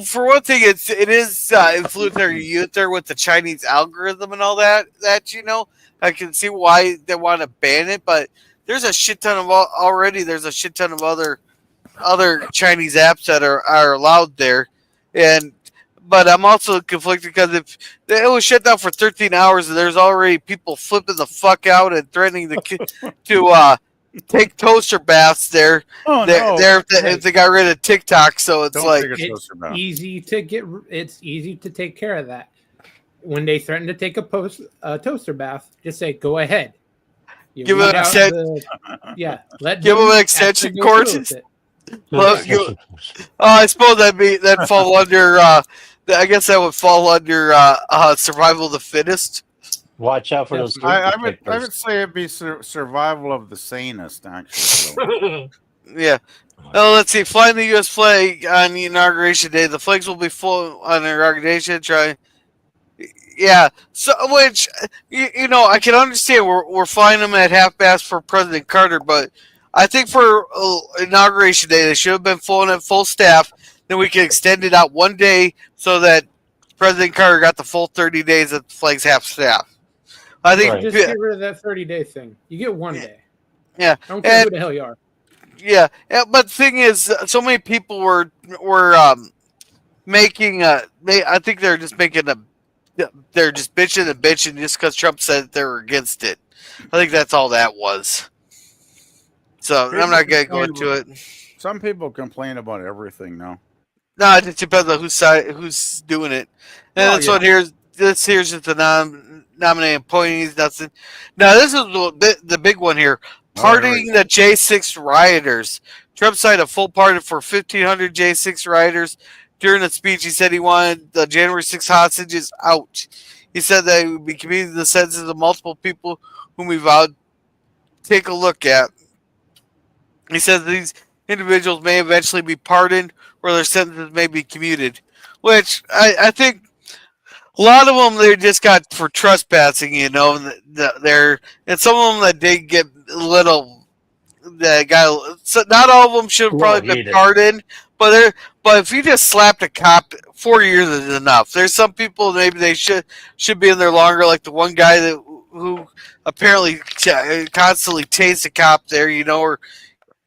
for one thing, it is influencing our youth there with the Chinese algorithm and all that, I can see why they want to ban it, but there's a shit ton of other Chinese apps that are allowed there. But I'm also conflicted because if it was shut down for 13 hours and there's already people flipping the fuck out and threatening to take toaster baths there. If they got rid of TikTok, so it's easy to take care of that. When they threaten to take a toaster bath, just say go ahead. Give them an extension cord. I suppose that'd fall under. I guess that would fall under survival of the fittest. Watch out for those. I would say it'd be survival of the sanest, actually. Yeah. Oh, let's see. Flying the U.S. flag on the inauguration day. The flags will be full on inauguration. Yeah. So, which I can understand. We're flying them at half-mast for President Carter, but I think for inauguration day, they should have been full at full staff. Then we can extend it out one day so that President Carter got the full 30 days at the flag's half staff. I think just get rid of that 30-day thing. You get 1 day. Yeah, I don't care who the hell you are. Yeah, but the thing is, so many people were making I think they're just making they're just bitching and bitching just because Trump said they were against it. I think that's all that was. So I'm not gonna go into it. Some people complain about everything now. No, it just depends on who's doing it. And Well, this one here's just the nominating appointees. Nothing. Now this is the big one here. Pardoning the J6 rioters. Trump signed a full pardon for 1,500 J6 rioters. During the speech, he said he wanted the January 6 hostages out. He said that he would be committing the sentences of multiple people whom he vowed to take a look at. He said these individuals may eventually be pardoned or their sentences may be commuted. Which I think a lot of them they just got for trespassing, you know. And some of them that did get a little. So not all of them should have probably been pardoned, but if you just slapped a cop, 4 years is enough. There's some people maybe they should be in there longer, like the one guy who apparently constantly tased a cop there, you know, or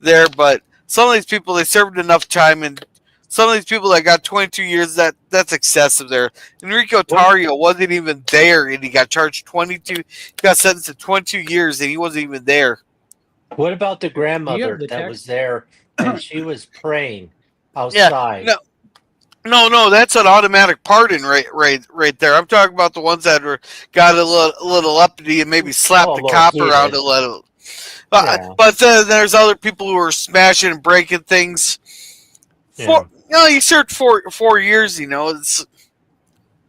there. But some of these people they served enough time, and some of these people that got 22 years that's excessive there. Enrico Tarrio wasn't even there, and he got charged 22. He got sentenced to 22 years, and he wasn't even there. What about the grandmother that was there and she was praying outside? Yeah, no, that's an automatic pardon right there. I'm talking about the ones that got a little uppity and maybe slapped the cop around a little. But then there's other people who are smashing and breaking things. You served 4 years, you know. It's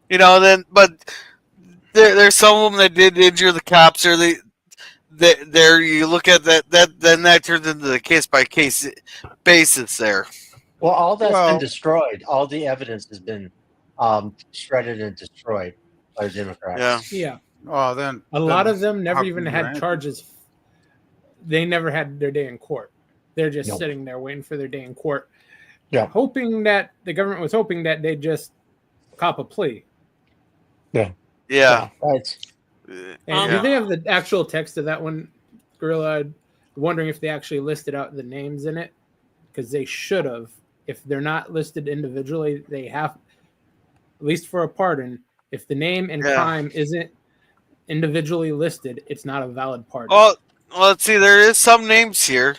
but there's some of them that did injure the cops, or there you look at then that turns into the case by case basis there. Well, all that's been destroyed. All the evidence has been shredded and destroyed by the Democrats. Yeah. Oh, then a lot of them never even had charges. They never had their day in court. They're just sitting there waiting for their day in court. Yeah. Hoping that the government was hoping that they'd just cop a plea. Yeah. Right. And do they have the actual text of that one, Gorilla? I'm wondering if they actually listed out the names in it, because they should have. If they're not listed individually, they have, at least for a pardon. If the name and crime isn't individually listed, it's not a valid pardon. Well, let's see. There is some names here.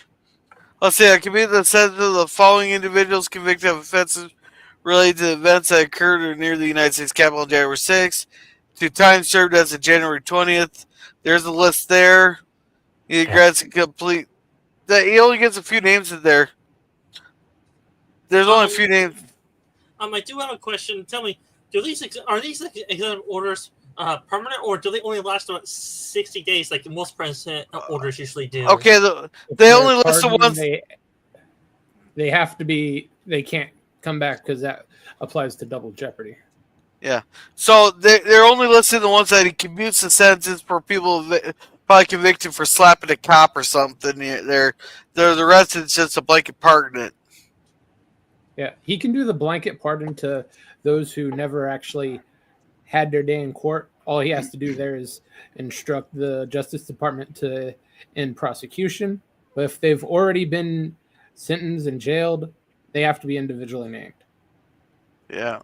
Let's see. I can be the sentence of the following individuals convicted of offenses related to events that occurred or near the United States Capitol on January 6th. To time served as of January 20th. There's a list there. He grants a complete. He only gets a few names in there. There's only a few names. I do have a question. Tell me, are these executive orders permanent, or do they only last about 60 days, like most president orders usually do? Okay, they only list the ones. They have to be. They can't come back because that applies to double jeopardy. Yeah, so they're only listing the ones that he commutes the sentences for people probably convicted for slapping a cop or something. The rest is just a blanket pardon. Yeah, he can do the blanket pardon to those who never actually had their day in court. All he has to do there is instruct the Justice Department to end prosecution. But if they've already been sentenced and jailed, they have to be individually named. Yeah.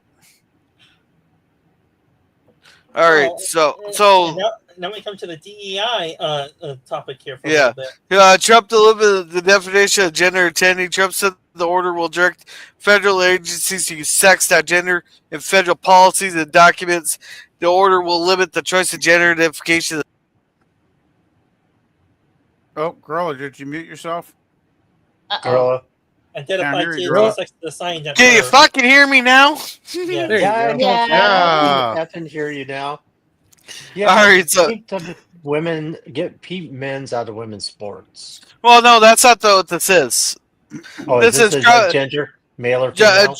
All right, so now we come to the DEI topic here for a little bit. Trump delivered the definition of gender identity. Trump said the order will direct federal agencies to use sex, not gender, in federal policies and documents. The order will limit the choice of gender identification. Oh, Gorilla, did you mute yourself? Gorilla. Identify to sex the sign. Can you fucking hear me now? I can hear you now. Yeah. All right, so women keep men's out of women's sports. Well, no, that's not what this is. Oh, this is like gender, male or female.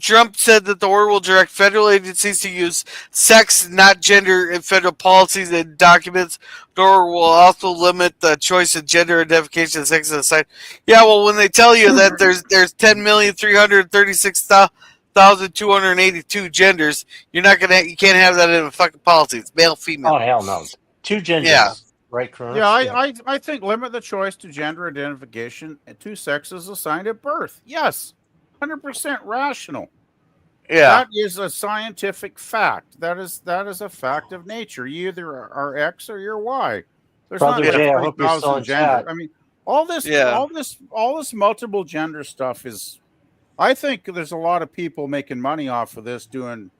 Trump said that the order will direct federal agencies to use sex, not gender, in federal policies and documents. The order will also limit the choice of gender identification and sex assigned. Yeah, well, when they tell you that there's 10,336,282 genders, you can't have that in a fucking policy. It's male, female. Oh hell no, 2 genders. Yeah. Right, Cronos? Yeah, I think limit the choice to gender identification and 2 sexes assigned at birth. Yes, 100% rational. That is a scientific fact. That is a fact of nature. You either are X or you're Y. There's Brother not Jay, I hope you're still 3,000 in gender. chat. I mean, all this multiple gender stuff is. I think there's a lot of people making money off of this, doing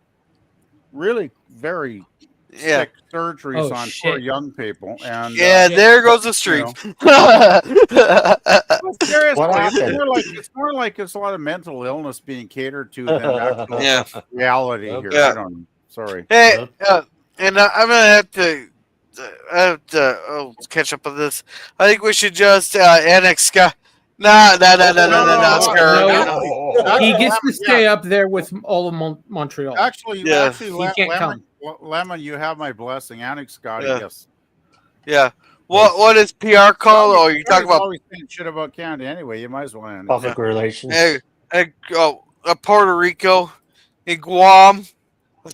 really very sick surgeries on poor young people. And there goes the stream. Seriously, it's more like it's a lot of mental illness being catered to than actual reality here. I don't know. Sorry. Hey, and I'm gonna have to catch up on this. I think we should just annex Scott. No, he gets to stay up there with all of Montreal. Actually, he can't come. Lemon, you have my blessing. Annex Scotty, yes. Yeah. What is PR called? Oh, you talking about always saying shit about Canada anyway. You might as well annex. Public relations. Puerto Rico, in Guam,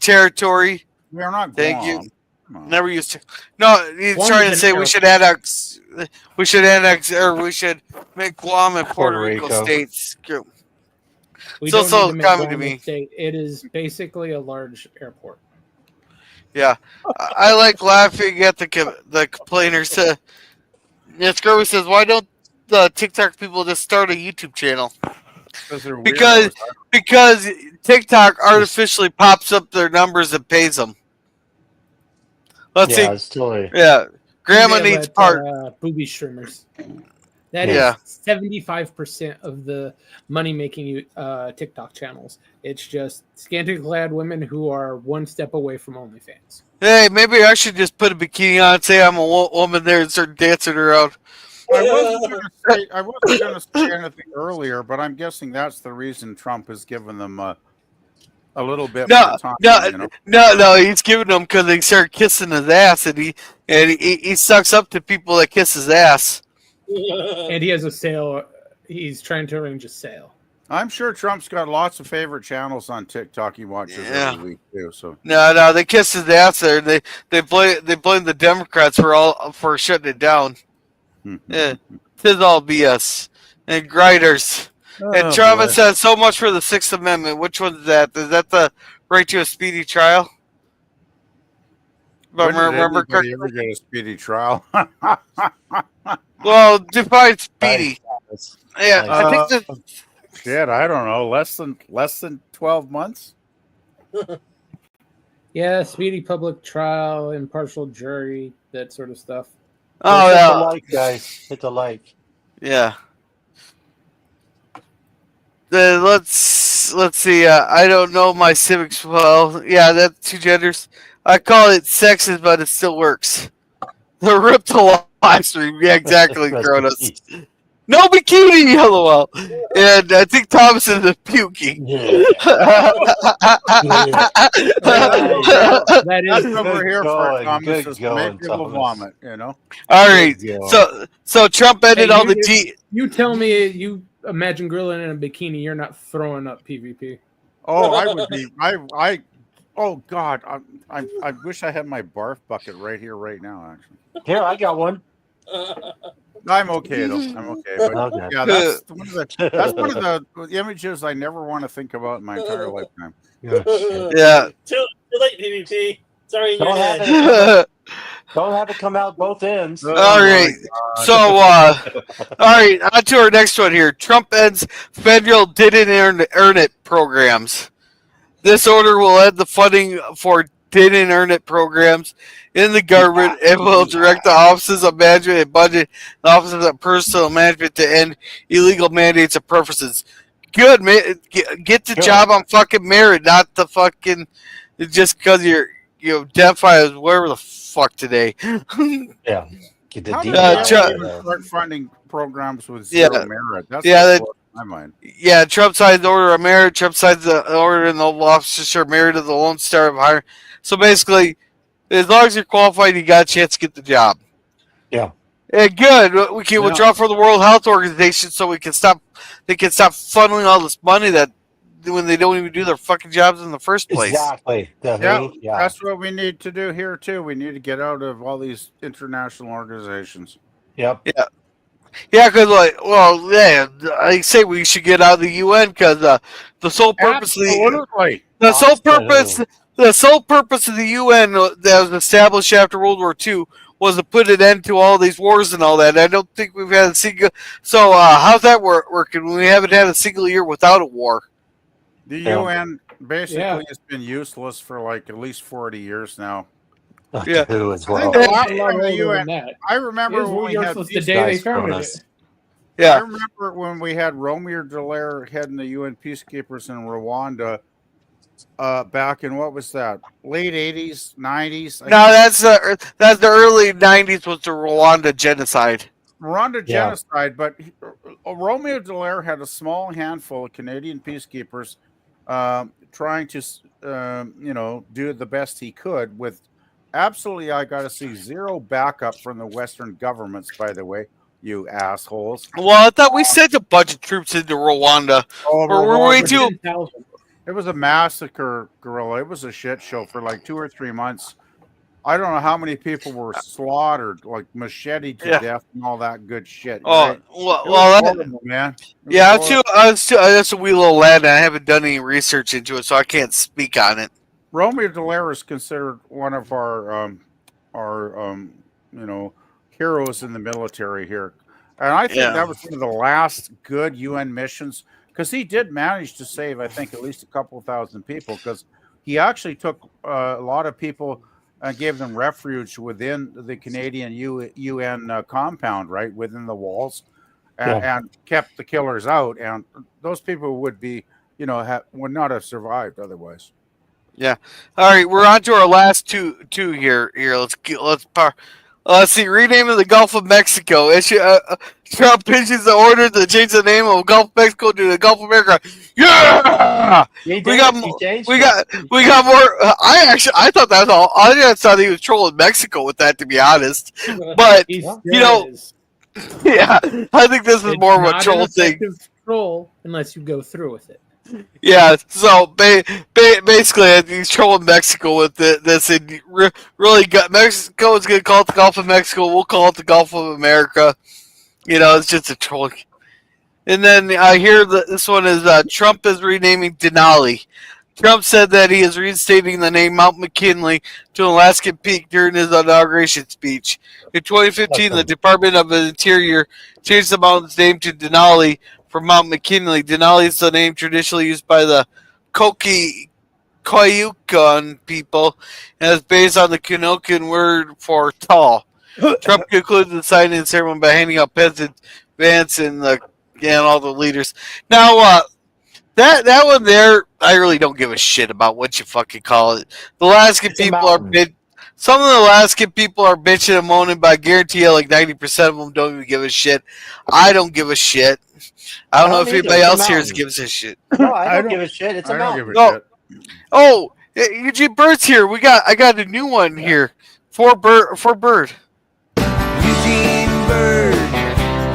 territory. We are not Guam. Thank you. Never used to. No, he's trying to say we should annex, or we should make Guam and Puerto Rico states. We don't need to make Guam a state. It is basically a large airport. Yeah, I like laughing at the complainers. Scurvy says, "Why don't the TikTok people just start a YouTube channel?" Because TikTok artificially pops up their numbers and pays them. Let's see. It's totally. Yeah, Grandma needs part. Booby streamers. That is 75% of the money-making TikTok channels. It's just scantily clad women who are one step away from OnlyFans. Hey, maybe I should just put a bikini on and say I'm a woman there and start dancing around. I wasn't going to say anything earlier, but I'm guessing that's the reason Trump has given them a little bit more time. No, he's giving them because they start kissing his ass, and he sucks up to people that kiss his ass. And he has a sale. He's trying to arrange a sale. I'm sure Trump's got lots of favorite channels on TikTok he watches every week too. So no, they kiss his ass there. They blame the Democrats for shutting it down. Yeah, tis all BS and grinders. And Travis says so much for the Sixth Amendment. Which one is that? Is that the right to a speedy trial? Remember, Kirk? Ever get a speedy trial? Well, define speedy. Yeah, I think that. Shit, I don't know. Less than 12 months. Yeah, speedy public trial, impartial jury, that sort of stuff. Oh yeah, hit the like, guys. Hit the like. Yeah. Let's see. I don't know my civics well. Yeah, that's two genders. I call it sexist, but it still works. The rip to live stream. Yeah, exactly, Cronus. No bikini, LOL. And I think Thomas is puking. That is what we're here for, Thomas. Is make people vomit, you know. All right. So Trump ended all the You tell me you imagine Gorilla in a bikini, you're not throwing up PvP. Oh, I would be. Oh God, I wish I had my barf bucket right here, right now. Actually, here I got one. I'm okay though. I'm okay. But yeah, that's one of the images I never want to think about in my entire lifetime. Yeah. Too late, PvP. Sorry, don't have it come out both ends. All right. So, all right. On to our next one here. Trump ends federal didn't earn it programs. This order will end the funding for didn't earn it programs in the government and will direct the offices of management and budget and offices of personal management to end illegal mandates and preferences. Good, man. Get the job on fucking merit, not the fucking just because you're identified as whatever the fuck today. Yeah. Get the start funding programs with zero merit. That's my mind. Yeah, Trump signs the order of merit. Trump signs the order in the officers are merit of the Lone Star of hiring. So basically, as long as you're qualified, you got a chance to get the job. Yeah. And good. We can withdraw from the World Health Organization so we can stop. They can stop funneling all this money that when they don't even do their fucking jobs in the first place. Exactly. Yeah, that's what we need to do here too. We need to get out of all these international organizations. Yep. Yeah. Yeah, because I say we should get out of the UN because the sole purpose. Absolutely. The sole Talks to purpose, who? the sole purpose of the UN that was established after World War II was to put an end to all these wars and all that. I don't think we've had a single. So how's that working? We haven't had a single year without a war. The Yeah. UN basically Yeah. has been useless for like at least 40 years now. Yeah. Who as I well? think the It's last a lot time the older UN. than that. I remember It when was we had. useless the day they Nice founded bonus. it. I Yeah. remember when we had Romeo Dallaire heading the UN peacekeepers in Rwanda. Back in what was that? Late 80s, 90s. No, that's the early '90s was the Rwanda genocide. Rwanda Yeah. genocide, but Romeo Dallaire had a small handful of Canadian peacekeepers trying to, do the best he could with absolutely, I got to see, zero backup from the Western governments, by the way, you assholes. Well, I thought we sent a bunch of troops into Rwanda. Oh, Or were we too? 10,000. It was a massacre, Gorilla. It was a shit show for like 2 or 3 months. I don't know how many people were slaughtered, like macheted to Yeah. death and all that good shit. Oh, right? well, It was well that, horrible, man. It yeah, was horrible. that's a wee little lad, and I haven't done any research into it, so I can't speak on it. Romeo Dallaire is considered one of our heroes in the military here, and I think Yeah. that was one of the last good UN missions because he did manage to save, I think, at least a couple thousand people because he actually took a lot of people and gave them refuge within the Canadian UN compound, right within the walls, and kept the killers out, and those people would be, would not have survived otherwise. Yeah. All right, we're on to our last two here. Let's see. Renaming the Gulf of Mexico. Trump issues the order to change the name of Gulf of Mexico to the Gulf of America. Yeah. We got more. I thought that's all. I just thought he was trolling Mexico with that, to be honest. But He still know, is. yeah, I think this is It's more of a not troll an thing. effective troll unless you go through with it. Yeah, so basically, he's trolling Mexico with this. And really, Mexico is going to call it the Gulf of Mexico. We'll call it the Gulf of America. It's just a troll. And then I hear that this one is Trump is renaming Denali. Trump said that he is reinstating the name Mount McKinley to Alaskan Peak during his inauguration speech. In 2015, the Department of the Interior changed the mountain's name to Denali from Mount McKinley. Denali is the name traditionally used by the Koyukon people and is based on the Kinokan word for tall. Trump concluded the signing ceremony by handing out pens and Vance and all the leaders. Now, that one there, I really don't give a shit about what you fucking call it. The Alaskan people are some of the Alaskan people are bitching and moaning, but I guarantee you, like 90% of them don't even give a shit. I don't give a shit. I don't know if anybody else here gives a shit. No, I don't give a shit. It's a mountain. Oh, Eugene Bird's here. I got a new one here for Bird. Eugene Bird,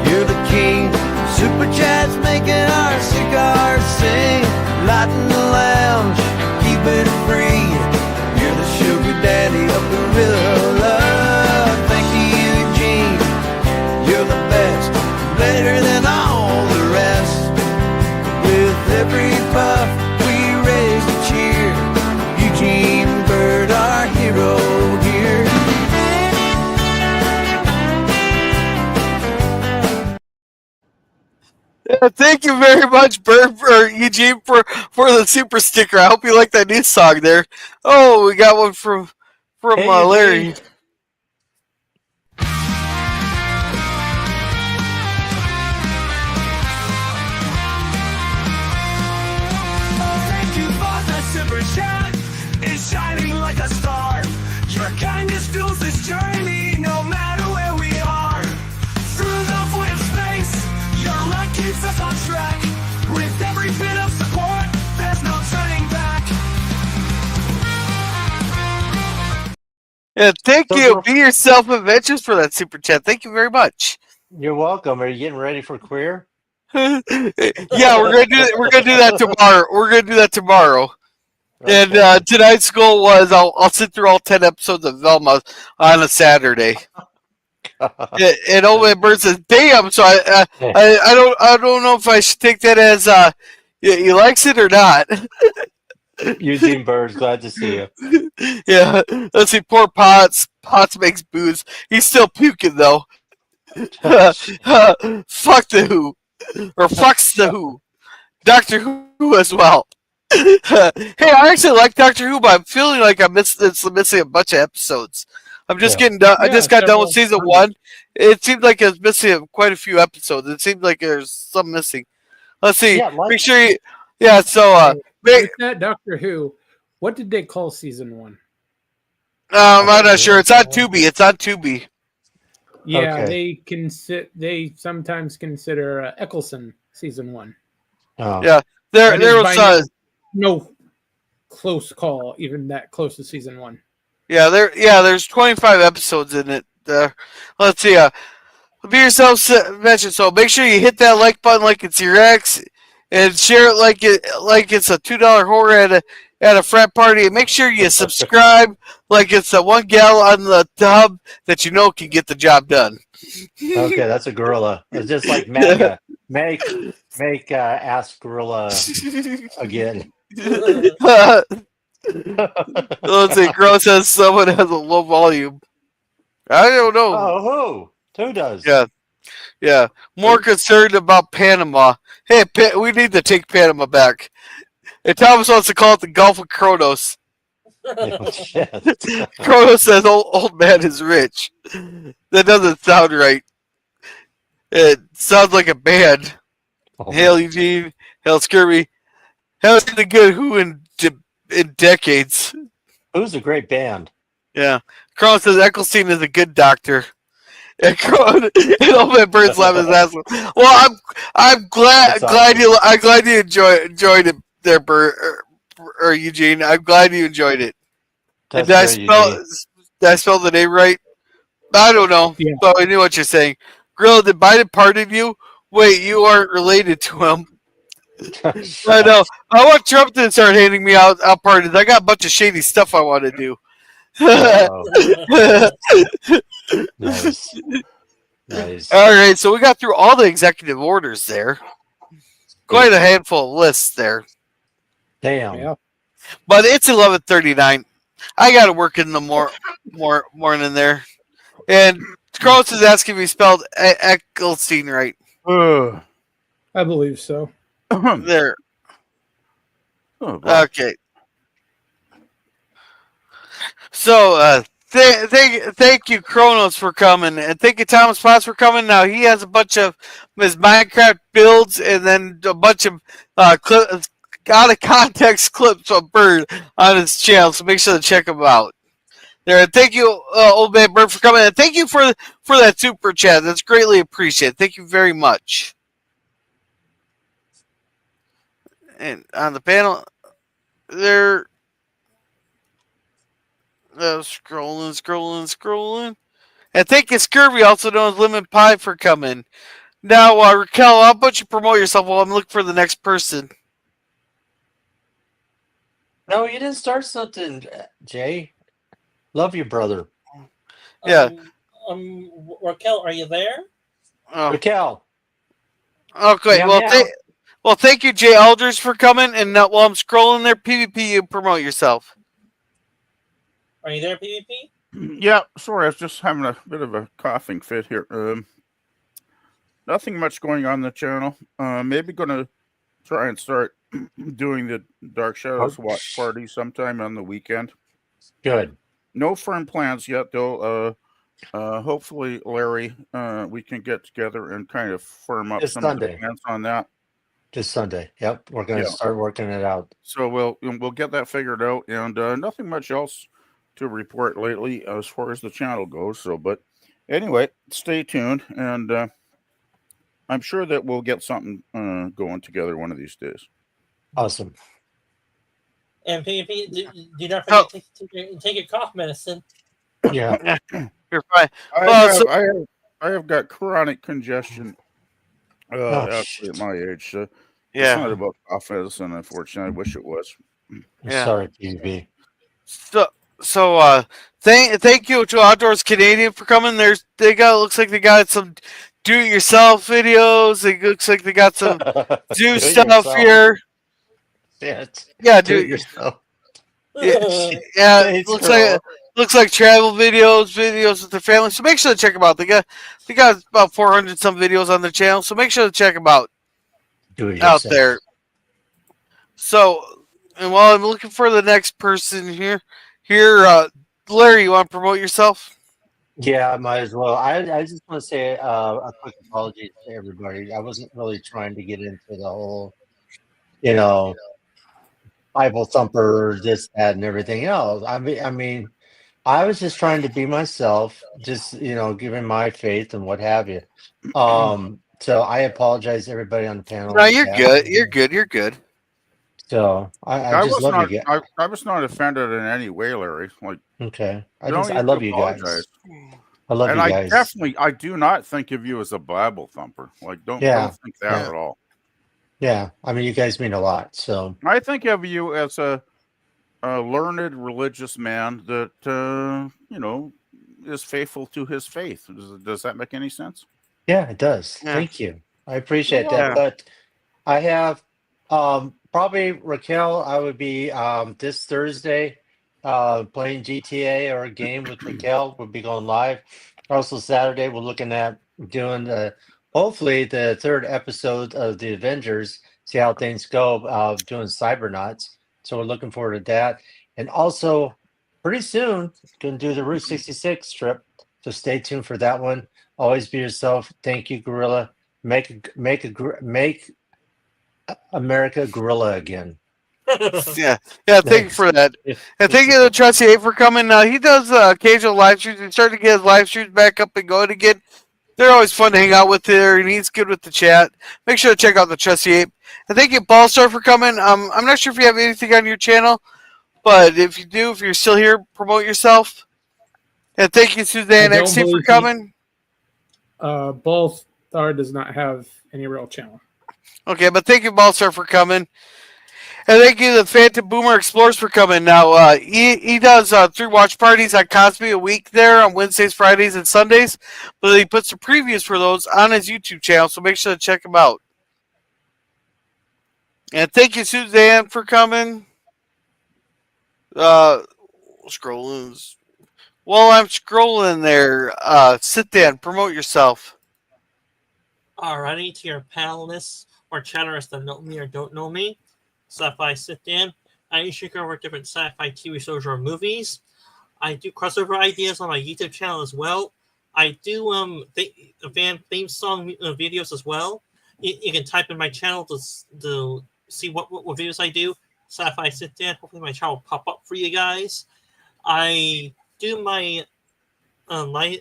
you're the king. Super chats making our cigars sing. Light in the lounge, keep it free. You're the sugar daddy of Gorilla. Thank you, Eugene. You're the best, better than all the rest. With every puff, we raise a cheer. Eugene Bird, our hero here. Thank you very much, Bird, or Eugene, for the super sticker. I hope you like that new song there. Oh, we got one from Larry. Thank you for the super chat. It's shining like a star. Your kindness fuels this journey, no matter where we are. Through the void of space, your light keeps us on track. With every bit of support, there's no turning back. Yeah, thank you. Be yourself adventures for that super chat. Thank you very much. You're welcome. Are you getting ready for queer? Yeah, we're gonna do that tomorrow. We're gonna do that tomorrow. Okay. And tonight's goal was I'll sit through all 10 episodes of Velma on a Saturday. And Old Man Bird says, "Damn!" So I don't know if I should take that as he likes it or not. Eugene Burrs, glad to see you. Yeah. Let's see. Poor Potts. Potts makes booze. He's still puking though. Fuck the Who, or fucks the Who. Doctor Who as well. Hey, I actually like Doctor Who, but I'm feeling like it's missing a bunch of episodes. I'm just getting done. I just got done with season 1. It seemed like it's missing quite a few episodes. It seemed like there's some missing. Let's see. Yeah, Make sure you. Yeah. So, with that Doctor Who, what did they call season 1? I'm not sure. It's on Tubi. It's on Tubi. Yeah, Okay. they sometimes consider Eccleston season 1. Oh. Yeah, there was no close call, even that close to season 1. there's 25 episodes in it. Let's see. Be yourself mentioned. So make sure you hit that like button like it's your ex, and share it like it's a $2 whore at a frat party. And make sure you subscribe like it's a one gal on the tub that you know can get the job done. Okay, that's a gorilla. It's just like manga. Make ask gorilla again. Let's see. Crow says someone has a low volume. I don't know. Oh, who does? Yeah. More concerned about Panama. Hey, we need to take Panama back. And Thomas wants to call it the Gulf of Kronos. Oh, shit. Kronos says old man is rich. That doesn't sound right. It sounds like a band. Oh, Hail Eugene. Hail Scurvy. Haven't seen a good Who in decades. Who's a great band? Yeah. Kronos says Eccleston is a good doctor. And old man Bird's laughing his ass off. Well, I'm glad you enjoyed it there, Bert or Eugene. I'm glad you enjoyed it. That's Did I spell the name right? I don't know. Yeah. But I knew what you're saying. Gorilla, did Biden pardon you? Wait, you aren't related to him. I know. I want Trump to start handing me out pardons. I got a bunch of shady stuff I want to do. Nice. All right, so we got through all the executive orders there. Quite a handful of lists there. Damn. Yeah. But it's 11:39. I got to work in the morning there. And Carlos is asking me spelled Eccleston right. I believe so. There. Oh, wow. Okay. So, thank you, Kronos, for coming, and thank you, Thomas Potts, for coming. Now he has a bunch of his Minecraft builds, and then a bunch of out of context clips of Bird on his channel. So make sure to check him out. There, thank you, old man Bird, for coming, and thank you for that super chat. That's greatly appreciated. Thank you very much. And on the panel, there. Scrolling. And thank you, Scurvy, also known as Lemon Pie, for coming. Now, Raquel, how about you promote yourself while I'm looking for the next person? No, you didn't start something, Jay. Love you, brother. Yeah. Raquel, are you there? Oh. Raquel. Okay, Yeah, well, thank you, Jay Alders, for coming. And now, while I'm scrolling there, PvP, you promote yourself. Are you there, PvP? Yeah, sorry, I was just having a bit of a coughing fit here. Nothing much going on the channel. Maybe going to try and start doing the Dark Shadows watch party sometime on the weekend. Good. No firm plans yet, though. Hopefully, Larry, we can get together and kind of firm up some of the plans on that. This Sunday. Yep, we're going to start working it out. So we'll get that figured out, and nothing much else to report lately as far as the channel goes. So, but anyway, stay tuned, and I'm sure that we'll get something going together one of these days. Awesome. And PvP, do not forget to take your cough medicine. Yeah, you're fine. I have got chronic congestion. Actually, at my age, so it's not about cough medicine. Unfortunately, I wish it was. Yeah. Sorry, PvP. So thank you to Outdoors Canadian for coming. Looks like they got some do-it-yourself videos. It looks like they got some do stuff here. it. Yeah, Do it dude. yourself. Yeah, yeah. Thanks, Looks girl. like travel videos with their family. So make sure to check them out. They got about 400 some videos on their channel. So make sure to check them out Do it out yourself. there. So, and while I'm looking for the next person here, Larry, you want to promote yourself? Yeah, I might as well. I just want to say a quick apology to everybody. I wasn't really trying to get into the whole, you know, Bible thumper, this, that, and everything else. I mean, I was just trying to be myself, just giving my faith and what have you. So I apologize to everybody on the panel. No, you're good. You're good. You're good. So I just love you guys. I was not offended in any way, Larry. Like, Okay, I you don't just need I to love you guys. apologize. I love And you I guys. I do not think of you as a Bible thumper. Like, don't think that at all. Yeah, I mean, you guys mean a lot. So I think of you as a learned religious man that is faithful to his faith. Does that make any sense? yeah, it does. Yeah. Thank you. I appreciate Yeah. that. But I have probably Raquel. I would be this Thursday playing GTA or a game with Raquel. We'll be going live. Also Saturday, we're looking at doing hopefully the third episode of the Avengers. See how things go. Doing Cybernauts. So we're looking forward to that. And also pretty soon going to do the Route 66 trip. So stay tuned for that one. Always be yourself. Thank you, Gorilla. Make America Gorilla again. Yeah. Thank you for that. And thank you to Trustee for coming. He does occasional live streams. He's starting to get his live streams back up and going again. They're always fun to hang out with there, and he's good with the chat. Make sure to check out the Trustee Ape. And thank you, Ballstar, for coming. I'm not sure if you have anything on your channel, but if you do, if you're still here, promote yourself. And thank you, Suzanne XT, for coming. Ballstar does not have any real channel. Okay, but thank you, Ballstar, for coming. And thank you to the Phantom Boomer Explorers for coming. Now, he does 3 watch parties on Cosby a week there on Wednesdays, Fridays, and Sundays. But he puts the previews for those on his YouTube channel, so make sure to check him out. And thank you, Suzanne, for coming. Scrolling. While I'm scrolling there, sit down, promote yourself. Alrighty, to your panelists or chatters that know me or don't know me. Sci-fi sit down. I usually go over different sci-fi TV shows or movies. I do crossover ideas on my YouTube channel as well. I do fan theme song videos as well. You can type in my channel to see what videos I do. Sci-fi sit down. Hopefully my channel will pop up for you guys. I do my my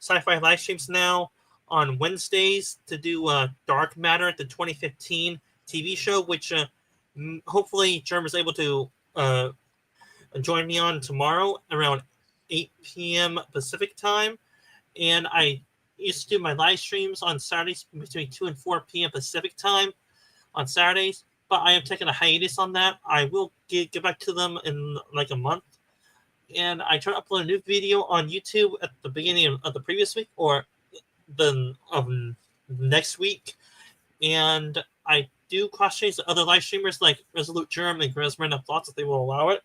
sci-fi live streams now on Wednesdays to do Dark Matter, the 2015 TV show, which hopefully Germ is able to join me on tomorrow around 8 p.m. Pacific time. And I used to do my live streams on Saturdays between 2 and 4 p.m. Pacific time on Saturdays, but I am taking a hiatus on that. I will get back to them in like a month. And I try to upload a new video on YouTube at the beginning of the previous week or the next week. And I do cross-change to other live streamers like Resolute Germ and Gresman have thoughts if they will allow it.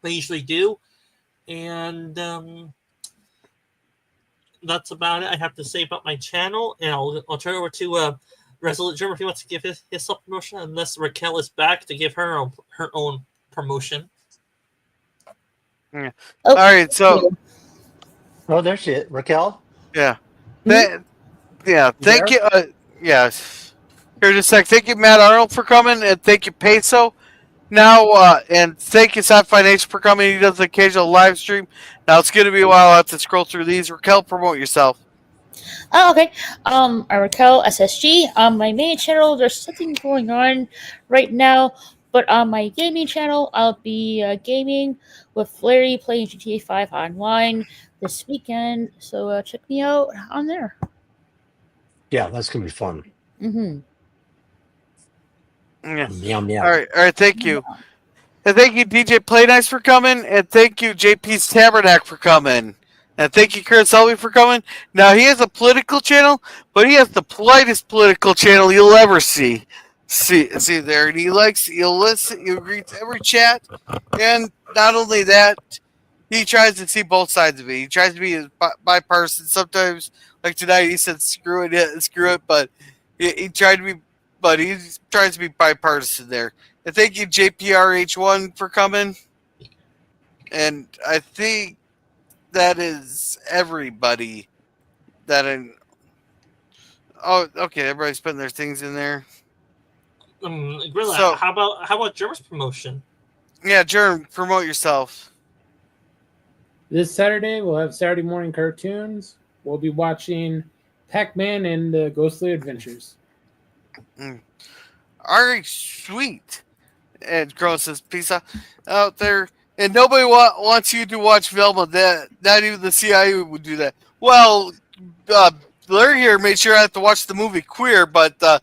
They usually do. And that's about it I have to say about my channel. And I'll turn it over to Resolute Germ if he wants to give his self-promotion, unless Raquel is back to give her own promotion. Yeah. All right, so... Oh, there's it. Raquel? Yeah. Thank you. Yes. Here, just a sec. Thank you, Matt Arnold, for coming, and thank you, Peso. Now, and thank you, Sci-Fi Nation, for coming. He does the occasional live stream. Now, it's going to be a while. I have to scroll through these. Raquel, promote yourself. Oh, okay. I'm Raquel SSG. On my main channel, there's something going on right now, but on my gaming channel, I'll be gaming with Larry playing GTA 5 online this weekend. So check me out on there. Yeah, that's gonna be fun. Mm-hmm. Yeah. Yum, yum. All right. Thank you. And thank you, DJ Play Nice, for coming. And thank you, JP's Tabernacle, for coming. And thank you, Kurt Selby, for coming. Now, he has a political channel, but he has the politest political channel you'll ever see. See there, and he'll listen, he'll read every chat, and not only that, he tries to see both sides of it. He tries to be bipartisan. Sometimes, like tonight, he said screw it, but he tried to be, but he tries to be bipartisan there. And thank you, JPRH1, for coming. And I think that is everybody that I. Oh, okay. Everybody's putting their things in there. Gorilla, So- how about Jerem's promotion? Yeah, Jerm, promote yourself. This Saturday, we'll have Saturday morning cartoons. We'll be watching Pac-Man and the Ghostly Adventures. All right, sweet. And Crow says, peace out there. And nobody wants you to watch Velma. Not even the CIA would do that. Well, Larry here made sure I have to watch the movie Queer, but no,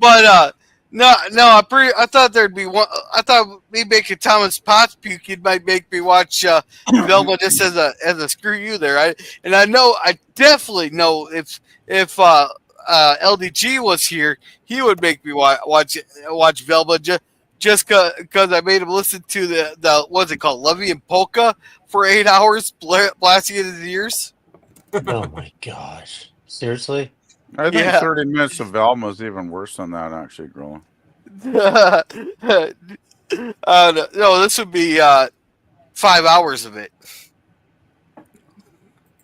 I thought there'd be one. I thought me making Thomas Potts puke, you might make me watch Velma just as a screw you there. I definitely know if LDG was here, he would make me watch Velma just because I made him listen to the what's it called, Levy and Polka for 8 hours, blasting in his ears. Oh my gosh! Seriously? I think Yeah. 30 minutes of Velma is even worse than that, actually, Gorilla. No, this would be 5 hours of it.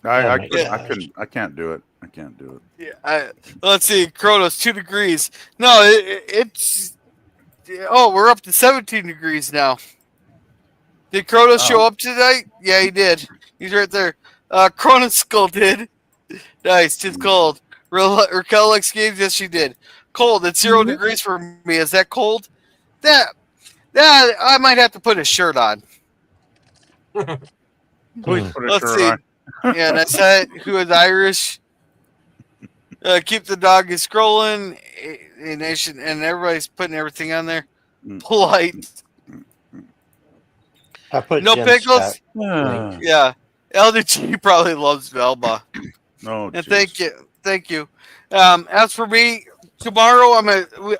I gosh. can't do it. I can't do it. Yeah, let's see, Kronos 2 degrees. No, it's we're up to 17 degrees now. Did Kronos show up tonight? Yeah, he did. He's right there. Kronos Skull did. Nice, just cold. Raquel likes games. Yes, she did. Cold. It's 0 degrees for me. Is that cold? That I might have to put a shirt on. Please put a Let's shirt see. on. Yeah, and I said who is Irish. Keep the dog is scrolling. A nation, and everybody's putting everything on there. Polite. I put No Jim's pickles. chat link. Yeah, LDG probably loves Velma. No, And jeez. thank you. As for me, tomorrow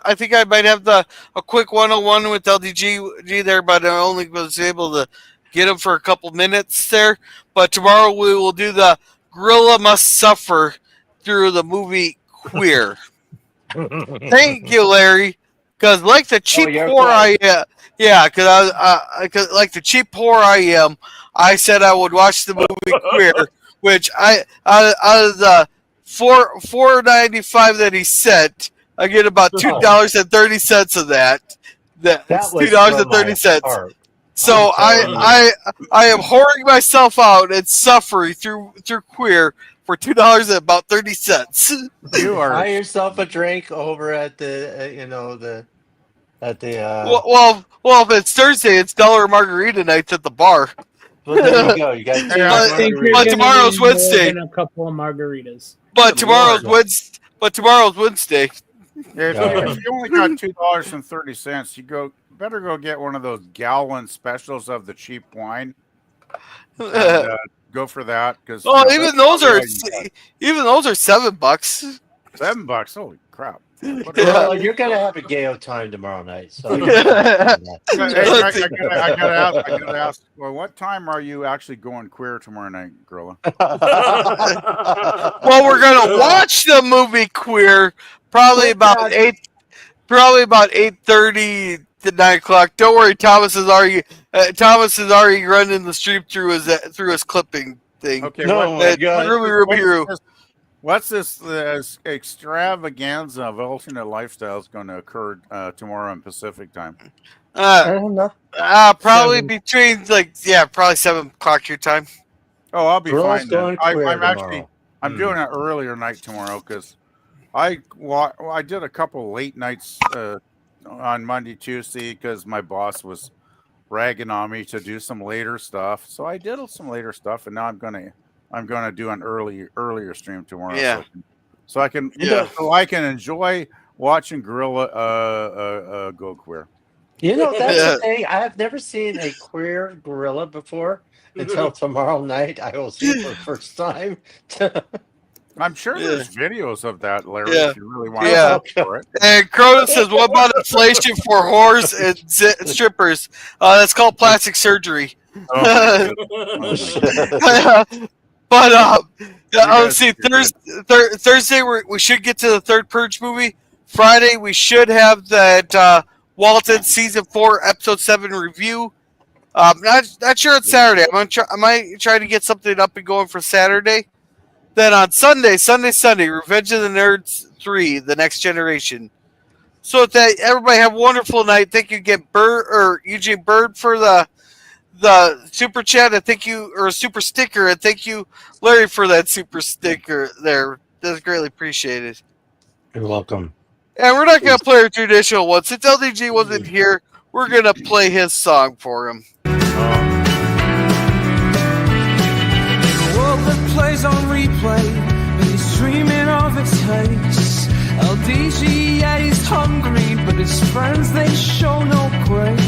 I think I might have a quick 101 with LDG there, but I only was able to get him for a couple minutes there. But tomorrow we will do the Gorilla Must Suffer through the movie Queer. Thank you, Larry. Because like the cheap whore I am, because like the cheap whore I am, I said I would watch the movie Queer, which out of the $4.95 that he sent, I get about $2.30 of that. That's was $2.30. from my heart. So I am whoring myself out and suffering through Queer for $2 and about 30 cents. You are. Buy yourself a drink over at the Well, if it's Thursday, it's dollar margarita nights at the bar. Well, there you go. You got two I think you're But gonna tomorrow's need more Wednesday. than a couple of margaritas. But tomorrow's Wednesday. If you only got $2.30, you better go get one of those gallon specials of the cheap wine. And, go for that because even those are $7. $7. Holy crap! Well, you're gonna have a gay time tomorrow night. So I gotta ask. Well, what time are you actually going queer tomorrow night, Gorilla? Well, we're gonna watch the movie Queer probably about 8:30 to 9 o'clock. Don't worry, Thomas is already running the stream through his clipping thing. Okay, what's this extravaganza of alternate lifestyles going to occur tomorrow in Pacific time? I don't know. Probably between probably 7 o'clock your time. Oh, I'll be Gorilla's fine. going Then. queer I'm actually tomorrow. I'm doing an earlier night tomorrow because I did a couple late nights on Monday, Tuesday because my boss was ragging on me to do some later stuff. So I did some later stuff, and now I'm gonna do an earlier stream tomorrow. Yeah. So I can enjoy watching Gorilla go queer. You know, that's the thing. I have never seen a queer gorilla before until tomorrow night. I will see it for the first time. I'm sure there's videos of that, Larry, Yeah. if you really want Yeah. to look for it. And Cronin says, what about inflation for whores and strippers? That's called plastic surgery. Oh, But let's see. Thursday we should get to the third Purge movie. Friday we should have that Walton season 4 episode 7 review. Not sure on Saturday. I might try to get something up and going for Saturday. Then on Sunday, Revenge of the Nerds 3, The Next Generation. So with that, everybody have a wonderful night. Thank you, Eugene Bird for the super chat. And thank you, or super sticker, and thank you, Larry, for that super sticker there. That's greatly appreciated. You're welcome. And we're not gonna play our traditional one. Since LDG wasn't here, we're gonna play his song for him. That plays on replay, and he's dreaming of its taste. LDG, yeah, he's hungry, but his friends, they show no grace.